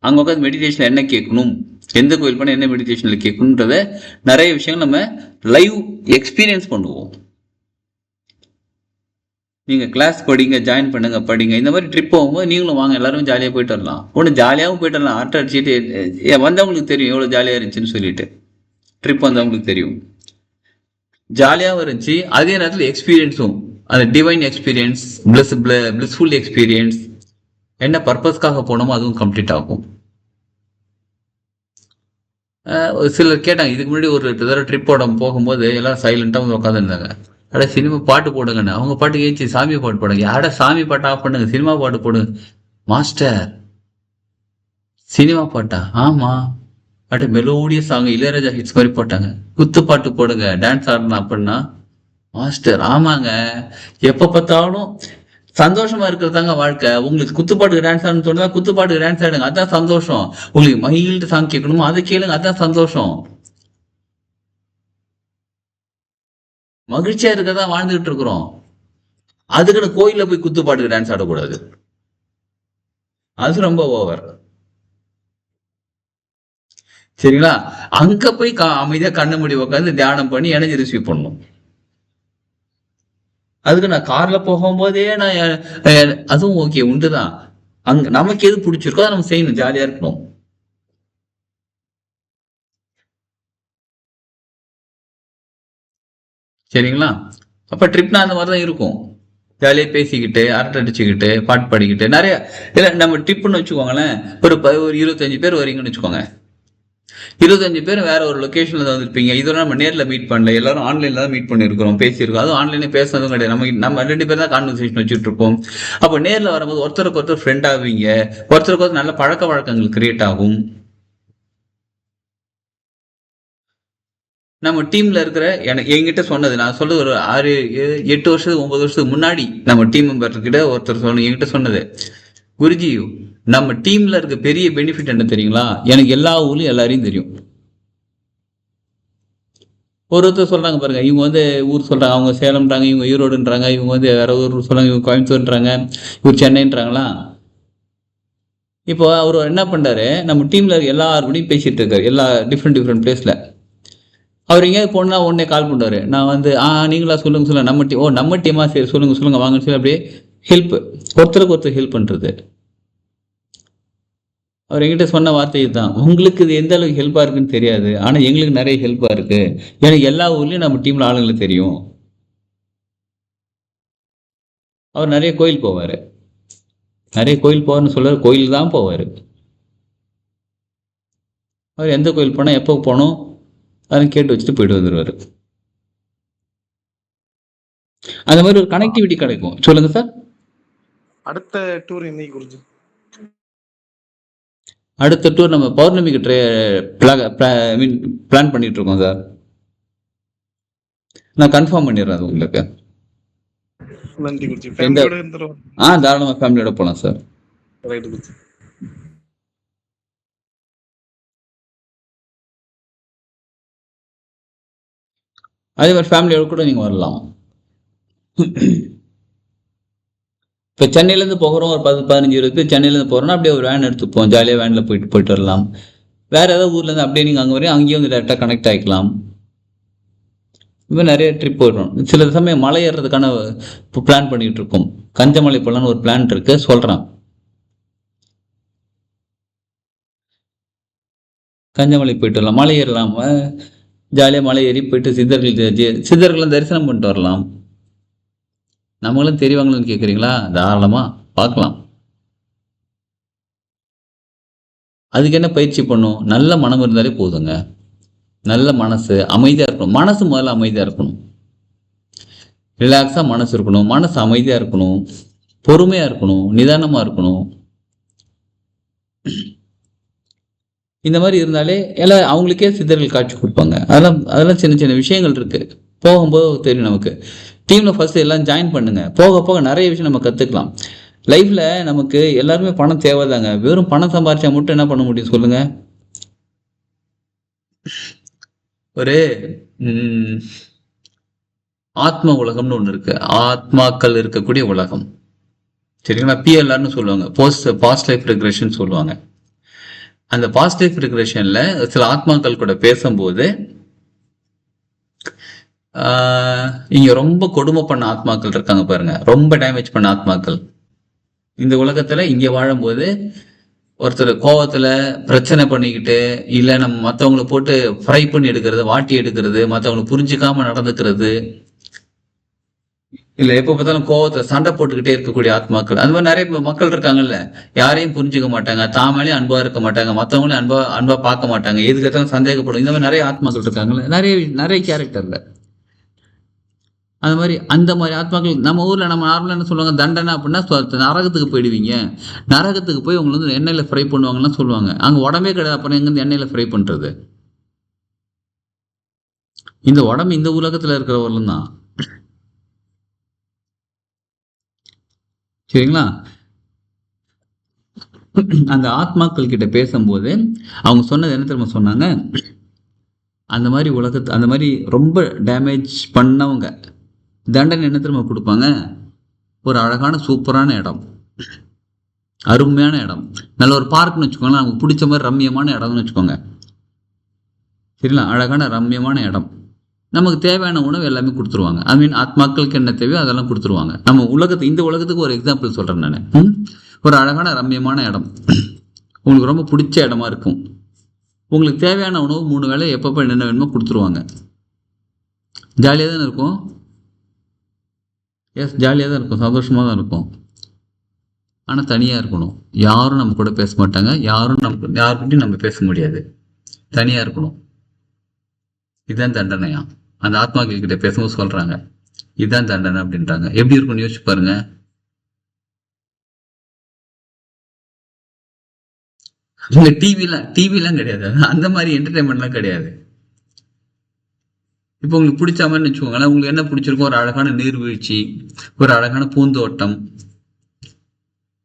அங்க உட்காந்து மெடிடேஷன்ல என்ன கேட்கணும், எந்த கோயில் பண்ண என்ன மெடிடேஷன்ல கேட்கணுன்றத நிறைய விஷயங்கள் நம்ம லைவ் எக்ஸ்பீரியன்ஸ் பண்ணுவோம். நீங்க கிளாஸ் படிங்க, ஜாயின் பண்ணுங்க, படிங்க. இந்த மாதிரி ட்ரிப் போகும்போது நீங்களும் வாங்க, எல்லாரும் ஜாலியாக போயிட்டு வரலாம். ஒன்று ஜாலியாகவும் போயிட்டு வரலாம், அரட்டை அடிச்சுட்டு வந்தவங்களுக்கு தெரியும் எவ்வளோ ஜாலியாக இருந்துச்சுன்னு சொல்லிட்டு. ட்ரிப் வந்தவங்களுக்கு தெரியும் ஜாலியாகவும் இருந்துச்சு. அதே நேரத்தில் எக்ஸ்பீரியன்ஸும், அந்த டிவைன் எக்ஸ்பீரியன்ஸ், பிளிஸ்ஃபுல் எக்ஸ்பீரியன்ஸ், என்ன பர்பஸ்க்காக போனோமோ அதுவும் கம்ப்ளீட் ஆகும். சிலர் கேட்டாங்க, இதுக்கு முன்னாடி ஒரு தடவை ட்ரிப் போகும்போது எல்லாரும் சைலண்டாக வந்து உட்காந்துருந்தாங்க. அட சினிமா பாட்டு போடுங்கண்ணே. அவங்க பாட்டு ஏஞ்சி சாமி பாட்டு போடுங்க. யாட சாமி பாட்டு ஆஃப் பண்ணுங்க, சினிமா பாட்டு போடுங்க. மாஸ்டர் சினிமா பாட்டா? ஆமா. அட மெலோடிய சாங், இளையராஜா ஹிட்ஸ் மாதிரி போட்டாங்க. குத்து பாட்டு போடுங்க, டான்ஸ் ஆடணும் அப்படின்னா. மாஸ்டர் ஆமாங்க, எப்ப பார்த்தாலும் சந்தோஷமா இருக்கிறதாங்க வாழ்க்கை. உங்களுக்கு குத்துப்பாட்டுக்கு டான்ஸ் ஆடணும்னு சொன்னா குத்துப்பாட்டுக்கு டான்ஸ் ஆடுங்க, அதான் சந்தோஷம். உங்களுக்கு மைல்டு சாங் கேட்கணுமோ அதை கேளுங்க, அதான் சந்தோஷம். மகிழ்ச்சியா இருக்கதான் வாழ்ந்துகிட்டு இருக்கிறோம். அதுக்குன்னு கோயில்ல போய் குத்துப்பாட்டுக்கு டான்ஸ் ஆடக்கூடாது, அது ரொம்ப ஓவர். சரிங்களா? அங்க போய் அமைதியா கண்ணு மூடி உட்காந்து தியானம் பண்ணி எனர்ஜி ரிசீவ் பண்ணணும். அதுக்கு நான் கார்ல போகும்போதே அதுவும் ஓகே உண்டுதான். அங்க நமக்கு எது பிடிச்சிருக்கோ அதை நம்ம செய்யணும், ஜாலியா இருக்கணும். சரிங்களா? அப்ப ட்ரிப்னா அந்த மாதிரிதான் இருக்கும். ஜாலியா பேசிக்கிட்டு, அரட்டை அடிச்சுக்கிட்டு, பாட்டு பாடிக்கிட்டு, நிறைய இல்ல நம்ம ட்ரிப்னு வச்சுக்கோங்களேன். ஒரு 25 பேர் வரீங்கன்னு வச்சுக்கோங்க. 25 பேர் வேற ஒரு லொகேஷன்ல தான் வந்திருப்பீங்க. இதெல்லாம் நம்ம நேர்ல மீட் பண்ணல, எல்லாரும் ஆன்லைன்ல தான் மீட் பண்ணிருக்கிறோம், பேசியிருக்கோம். அதுவும் ஆன்லைன்ல பேசுனதும் கிடையாது. நம்ம 2 பேர் தான் கான்வர்சேஷன் வச்சுட்டு இருப்போம். அப்போ நேர்ல வரும்போது ஒருத்தருக்கு ஒருத்தர் ஃப்ரெண்ட் ஆவீங்க, ஒருத்தருக்கு ஒருத்தர் நல்ல பழக்க வழக்கங்கள் கிரியேட் ஆகும். நம்ம டீம்ல இருக்கிற என்கிட்ட சொன்னது, நான் சொல்றது ஒரு 8 வருஷத்துக்கு 9 வருஷத்துக்கு முன்னாடி நம்ம டீம் மெம்பர் கிட்ட ஒருத்தர் என்கிட்ட சொன்னது, குருஜி நம்ம டீம்ல இருக்க பெரிய பெனிஃபிட் என்ன தெரியுங்களா? எனக்கு எல்லா ஊர்லயும் எல்லாரையும் தெரியும். ஒருத்தர் சொல்றாங்க பாருங்க, இவங்க வந்து ஊர் சொல்றாங்க, அவங்க சேலம்ன்றாங்க, இவங்க ஈரோடுன்றாங்க, இவங்க வந்து வேற ஊர் சொல்றாங்க, இவங்க கோயம்புத்தூர்ன்றாங்க, இவர் சென்னைன்றாங்களா. இப்போ அவர் என்ன பண்றாரு, நம்ம டீம்ல இருக்க எல்லாருக்கூடையும் பேசிட்டு இருக்காரு, எல்லா டிஃப்ரெண்ட் பிளேஸ்ல. அவர் எங்கேயாவது போனா உடனே கால் பண்ணுவாரு. நான் வந்து நீங்களா சொல்லுங்க நம்ம டீமா, சரி சொல்லுங்க வாங்கன்னு சொல்லி அப்படியே ஹெல்ப், ஒருத்தருக்கு ஒருத்தர் ஹெல்ப் பண்றது. அவர் என்கிட்ட சொன்ன வார்த்தை தான், உங்களுக்கு இது எந்த அளவுக்கு ஹெல்ப்பா இருக்குன்னு தெரியாது, ஆனா எங்களுக்கு நிறைய ஹெல்ப்பா இருக்கு. ஏன்னா எல்லா ஊர்லயும் நம்ம டீம்ல ஆளுங்களுக்கு தெரியும். அவர் நிறைய கோயில் போவாரு, சொல்றாரு, கோயில் தான் போவாரு. அவர் எந்த கோயில் போனா எப்போ போனோம் அதெல்லாம் கேட்டு வச்சுட்டு போயிட்டு வந்துடுவாரு. அந்த மாதிரி ஒரு கனெக்டிவிட்டி கிடைக்கும். சொல்லுங்க சார். அடுத்த டூர் என்னைக்கு குருஜி? அடுத்த டூர் நம்ம பௌர்ணமிக்கு பிளான் பண்ணிட்டு இருக்கோம் சார். நான் கன்ஃபார்ம் பண்ணிடுறேன் அது உங்களுக்கு. நன்றி குருஜி. ஃபேமிலியோட இருந்துறோம். தாராளமா ஃபேமிலியோட போலாம் சார். ரைட் குருஜி. அதே மாதிரி ஃபேமிலியோட கூட நீங்க வரலாம். இப்போ சென்னையிலேருந்து போகிறோம், ஒரு 10-15-20 பேர் சென்னையிலேருந்து போகிறோம்னா அப்படியே ஒரு வேன் எடுத்துப்போம், ஜாலியாக வேனில் போயிட்டு வரலாம். வேறு ஏதாவது ஊர்லேருந்து அப்படியே நீங்கள் அங்கே வரையும் அங்கேயும் வந்து டேரெக்டாக கனெக்ட் ஆகிக்கலாம். இது மாதிரி நிறைய ட்ரிப் போயிடும். சில சமயம் மலை ஏறுறதுக்கான இப்போ பிளான் பண்ணிட்டு இருக்கோம். கஞ்சமலை போலான்னு ஒரு பிளான் இருக்கு, சொல்றேன். கஞ்சமலை போயிட்டு வரலாம், மலை ஏறலாம். ஜாலியாக மலை ஏறி போயிட்டு சித்தர்களை தரிசனம் பண்ணிட்டு வரலாம். நம்மளும் தெரியவாங்களான்னு கேட்குறீங்களா? தாராளமாக பார்க்கலாம். அதுக்கு என்ன பயிற்சி பண்ணும்? நல்ல மனம் இருந்தாலே போதுங்க. நல்ல மனசு, அமைதியாக இருக்கணும். மனசு முதல்ல அமைதியாக இருக்கணும். ரிலாக்ஸாக மனசு இருக்கணும். மனசு அமைதியாக இருக்கணும். பொறுமையாக இருக்கணும். நிதானமாக இருக்கணும். இந்த மாதிரி இருந்தாலே எல்லாம் அவங்களுக்கே சித்தர்கள் காட்சி கொடுப்பாங்க. அதெல்லாம் சின்ன சின்ன விஷயங்கள் இருக்கு. போகும்போது தெரியும் நமக்கு. டீம்ல ஃபர்ஸ்ட் எல்லாம் ஜாயின் பண்ணுங்க. போக போக நிறைய விஷயம் நம்ம கத்துக்கலாம். லைஃப்ல நமக்கு எல்லாருமே பணம் தேவைதாங்க. வெறும் பணம் சம்பாரிச்சா மட்டும் என்ன பண்ண முடியும் சொல்லுங்க? ஒரு ஆத்ம உலகம்னு ஒண்ணு இருக்கு. ஆத்மாக்கள் இருக்கக்கூடிய உலகம், சரிங்களா? PLRன்னு சொல்லுவாங்க, பாஸ்ட் லைஃப் ரெக்ரெஷன் சொல்லுவாங்க. அந்த பாஸ்ட் லைஃப் ரெக்ரெஷன்ல சில ஆத்மாக்கள் கூட பேசும்போது இங்க ரொம்ப கொடுமை பண்ண ஆத்மாக்கள் இருக்காங்க பாருங்க, ரொம்ப டேமேஜ் பண்ண ஆத்மாக்கள். இந்த உலகத்துல இங்க வாழும்போது ஒருத்தர் கோவத்துல பிரச்சனை பண்ணிக்கிட்டு, இல்ல நம்ம மற்றவங்களை போட்டு ஃப்ரை பண்ணி எடுக்கிறது, வாட்டி எடுக்கிறது, மற்றவங்களை புரிஞ்சுக்காம நடந்துக்கிறது, இல்ல எப்ப பார்த்தாலும் கோவத்தை சண்டை போட்டுக்கிட்டே இருக்கக்கூடிய ஆத்மாக்கள். அது மாதிரி நிறைய மக்கள் இருக்காங்கல்ல, யாரையும் புரிஞ்சுக்க மாட்டாங்க, தாமலே அன்பா இருக்க மாட்டாங்க, மற்றவங்களையும் அன்பா பார்க்க மாட்டாங்க, எதுக்கு எத்தாலும் சந்தேகப்படும். இந்த மாதிரி நிறைய ஆத்மாக்கள் இருக்காங்கல்ல, நிறைய கேரக்டர்ல. அந்த மாதிரி ஆத்மாக்கள் நம்ம ஊர்ல நம்ம நார்மலா என்ன சொல்லுவாங்க, தண்டனை அப்படின்னா நரகத்துக்கு போயிடுவீங்க, நரகத்துக்கு போய் உங்களை வந்து எண்ணெயில ஃப்ரை பண்ணுவாங்கன்னு சொல்லுவாங்க. அங்க உடம்பே கிடையாது, அப்புறம் எங்க இருந்து எண்ணெயில ஃப்ரை பண்றது? இந்த உடம்பு இந்த உலகத்துல இருக்கிறவர்களும் தான், சரிங்களா? அந்த ஆத்மாக்கள் கிட்ட பேசும்போது அவங்க சொன்னது என்ன தெரியுமா சொன்னாங்க? அந்த மாதிரி அந்த மாதிரி ரொம்ப டேமேஜ் பண்ணவங்க தண்டனை என்ன தெரியுமா கொடுப்பாங்க? ஒரு அழகான சூப்பரான இடம், அருமையான இடம், நல்ல ஒரு பார்க்னு வச்சுக்கோங்களேன், நமக்கு பிடிச்ச மாதிரி ரம்மியமான இடம்னு வச்சுக்கோங்க, சரிங்களா? அழகான ரம்மியமான இடம், நமக்கு தேவையான உணவு எல்லாமே கொடுத்துருவாங்க. ஐ மீன் ஆத்மாக்களுக்கு என்ன தேவையோ அதெல்லாம் கொடுத்துருவாங்க. நம்ம இந்த உலகத்துக்கு ஒரு எக்ஸாம்பிள் சொல்றேன் நான். ஒரு அழகான ரம்மியமான இடம், உங்களுக்கு ரொம்ப பிடிச்ச இடமா இருக்கும். உங்களுக்கு தேவையான உணவு 3 வேளை எப்பப்போ என்னென்ன வேணுமோ கொடுத்துருவாங்க. ஜாலியாக தானே இருக்கும்? எஸ், ஜாலியாக தான் இருக்கும், சந்தோஷமாக தான் இருக்கும். ஆனால் தனியாக இருக்கணும். யாரும் நம்ம கூட பேச மாட்டாங்க, யாருக்கிட்டையும் நம்ம பேச முடியாது, தனியாக இருக்கணும். இதுதான் தண்டனையா? அந்த ஆத்மாக்கள் கிட்ட பேசும்போது சொல்றாங்க, இதுதான் தண்டனை அப்படின்றாங்க. எப்படி இருக்கும்னு யோசிச்சு பாருங்க. இங்க டிவிலாம் கிடையாது, அந்த மாதிரி என்டர்டைன்மெண்ட்லாம் கிடையாது. இப்போ உங்களுக்கு பிடிச்ச மாதிரி வச்சுக்கோங்களேன், உங்களுக்கு என்ன பிடிச்சிருக்கும்? ஒரு அழகான நீர்வீழ்ச்சி, ஒரு அழகான பூந்தோட்டம்,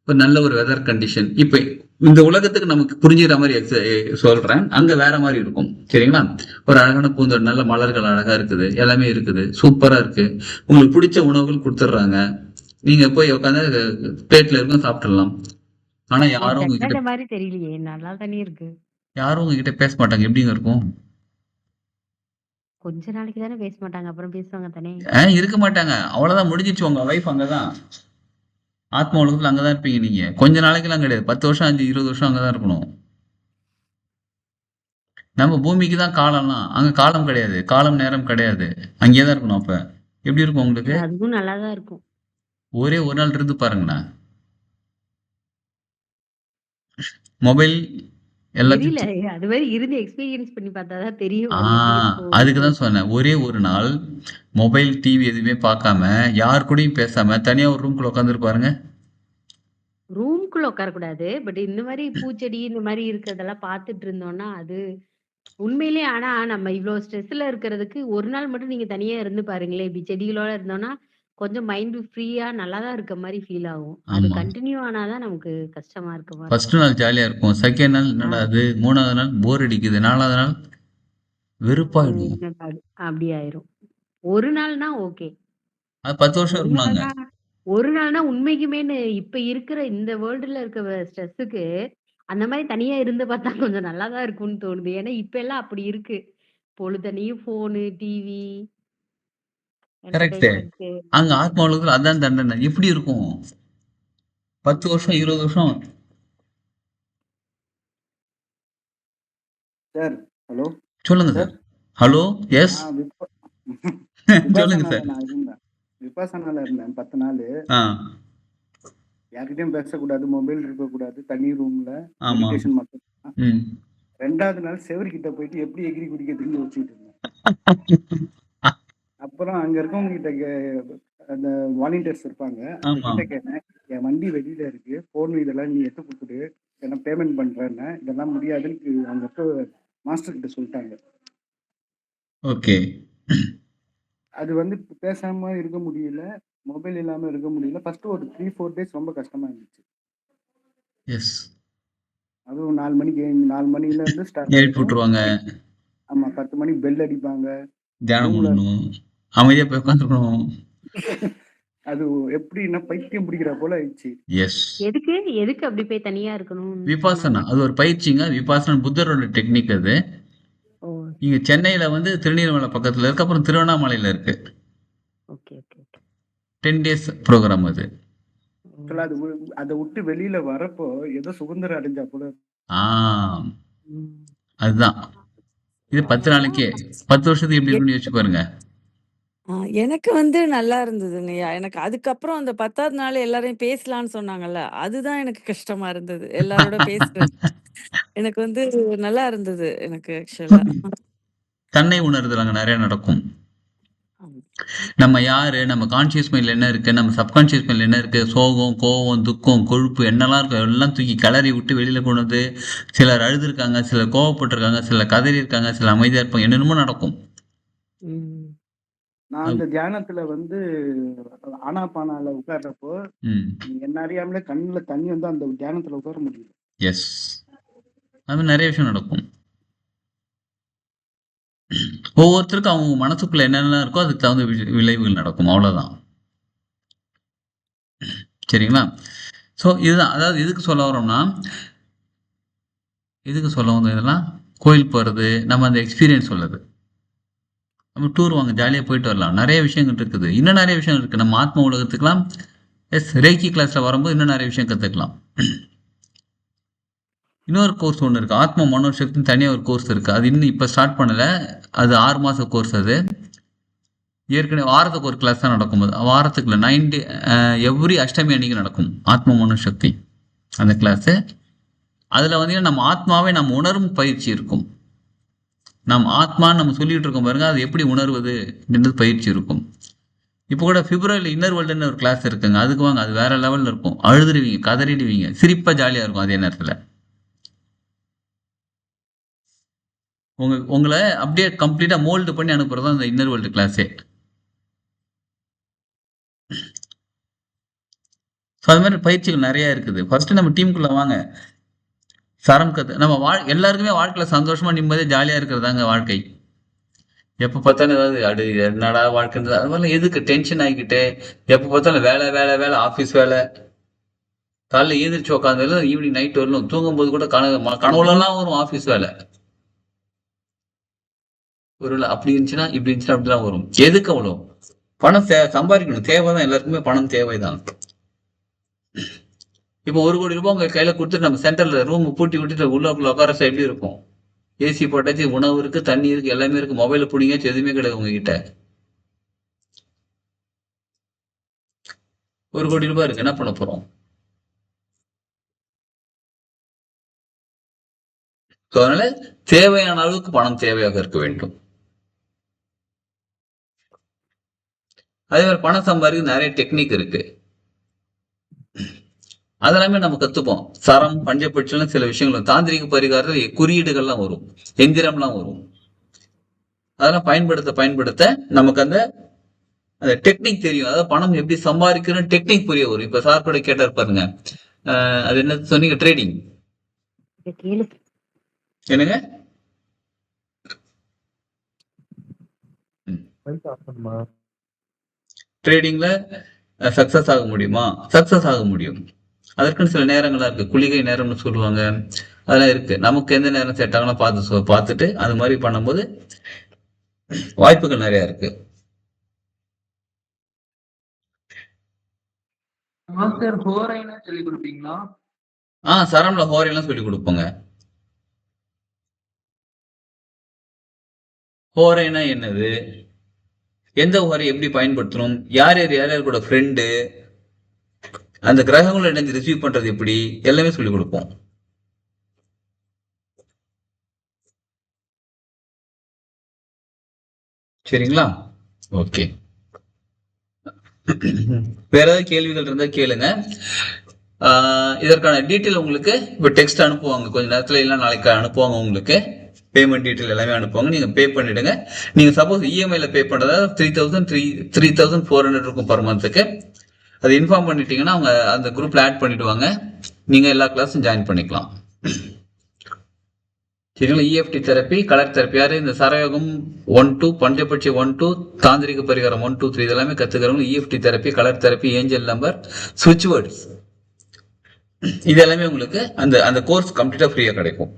ஒரு நல்ல ஒரு வெதர் கண்டிஷன். இப்ப இந்த உலகத்துக்கு நமக்கு புரிஞ்சுக்கிற மாதிரி சொல்றேன், அங்க வேற மாதிரி இருக்கும், சரிங்களா? ஒரு அழகான பூந்தோட்டம், நல்ல மலர்கள் அழகா இருக்குது, எல்லாமே இருக்குது, சூப்பரா இருக்கு. உங்களுக்கு பிடிச்ச உணவுகள் கொடுத்துட்றாங்க, நீங்க போய் உட்காந்து பிளேட்ல இருக்கும் சாப்பிட்டுடலாம். ஆனா யாரும் உங்ககிட்ட மாதிரி தெரியலையே, நல்லா தானே இருக்கு. யாரும் உங்ககிட்ட பேச மாட்டாங்க. எப்படிங்க இருக்கும்? கொஞ்ச நாளைக்கு தானே பேச மாட்டாங்க, அப்புறம் பேசுவாங்க தானே. இருக்க மாட்டாங்க, அவ்வளவுதான், முடிஞ்சிச்சு. உங்க லைஃப் அங்கதான், ஆத்மா உலகத்துல அங்கதான் இருப்பீங்க நீங்க. கொஞ்ச நாளைக்கெல்லாம் கிடையாது, 10 வருஷம் 5 20 வருஷம் அங்கதான் இருக்கணும். நம்ம பூமிக்கு தான் காலம்லாம், அங்க காலம் கிடையாது, காலம் நேரம் கிடையாது, அங்கேயே தான் இருக்கணும். அப்ப எப்படி இருக்கும் உங்களுக்கு? அதுவும் நல்லாதான் இருக்கும். ஒரே ஒரு நாள் இருந்து பாருங்கண்ணா. மொபைல் எல்லாத்தையும் தெரியல, அது மாதிரி இருந்து எக்ஸ்பீரியன்ஸ் பண்ணி பார்த்தாதான் தெரியும். அது எப்படி இருக்கும். அதுக்குதான் சொன்னேன், ஒரே ஒரு நாள் மொபைல் டிவி எதுவுமே பார்க்காம, யார் கூடயும் பேசாம, தனியா ஒரு ரூம்குள்ள உட்காந்துரு பாருங்க. ரூம்குள்ள உட்காரக்கூடாது, பட் இந்த மாதிரி பூச்செடி இந்த மாதிரி இருக்கிறதெல்லாம் பார்த்துட்டு இருந்தோம்னா அது உண்மையிலேயே. ஆனா நம்ம இவ்வளவு ஸ்ட்ரெஸ்ல இருக்கிறதுக்கு ஒரு நாள் மட்டும் நீங்க தனியா இருந்து பாருங்களேன், இப்படி செடிகளோட இருந்தோம்னா கொஞ்சம் மைண்ட் ஃப்ரீயா நல்லாதான் இருக்க மாதிரி ஃபீல் ஆகும். அது ஆமா, கண்டினியூ ஆனாதான் நமக்கு கஷ்டமா இருக்க மாதிரி ஃபர்ஸ்ட் இருக்கும். நாள் ஜாலியா இருக்கும், செகண்ட் நாள் என்னடா அது, 3வது நாள் போர் அடிக்குது, 4வது நாள் வெறுப்பாயிடும். என்னடா அது, அப்படி ஆயிரும். ஒரு நாள்னா ஓகே. அது 10 வருஷம் ஒரு இருக்கணுங்க. நாள்னா ஒரு நாள்னா உண்மைக்குமேனு இப்ப இருக்கிற இந்த வேர்ல்டுல இருக்க ஸ்ட்ரெஸ்ஸுக்கு அந்த மாதிரி தனியா இருந்து பார்த்தா கொஞ்சம் நல்லாதான் இருக்கும்னு தோணுது. ஏன்னா இப்ப எல்லாம் அப்படி இருக்கு. பொழுதனையும் போனு, டிவி, கரெக்ட். என்டர்டெயின்மெண்ட்க்கு அங்க ஆத்ம உலகத்துல அதான் தண்டனை. எப்படி இருக்கும்? 10 வருஷம் 20 வருஷம். சார் ஹலோ சொல்லுங்க சார். சார். Hello, yes. சொல்லுங்க விபாசனால சார். நான் இருந்தேன். விபாசனால இருந்தேன் 10 நாள். ஆ, யார்கிட்டயும் பேசக்கூடாது, மொபைல் இருக்கக்கூடாது, தனி ரூம்ல ஆமா. மெடிடேஷன் மட்டும் தான். ம். 2வது நாள் செவர்கிட்ட போயிட்டு எப்படி எகிரி குதிக்கிறதுன்னு யோசிச்சுட்டு இருந்தேன். அப்புறம் அங்க இருக்கவங்க கிட்ட அந்த வாலண்டியர்ஸ் இருப்பாங்க, அவங்க ஆமா. கிட்ட கேட்டேன், என் வண்டி வெளியில இருக்கு, போன் இதெல்லாம் நீ எடுத்து கொடுத்துடு, ஏன்னா பேமெண்ட் பண்றேன்னு. இதெல்லாம் முடியாதுன்னு அவங்க மாஸ்டர் கிட்ட சொல்லிட்டாங்க. ஓகே. அது வந்து பேசாம இருக்க முடியல, மொபைல் இல்லாம இருக்க முடியல. ஃபர்ஸ்ட் ஒரு 3-4 டேஸ் ரொம்ப கஷ்டமா இருந்துச்சு. எஸ். அதுவும் 4 மணிக்கு 4 மணில இருந்து ஸ்டார்ட் எழுப்பி ஆகும். விட்டுருவாங்க. ஆமா 10 மணிக்கு பெல் அடிப்பாங்க. தியானம் ரூம்ல பண்ணணும். அமைதியா போய் உட்காந்துருக்கணும். அது எப்படின்னா பைத்தியம் பிடிக்கிற போல ஆயிடுச்சு. எஸ். எதுக்கு எதுக்கு அப்படி போய் தனியா இருக்கணும்னு விபாசனா சொன்னாங்க? அது ஒரு பயிற்சிங்க. விபாசனா புத்தரோட டெக்னிக் அது. ஓ! இங்க சென்னையில வந்து திருநீர்மலை பக்கத்துல இருக்கு, அப்புறம் திருவண்ணாமலையில இருக்கு. Okay, okay, okay. 10 days program அது. ஆக்சுவலா அதை விட்டு வெளியில வரப்போ ஏதோ சுதந்திரம் அடைஞ்சா போல. ஆ, ம். அதுதான். இது 10 நாளைக்கே 10 வருஷத்துக்கு எப்படி இருக்குன்னு யோசிச்சு பாருங்க. எனக்கு வந்து நல்லா இருந்ததுங்கய்யா. எனக்கு அதுக்கப்புறம் அந்த 10வது நாள் எல்லாரையும் பேசலான்னு சொன்னாங்கல்ல, அதுதான் எனக்கு கஷ்டமா இருந்தது. எல்லாரோட பேசுறது. எனக்கு வந்து நல்லா இருந்தது எனக்கு ஆக்சுவலா. தன்னை உணர்தல் அங்க நிறைய நடக்கும். ஆமா. நம்ம யாரு, நம்ம கான்சியஸ் மைண்ட்ல என்ன இருக்கு, நம்ம சப்கான்சியஸ் மைண்ட்ல என்ன இருக்கு, சோகம், கோவம், துக்கம், கொழுப்பு என்னெல்லாம் இருக்கு எல்லாம் தூக்கி கிளறி விட்டு வெளியில கொண்டு வந்து, சிலர் அழுதுருக்காங்க, சிலர் கோவப்பட்டிருக்காங்க, சிலர் கதறி இருக்காங்க, சிலர் அமைதியா இருப்பாங்க, என்னென்னமோ நடக்கும். ம். நான் அந்த தியானத்துல வந்து ஆனாபானால உட்கார்றப்போ ம். என்ன அறியாமலே கண்ணுல தண்ணி வந்து அந்த தியானத்துல உட்கார முடியல. எஸ். அது மாதிரி நிறைய விஷயம் நடக்கும். ஒவ்வொருத்தருக்கும் அவங்க மனசுக்குள்ள என்னென்ன இருக்கோ அதுக்கு தகுந்த விளைவுகள் நடக்கும். அவ்வளவுதான். சரிங்களா? ஸோ இதுதான். அதாவது எதுக்கு சொல்ல வரோம்னா, எதுக்கு சொல்ல வந்தோம் இதெல்லாம்? கோயில் போறது, நம்ம அந்த எக்ஸ்பீரியன்ஸ் சொல்லுது. நம்ம டூர் வாங்க, ஜாலியாக போயிட்டு வரலாம். நிறைய விஷயங்கள் இருக்குது. இன்னும் நிறைய விஷயம் இருக்கு. நம்ம ஆத்ம உலகத்துக்குலாம் ரேக்கி கிளாஸ்ல வரும்போது இன்னும் நிறைய விஷயம் கத்துக்கலாம். இன்னொரு கோர்ஸ் ஒன்று இருக்கு, ஆத்ம மனோசக்தின்னு தனியாக ஒரு கோர்ஸ் இருக்கு. அது இன்னும் இப்போ ஸ்டார்ட் பண்ணல. அது 6 மாச கோர்ஸ். அது ஏற்கனவே வாரத்துக்கு ஒரு கிளாஸ் தான் நடக்கும். வாரத்துக்குள்ள 9 டே எவ்ரி அஷ்டமி அன்னைக்கு நடக்கும் ஆத்ம மனோசக்தி அந்த கிளாஸ். அதுல வந்து நம்ம ஆத்மாவே நம்ம உணரும் பயிற்சி இருக்கும். நம்ம ஆத்மான்னு நம்ம சொல்லிட்டு இருக்கோம் பாருங்க, அது எப்படி உணர்வது அப்படின்றது பயிற்சி இருக்கும். இப்போ கூட பிப்ரவரியில் இன்னர் வேர்ல்டுன்னு ஒரு கிளாஸ் இருக்குங்க. அதுக்கு வாங்க, அது வேற லெவல்ல இருக்கும். அழுதுடுவீங்க, கதறிடுவீங்க, சிரிப்பா ஜாலியா இருக்கும். அதே நேரத்துல உங்களை அப்படியே கம்ப்ளீட்டா மோல்டு பண்ணி அனுப்புறது அந்த இன்னர் வேர்ல்டு கிளாஸே. அது மாதிரி பயிற்சிகள் நிறைய இருக்குது. ஃபர்ஸ்ட் நம்ம டீமுக்குள்ள வாங்க, சரம் கத்து. நம்ம எல்லாருக்குமே வாழ்க்கையில சந்தோஷமா நிம்மதியா ஜாலியா இருக்கிறதாங்க வாழ்க்கை. எப்ப பார்த்தாலும் ஏதாவது என்னடா வாழ்க்கைன்றது அது மாதிரிலாம் எதுக்கு டென்ஷன் ஆகிக்கிட்டு, எப்ப பார்த்தாலும் வேலை வேலை வேலை, ஆபீஸ் வேலை. காலைல எழுந்திரிச்சு உட்காந்து ஈவினிங் நைட் வரணும், தூங்கும் போது கூட கனவுலாம் வரும் ஆபீஸ் வேலை. ஒரு அப்படி இருந்துச்சுன்னா இப்படி இருந்துச்சுன்னா அப்படிலாம் வரும். எதுக்கு அவ்வளோ பணம் சம்பாதிக்கணும், தேவைதான். எல்லாருக்குமே பணம் தேவைதான். இப்போ 1 கோடி ரூபாய் உங்க கையில கொடுத்துட்டு நம்ம சென்டர்ல ரூம் பூட்டி விட்டுட்டு உள்ள உட்கார எப்படி இருக்கும்? ஏசி போட்டாச்சு, உணவு இருக்கு, தண்ணி இருக்கு, எல்லாமே இருக்கு. மொபைல பிடிங்காச்சு, எதுவுமே கிடையாது உங்ககிட்ட. 1 கோடி ரூபாய் இருக்கு, என்ன பண்ண போறோம்? அதனால தேவையான அளவுக்கு பணம் தேவையாக இருக்க வேண்டும். அதே மாதிரி பணம் சம்பாதிக்க நிறைய டெக்னிக் இருக்கு. அதெல்லாமே நம்ம கத்துப்போம். சரம், பஞ்சபட்சம் சில விஷயங்கள், தாந்திரிக பரிகாரத்தில் குறியீடுகள்லாம் வரும், எந்திரம்லாம் வரும். அதெல்லாம் பயன்படுத்த நமக்கு அந்த டெக்னிக் தெரியும். அதாவது பணம் எப்படி சம்பாதிக்கணும் டெக்னிக் புரிய வரும். இப்ப சார் கூட கேட்டார் பாருங்க, அது என்ன சொன்னீங்க? ட்ரேடிங். என்னங்க? ட்ரேடிங்ல சக்சஸ் ஆக முடியுமா? சக்சஸ் ஆக முடியும். அதற்குன்னு சில நேரங்களா இருக்கு, குளிகை நேரம்னு சொல்லுவாங்க, அதெல்லாம் இருக்கு. நமக்கு எந்த நேரம் செட் ஆகலாம் பார்த்துட்டு அது மாதிரி பண்ணும்போது வாய்ப்புகள் நிறைய இருக்கு. மாஸ்டர் ஹோரைனா சொல்லி கொடுப்பீங்களா? சரம்ல ஹோரையெல்லாம் சொல்லி கொடுப்போங்க. ஹோரைனா என்னது, எந்த ஹோரை எப்படி பயன்படுத்தணும், யார் யார் யார் யார் கூட ஃப்ரெண்டு, அந்த கிரகங்களை இணைஞ்சு ரிசீவ் பண்றது எப்படி, எல்லாமே சொல்லி கொடுப்போம். சரிங்களா? ஓகே. வேற ஏதாவது கேள்விகள் இருந்தா கேளுங்க. இதற்கான டீட்டெயில் உங்களுக்கு இப்போ டெக்ஸ்ட் அனுப்புவாங்க, கொஞ்ச நேரத்துல இல்லை நாளைக்கு அனுப்புவாங்க. உங்களுக்கு பேமெண்ட் டீட்டெயில் எல்லாமே அனுப்புவாங்க. நீங்க பே பண்ணிடுங்க. நீங்க சப்போஸ் இஎம்ஐல பே பண்றதா 3,400 இருக்கும் பர் மந்த்துக்கு. அது இன்ஃபார்ம் பண்ணிட்டீங்கன்னா அவங்க அந்த குரூப்ல ஆட் பண்ணிடுவாங்க. நீங்க எல்லா கிளாஸும் ஜாயின் பண்ணிக்கலாம். சரிங்களா? இஎஃப்டி தெரப்பி, கலர் தெரப்பி, யாரு இந்த சரயோகம் 1-2, பஞ்சபட்சி 1-2, தாந்திரிக பரிகாரம் 1-2-3 இதெல்லாமே கத்துக்கிறவங்க EFT therapy, colour therapy, angel number, ஸ்விட்ச் வேர்ட்ஸ், இது எல்லாமே உங்களுக்கு அந்த கோர்ஸ் கம்ப்ளீட்டா ஃப்ரீயா கிடைக்கும்.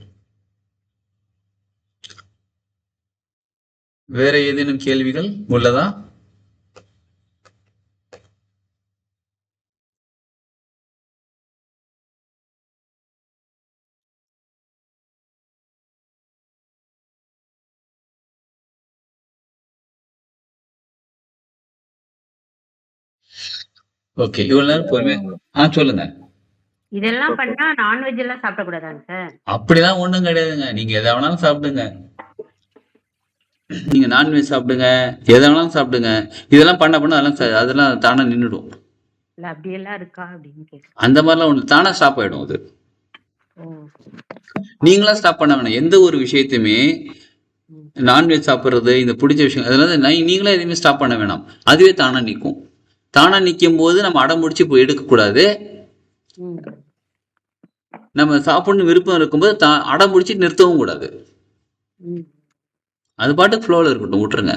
வேற ஏதேனும் கேள்விகள் உள்ளதா? ஓகே, இவ்வளவு நேரம் பொறுமையா சொல்லுங்க. இதெல்லாம் பண்ணா நான்வெஜ் எல்லாம் சாப்பிடக்கூடாதாங்க சார்? அப்படிலாம் ஒண்ணும் கிடையாதுங்க. நீங்க எதை வேணாலும் சாப்பிடுங்க. நீங்க நான்வெஜ் சாப்பிடுங்க, எதை வேணாலும் சாப்பிடுங்க. இதெல்லாம் பண்ண அதெல்லாம் தானா நின்றுடும். இல்ல அப்படியெல்லாம் இருக்கா அப்படின்னு கேட்க. அந்த மாதிரிலாம் ஒண்ணு தானா ஸ்டாப் ஆயிடும். அது நீங்களா ஸ்டாப் பண்ண வேணாம். எந்த ஒரு விஷயத்தையுமே நான்வெஜ் சாப்பிட்றது, இந்த பிடிச்ச விஷயம், அதனால நீங்களா எதுவுமே ஸ்டாப் பண்ண வேணாம். அதுவே தானா நிற்கும். தானா நிற்கும் போது நம்ம அடம் முடிச்சு போய் எடுக்கக்கூடாது. நம்ம சாப்பிடணும் விருப்பம் இருக்கும்போது அடம் முடிச்சு நிறுத்தவும் கூடாது. அது பாட்டுக்கு ஃப்ளோல இருக்கட்டும், விட்டுருங்க.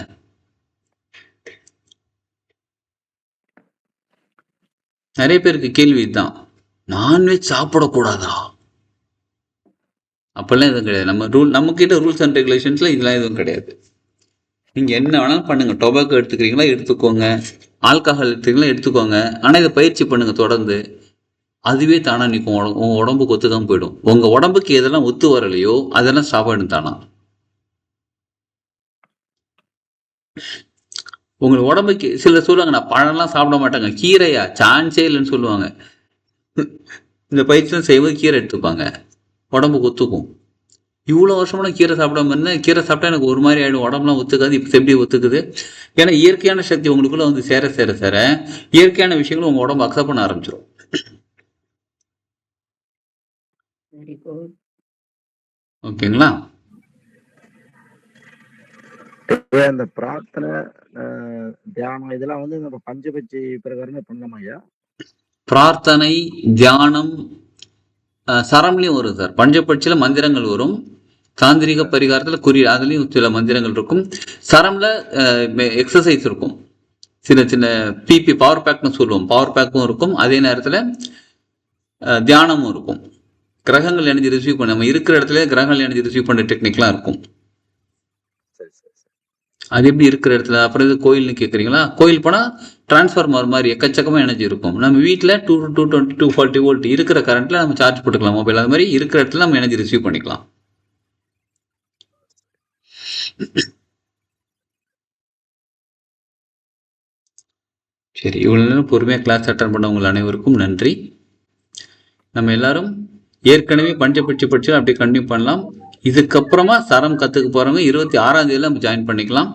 நிறைய பேருக்கு கேள்வி தான், நான்வெஜ் சாப்பிடக்கூடாதா? அப்பெல்லாம் எதுவும் கிடையாது. நம்ம கிட்ட ரூல்ஸ் அண்ட் ரெகுலேஷன்ஸ்ல இதெல்லாம் எதுவும் கிடையாது. நீங்க என்ன வேணாலும் பண்ணுங்க. டொபாக்கோ எடுத்துக்கிறீங்களா எடுத்துக்கோங்க, ஆல்கஹால் எடுத்துக்கிறீங்களா எடுத்துக்கோங்க. ஆனா இதை பயிற்சி பண்ணுங்க தொடர்ந்து. அதுவே தானா நிற்கும். உங்க உடம்புக்கு ஒத்துதான் போயிடும். உங்க உடம்புக்கு எதெல்லாம் ஒத்து வரலையோ அதெல்லாம் ஸ்டாப் ஆயிடும் தானா. உங்களுக்கு உடம்புக்கு சில சொல்லுவாங்க, நான் பழம்லாம் சாப்பிட மாட்டாங்க, கீரையா சான்ஸே இல்லைன்னு சொல்லுவாங்க. இந்த பயிற்சியெல்லாம் செய்வது கீரை எடுத்துப்பாங்க, உடம்புக்கு ஒத்துக்கும். இவ்வளோ வருஷமான கீரை சாப்பிடாம இருந்தேன், கீரை சாப்பிட்டா எனக்கு ஒரு மாதிரி ஆகிடும், உடம்புலாம் ஒத்துக்காது. இப்போ எப்படி ஒத்துக்குது? ஏன்னா இயற்கையான சக்தி உங்களுக்குள்ள வந்து சேர சேர சேர இயற்கையான விஷயங்களும் உங்க உடம்பு அக்செப்ட் பண்ண ஆரம்பிச்சிடும். ஓகேங்களா? இந்த பிரார்த்தனை தியானம் இதெல்லாம் வந்து நம்ம பஞ்சபட்சி பிரகாரமே பண்ணலாமா ஐயா? பிரார்த்தனை, தியானம், சரம்லையும் வரும் சார். பஞ்சபட்சியில மந்திரங்கள் வரும், தாந்திரிக பரிகாரத்துல அதுலயும் சில மந்திரங்கள் இருக்கும். சரம்ல எக்ஸசைஸ் இருக்கும், சின்ன சின்ன பிபி பவர் பேக்னு சொல்லுவோம், பவர் பேக்கும் இருக்கும். அதே நேரத்துல தியானமும் இருக்கும். கிரகங்கள் எனர்ஜி ரிசீவ் பண்ண, நம்ம இருக்கிற இடத்துல கிரகங்கள் எனர்ஜி ரிசீவ் பண்ற டெக்னிக்லாம் இருக்கும். அது எப்படி இருக்கிற இடத்துல. அப்புறம் இது கோயில்னு கேட்குறீங்களா? கோயில் போனால் டிரான்ஸ்ஃபார்மர் மாதிரி எக்கச்சக்கமாக எனர்ஜி இருக்கும். நம்ம வீட்டில் 220 240 வோல்ட் இருக்கிற கரண்ட்டில் நம்ம சார்ஜ் போட்டுக்கலாம் மொபைல். அது மாதிரி இருக்கிற இடத்துல நம்ம எனர்ஜி ரிசீவ் பண்ணிக்கலாம். சரி, இவ்வளோ நேரம் பொறுமையாக கிளாஸ் அட்டன் பண்ண உங்கள் அனைவருக்கும் நன்றி. நம்ம எல்லாரும் ஏற்கனவே பஞ்சபட்சி படிச்சு அப்படியே கண்டினியூ பண்ணலாம். இதுக்கப்புறமா சரம் கற்றுக்க போகிறவங்க 26ஆம் தேதியில் நம்ம ஜாயின் பண்ணிக்கலாம்.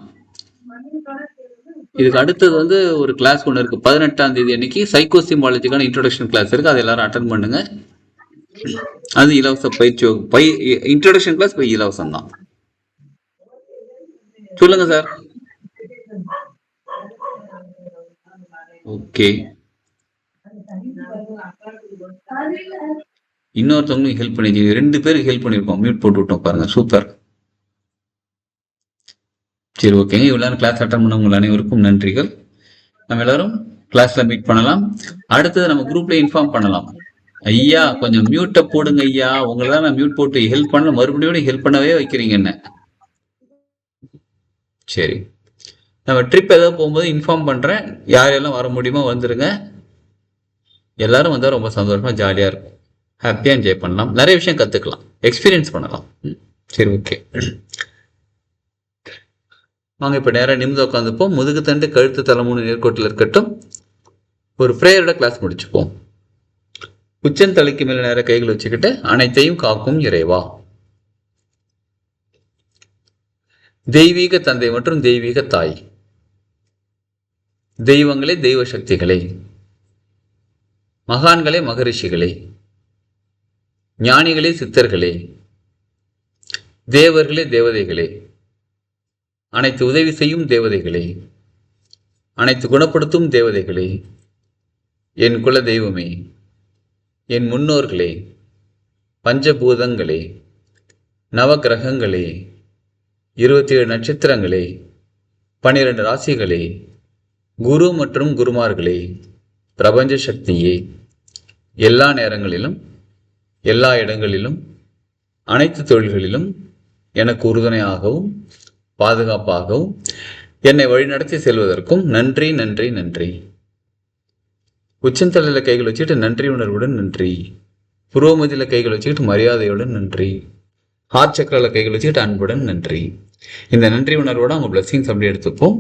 இதுக்கு அடுத்தது வந்து ஒரு கிளாஸ் ஒன்று இருக்குது, 18ஆம் தேதி அன்னைக்கு சைக்கோசிமாலஜிக்கான இன்ட்ரோடக்ஷன் கிளாஸ் இருக்குது. அதை எல்லாரும் அட்டன் பண்ணுங்க. அது இலவச பயிற்சி. இன்ட்ரோடக்ஷன் கிளாஸ் இலவசம் தான். சொல்லுங்க சார். ஓகே, இன்னொருத்தவங்களும் ஹெல்ப் பண்ணிருக்கீங்க, 2 பேருக்கு ஹெல்ப் பண்ணியிருக்கோம், மியூட் போட்டு விட்டோம் பாருங்க, சூப்பர். சரி, ஓகேங்க. இவ்வளோ கிளாஸ் அட்டன் பண்ண உங்கள் அனைவருக்கும் நன்றிகள். நம்ம எல்லாரும் கிளாஸ்ல மீட் பண்ணலாம். அடுத்தது நம்ம குரூப்ல இன்ஃபார்ம் பண்ணலாம். ஐயா கொஞ்சம் மியூட்டை போடுங்க ஐயா, உங்களை தான் நான் மியூட் போட்டு ஹெல்ப் பண்ண, மறுபடியும் ஹெல்ப் பண்ணவே வைக்கிறீங்க என்ன. சரி, நம்ம ட்ரிப் ஏதாவது போகும்போது இன்ஃபார்ம் பண்றேன். யாரெல்லாம் வர முடியுமோ வந்துருங்க. எல்லாரும் வந்தால் ரொம்ப சந்தோஷமா ஜாலியாக இருக்கும். ஹாப்பியாக என்ஜாய் பண்ணலாம். நிறைய விஷயம் கற்றுக்கலாம், எக்ஸ்பீரியன்ஸ் பண்ணலாம். சரி, ஓகே. வாங்க இப்போ நேராக நிமிந்து உட்காந்துப்போம். முதுகு தண்டு கழுத்து தலை 3 நேர்கோட்டில் இருக்கட்டும். ஒரு ப்ரேயரோட கிளாஸ் முடிச்சுப்போம். உச்சன் தலைக்கு மேலே நேராக கைகள் வச்சுக்கிட்டு அனைத்தையும் காக்கும் இறைவா, தெய்வீக தந்தை மற்றும் தெய்வீக தாய், தெய்வங்களே, தெய்வ சக்திகளே, மகான்களே, மகரிஷிகளே, ஞானிகளே, சித்தர்களே, தேவர்களே, தேவதைகளே, அனைத்து உதவி செய்யும் தேவதைகளே, அனைத்து குணப்படுத்தும் தேவதைகளே, என் குல தெய்வமே, என் முன்னோர்களே, பஞ்சபூதங்களே, நவகிரகங்களே, 27 நட்சத்திரங்களே, 12 ராசிகளே, குரு மற்றும் குருமார்களே, பிரபஞ்ச சக்தியே, எல்லா நேரங்களிலும் எல்லா இடங்களிலும் அனைத்து தொழில்களிலும் எனக்கு உறுதுணையாகவும் பாதுகாப்பாகவும் என்னை வழிநடத்தி செல்வதற்கும் நன்றி நன்றி நன்றி. உச்சந்தலையில் கைகள் வச்சுக்கிட்டு நன்றி உணர்வுடன் நன்றி. புருவமதியில் கைகள் வச்சுக்கிட்டு மரியாதையுடன் நன்றி. ஹார்ட் சக்கரால கைகள் வச்சுக்கிட்டு அன்புடன் நன்றி. இந்த நன்றி உணர்வோட அவங்க பிளஸிங்ஸ் அப்படி எடுத்துப்போம்.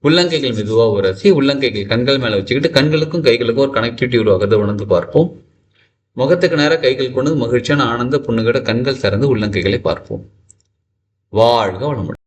உள்ளங்கைகள் மெதுவாக உரசி உள்ளங்கைகள் கண்கள் மேலே வச்சுக்கிட்டு கண்களுக்கும் கைகளுக்கும் ஒரு கனெக்டிவிட்டி உருவாகிறத உணர்ந்து பார்ப்போம். முகத்துக்கு நேராக கைகள் கொண்டு மகிழ்ச்சியான ஆனந்த புண்ணுகிட கண்கள் திறந்து உள்ளங்கைகளை பார்ப்போம். வாழ்க வளமுடன்.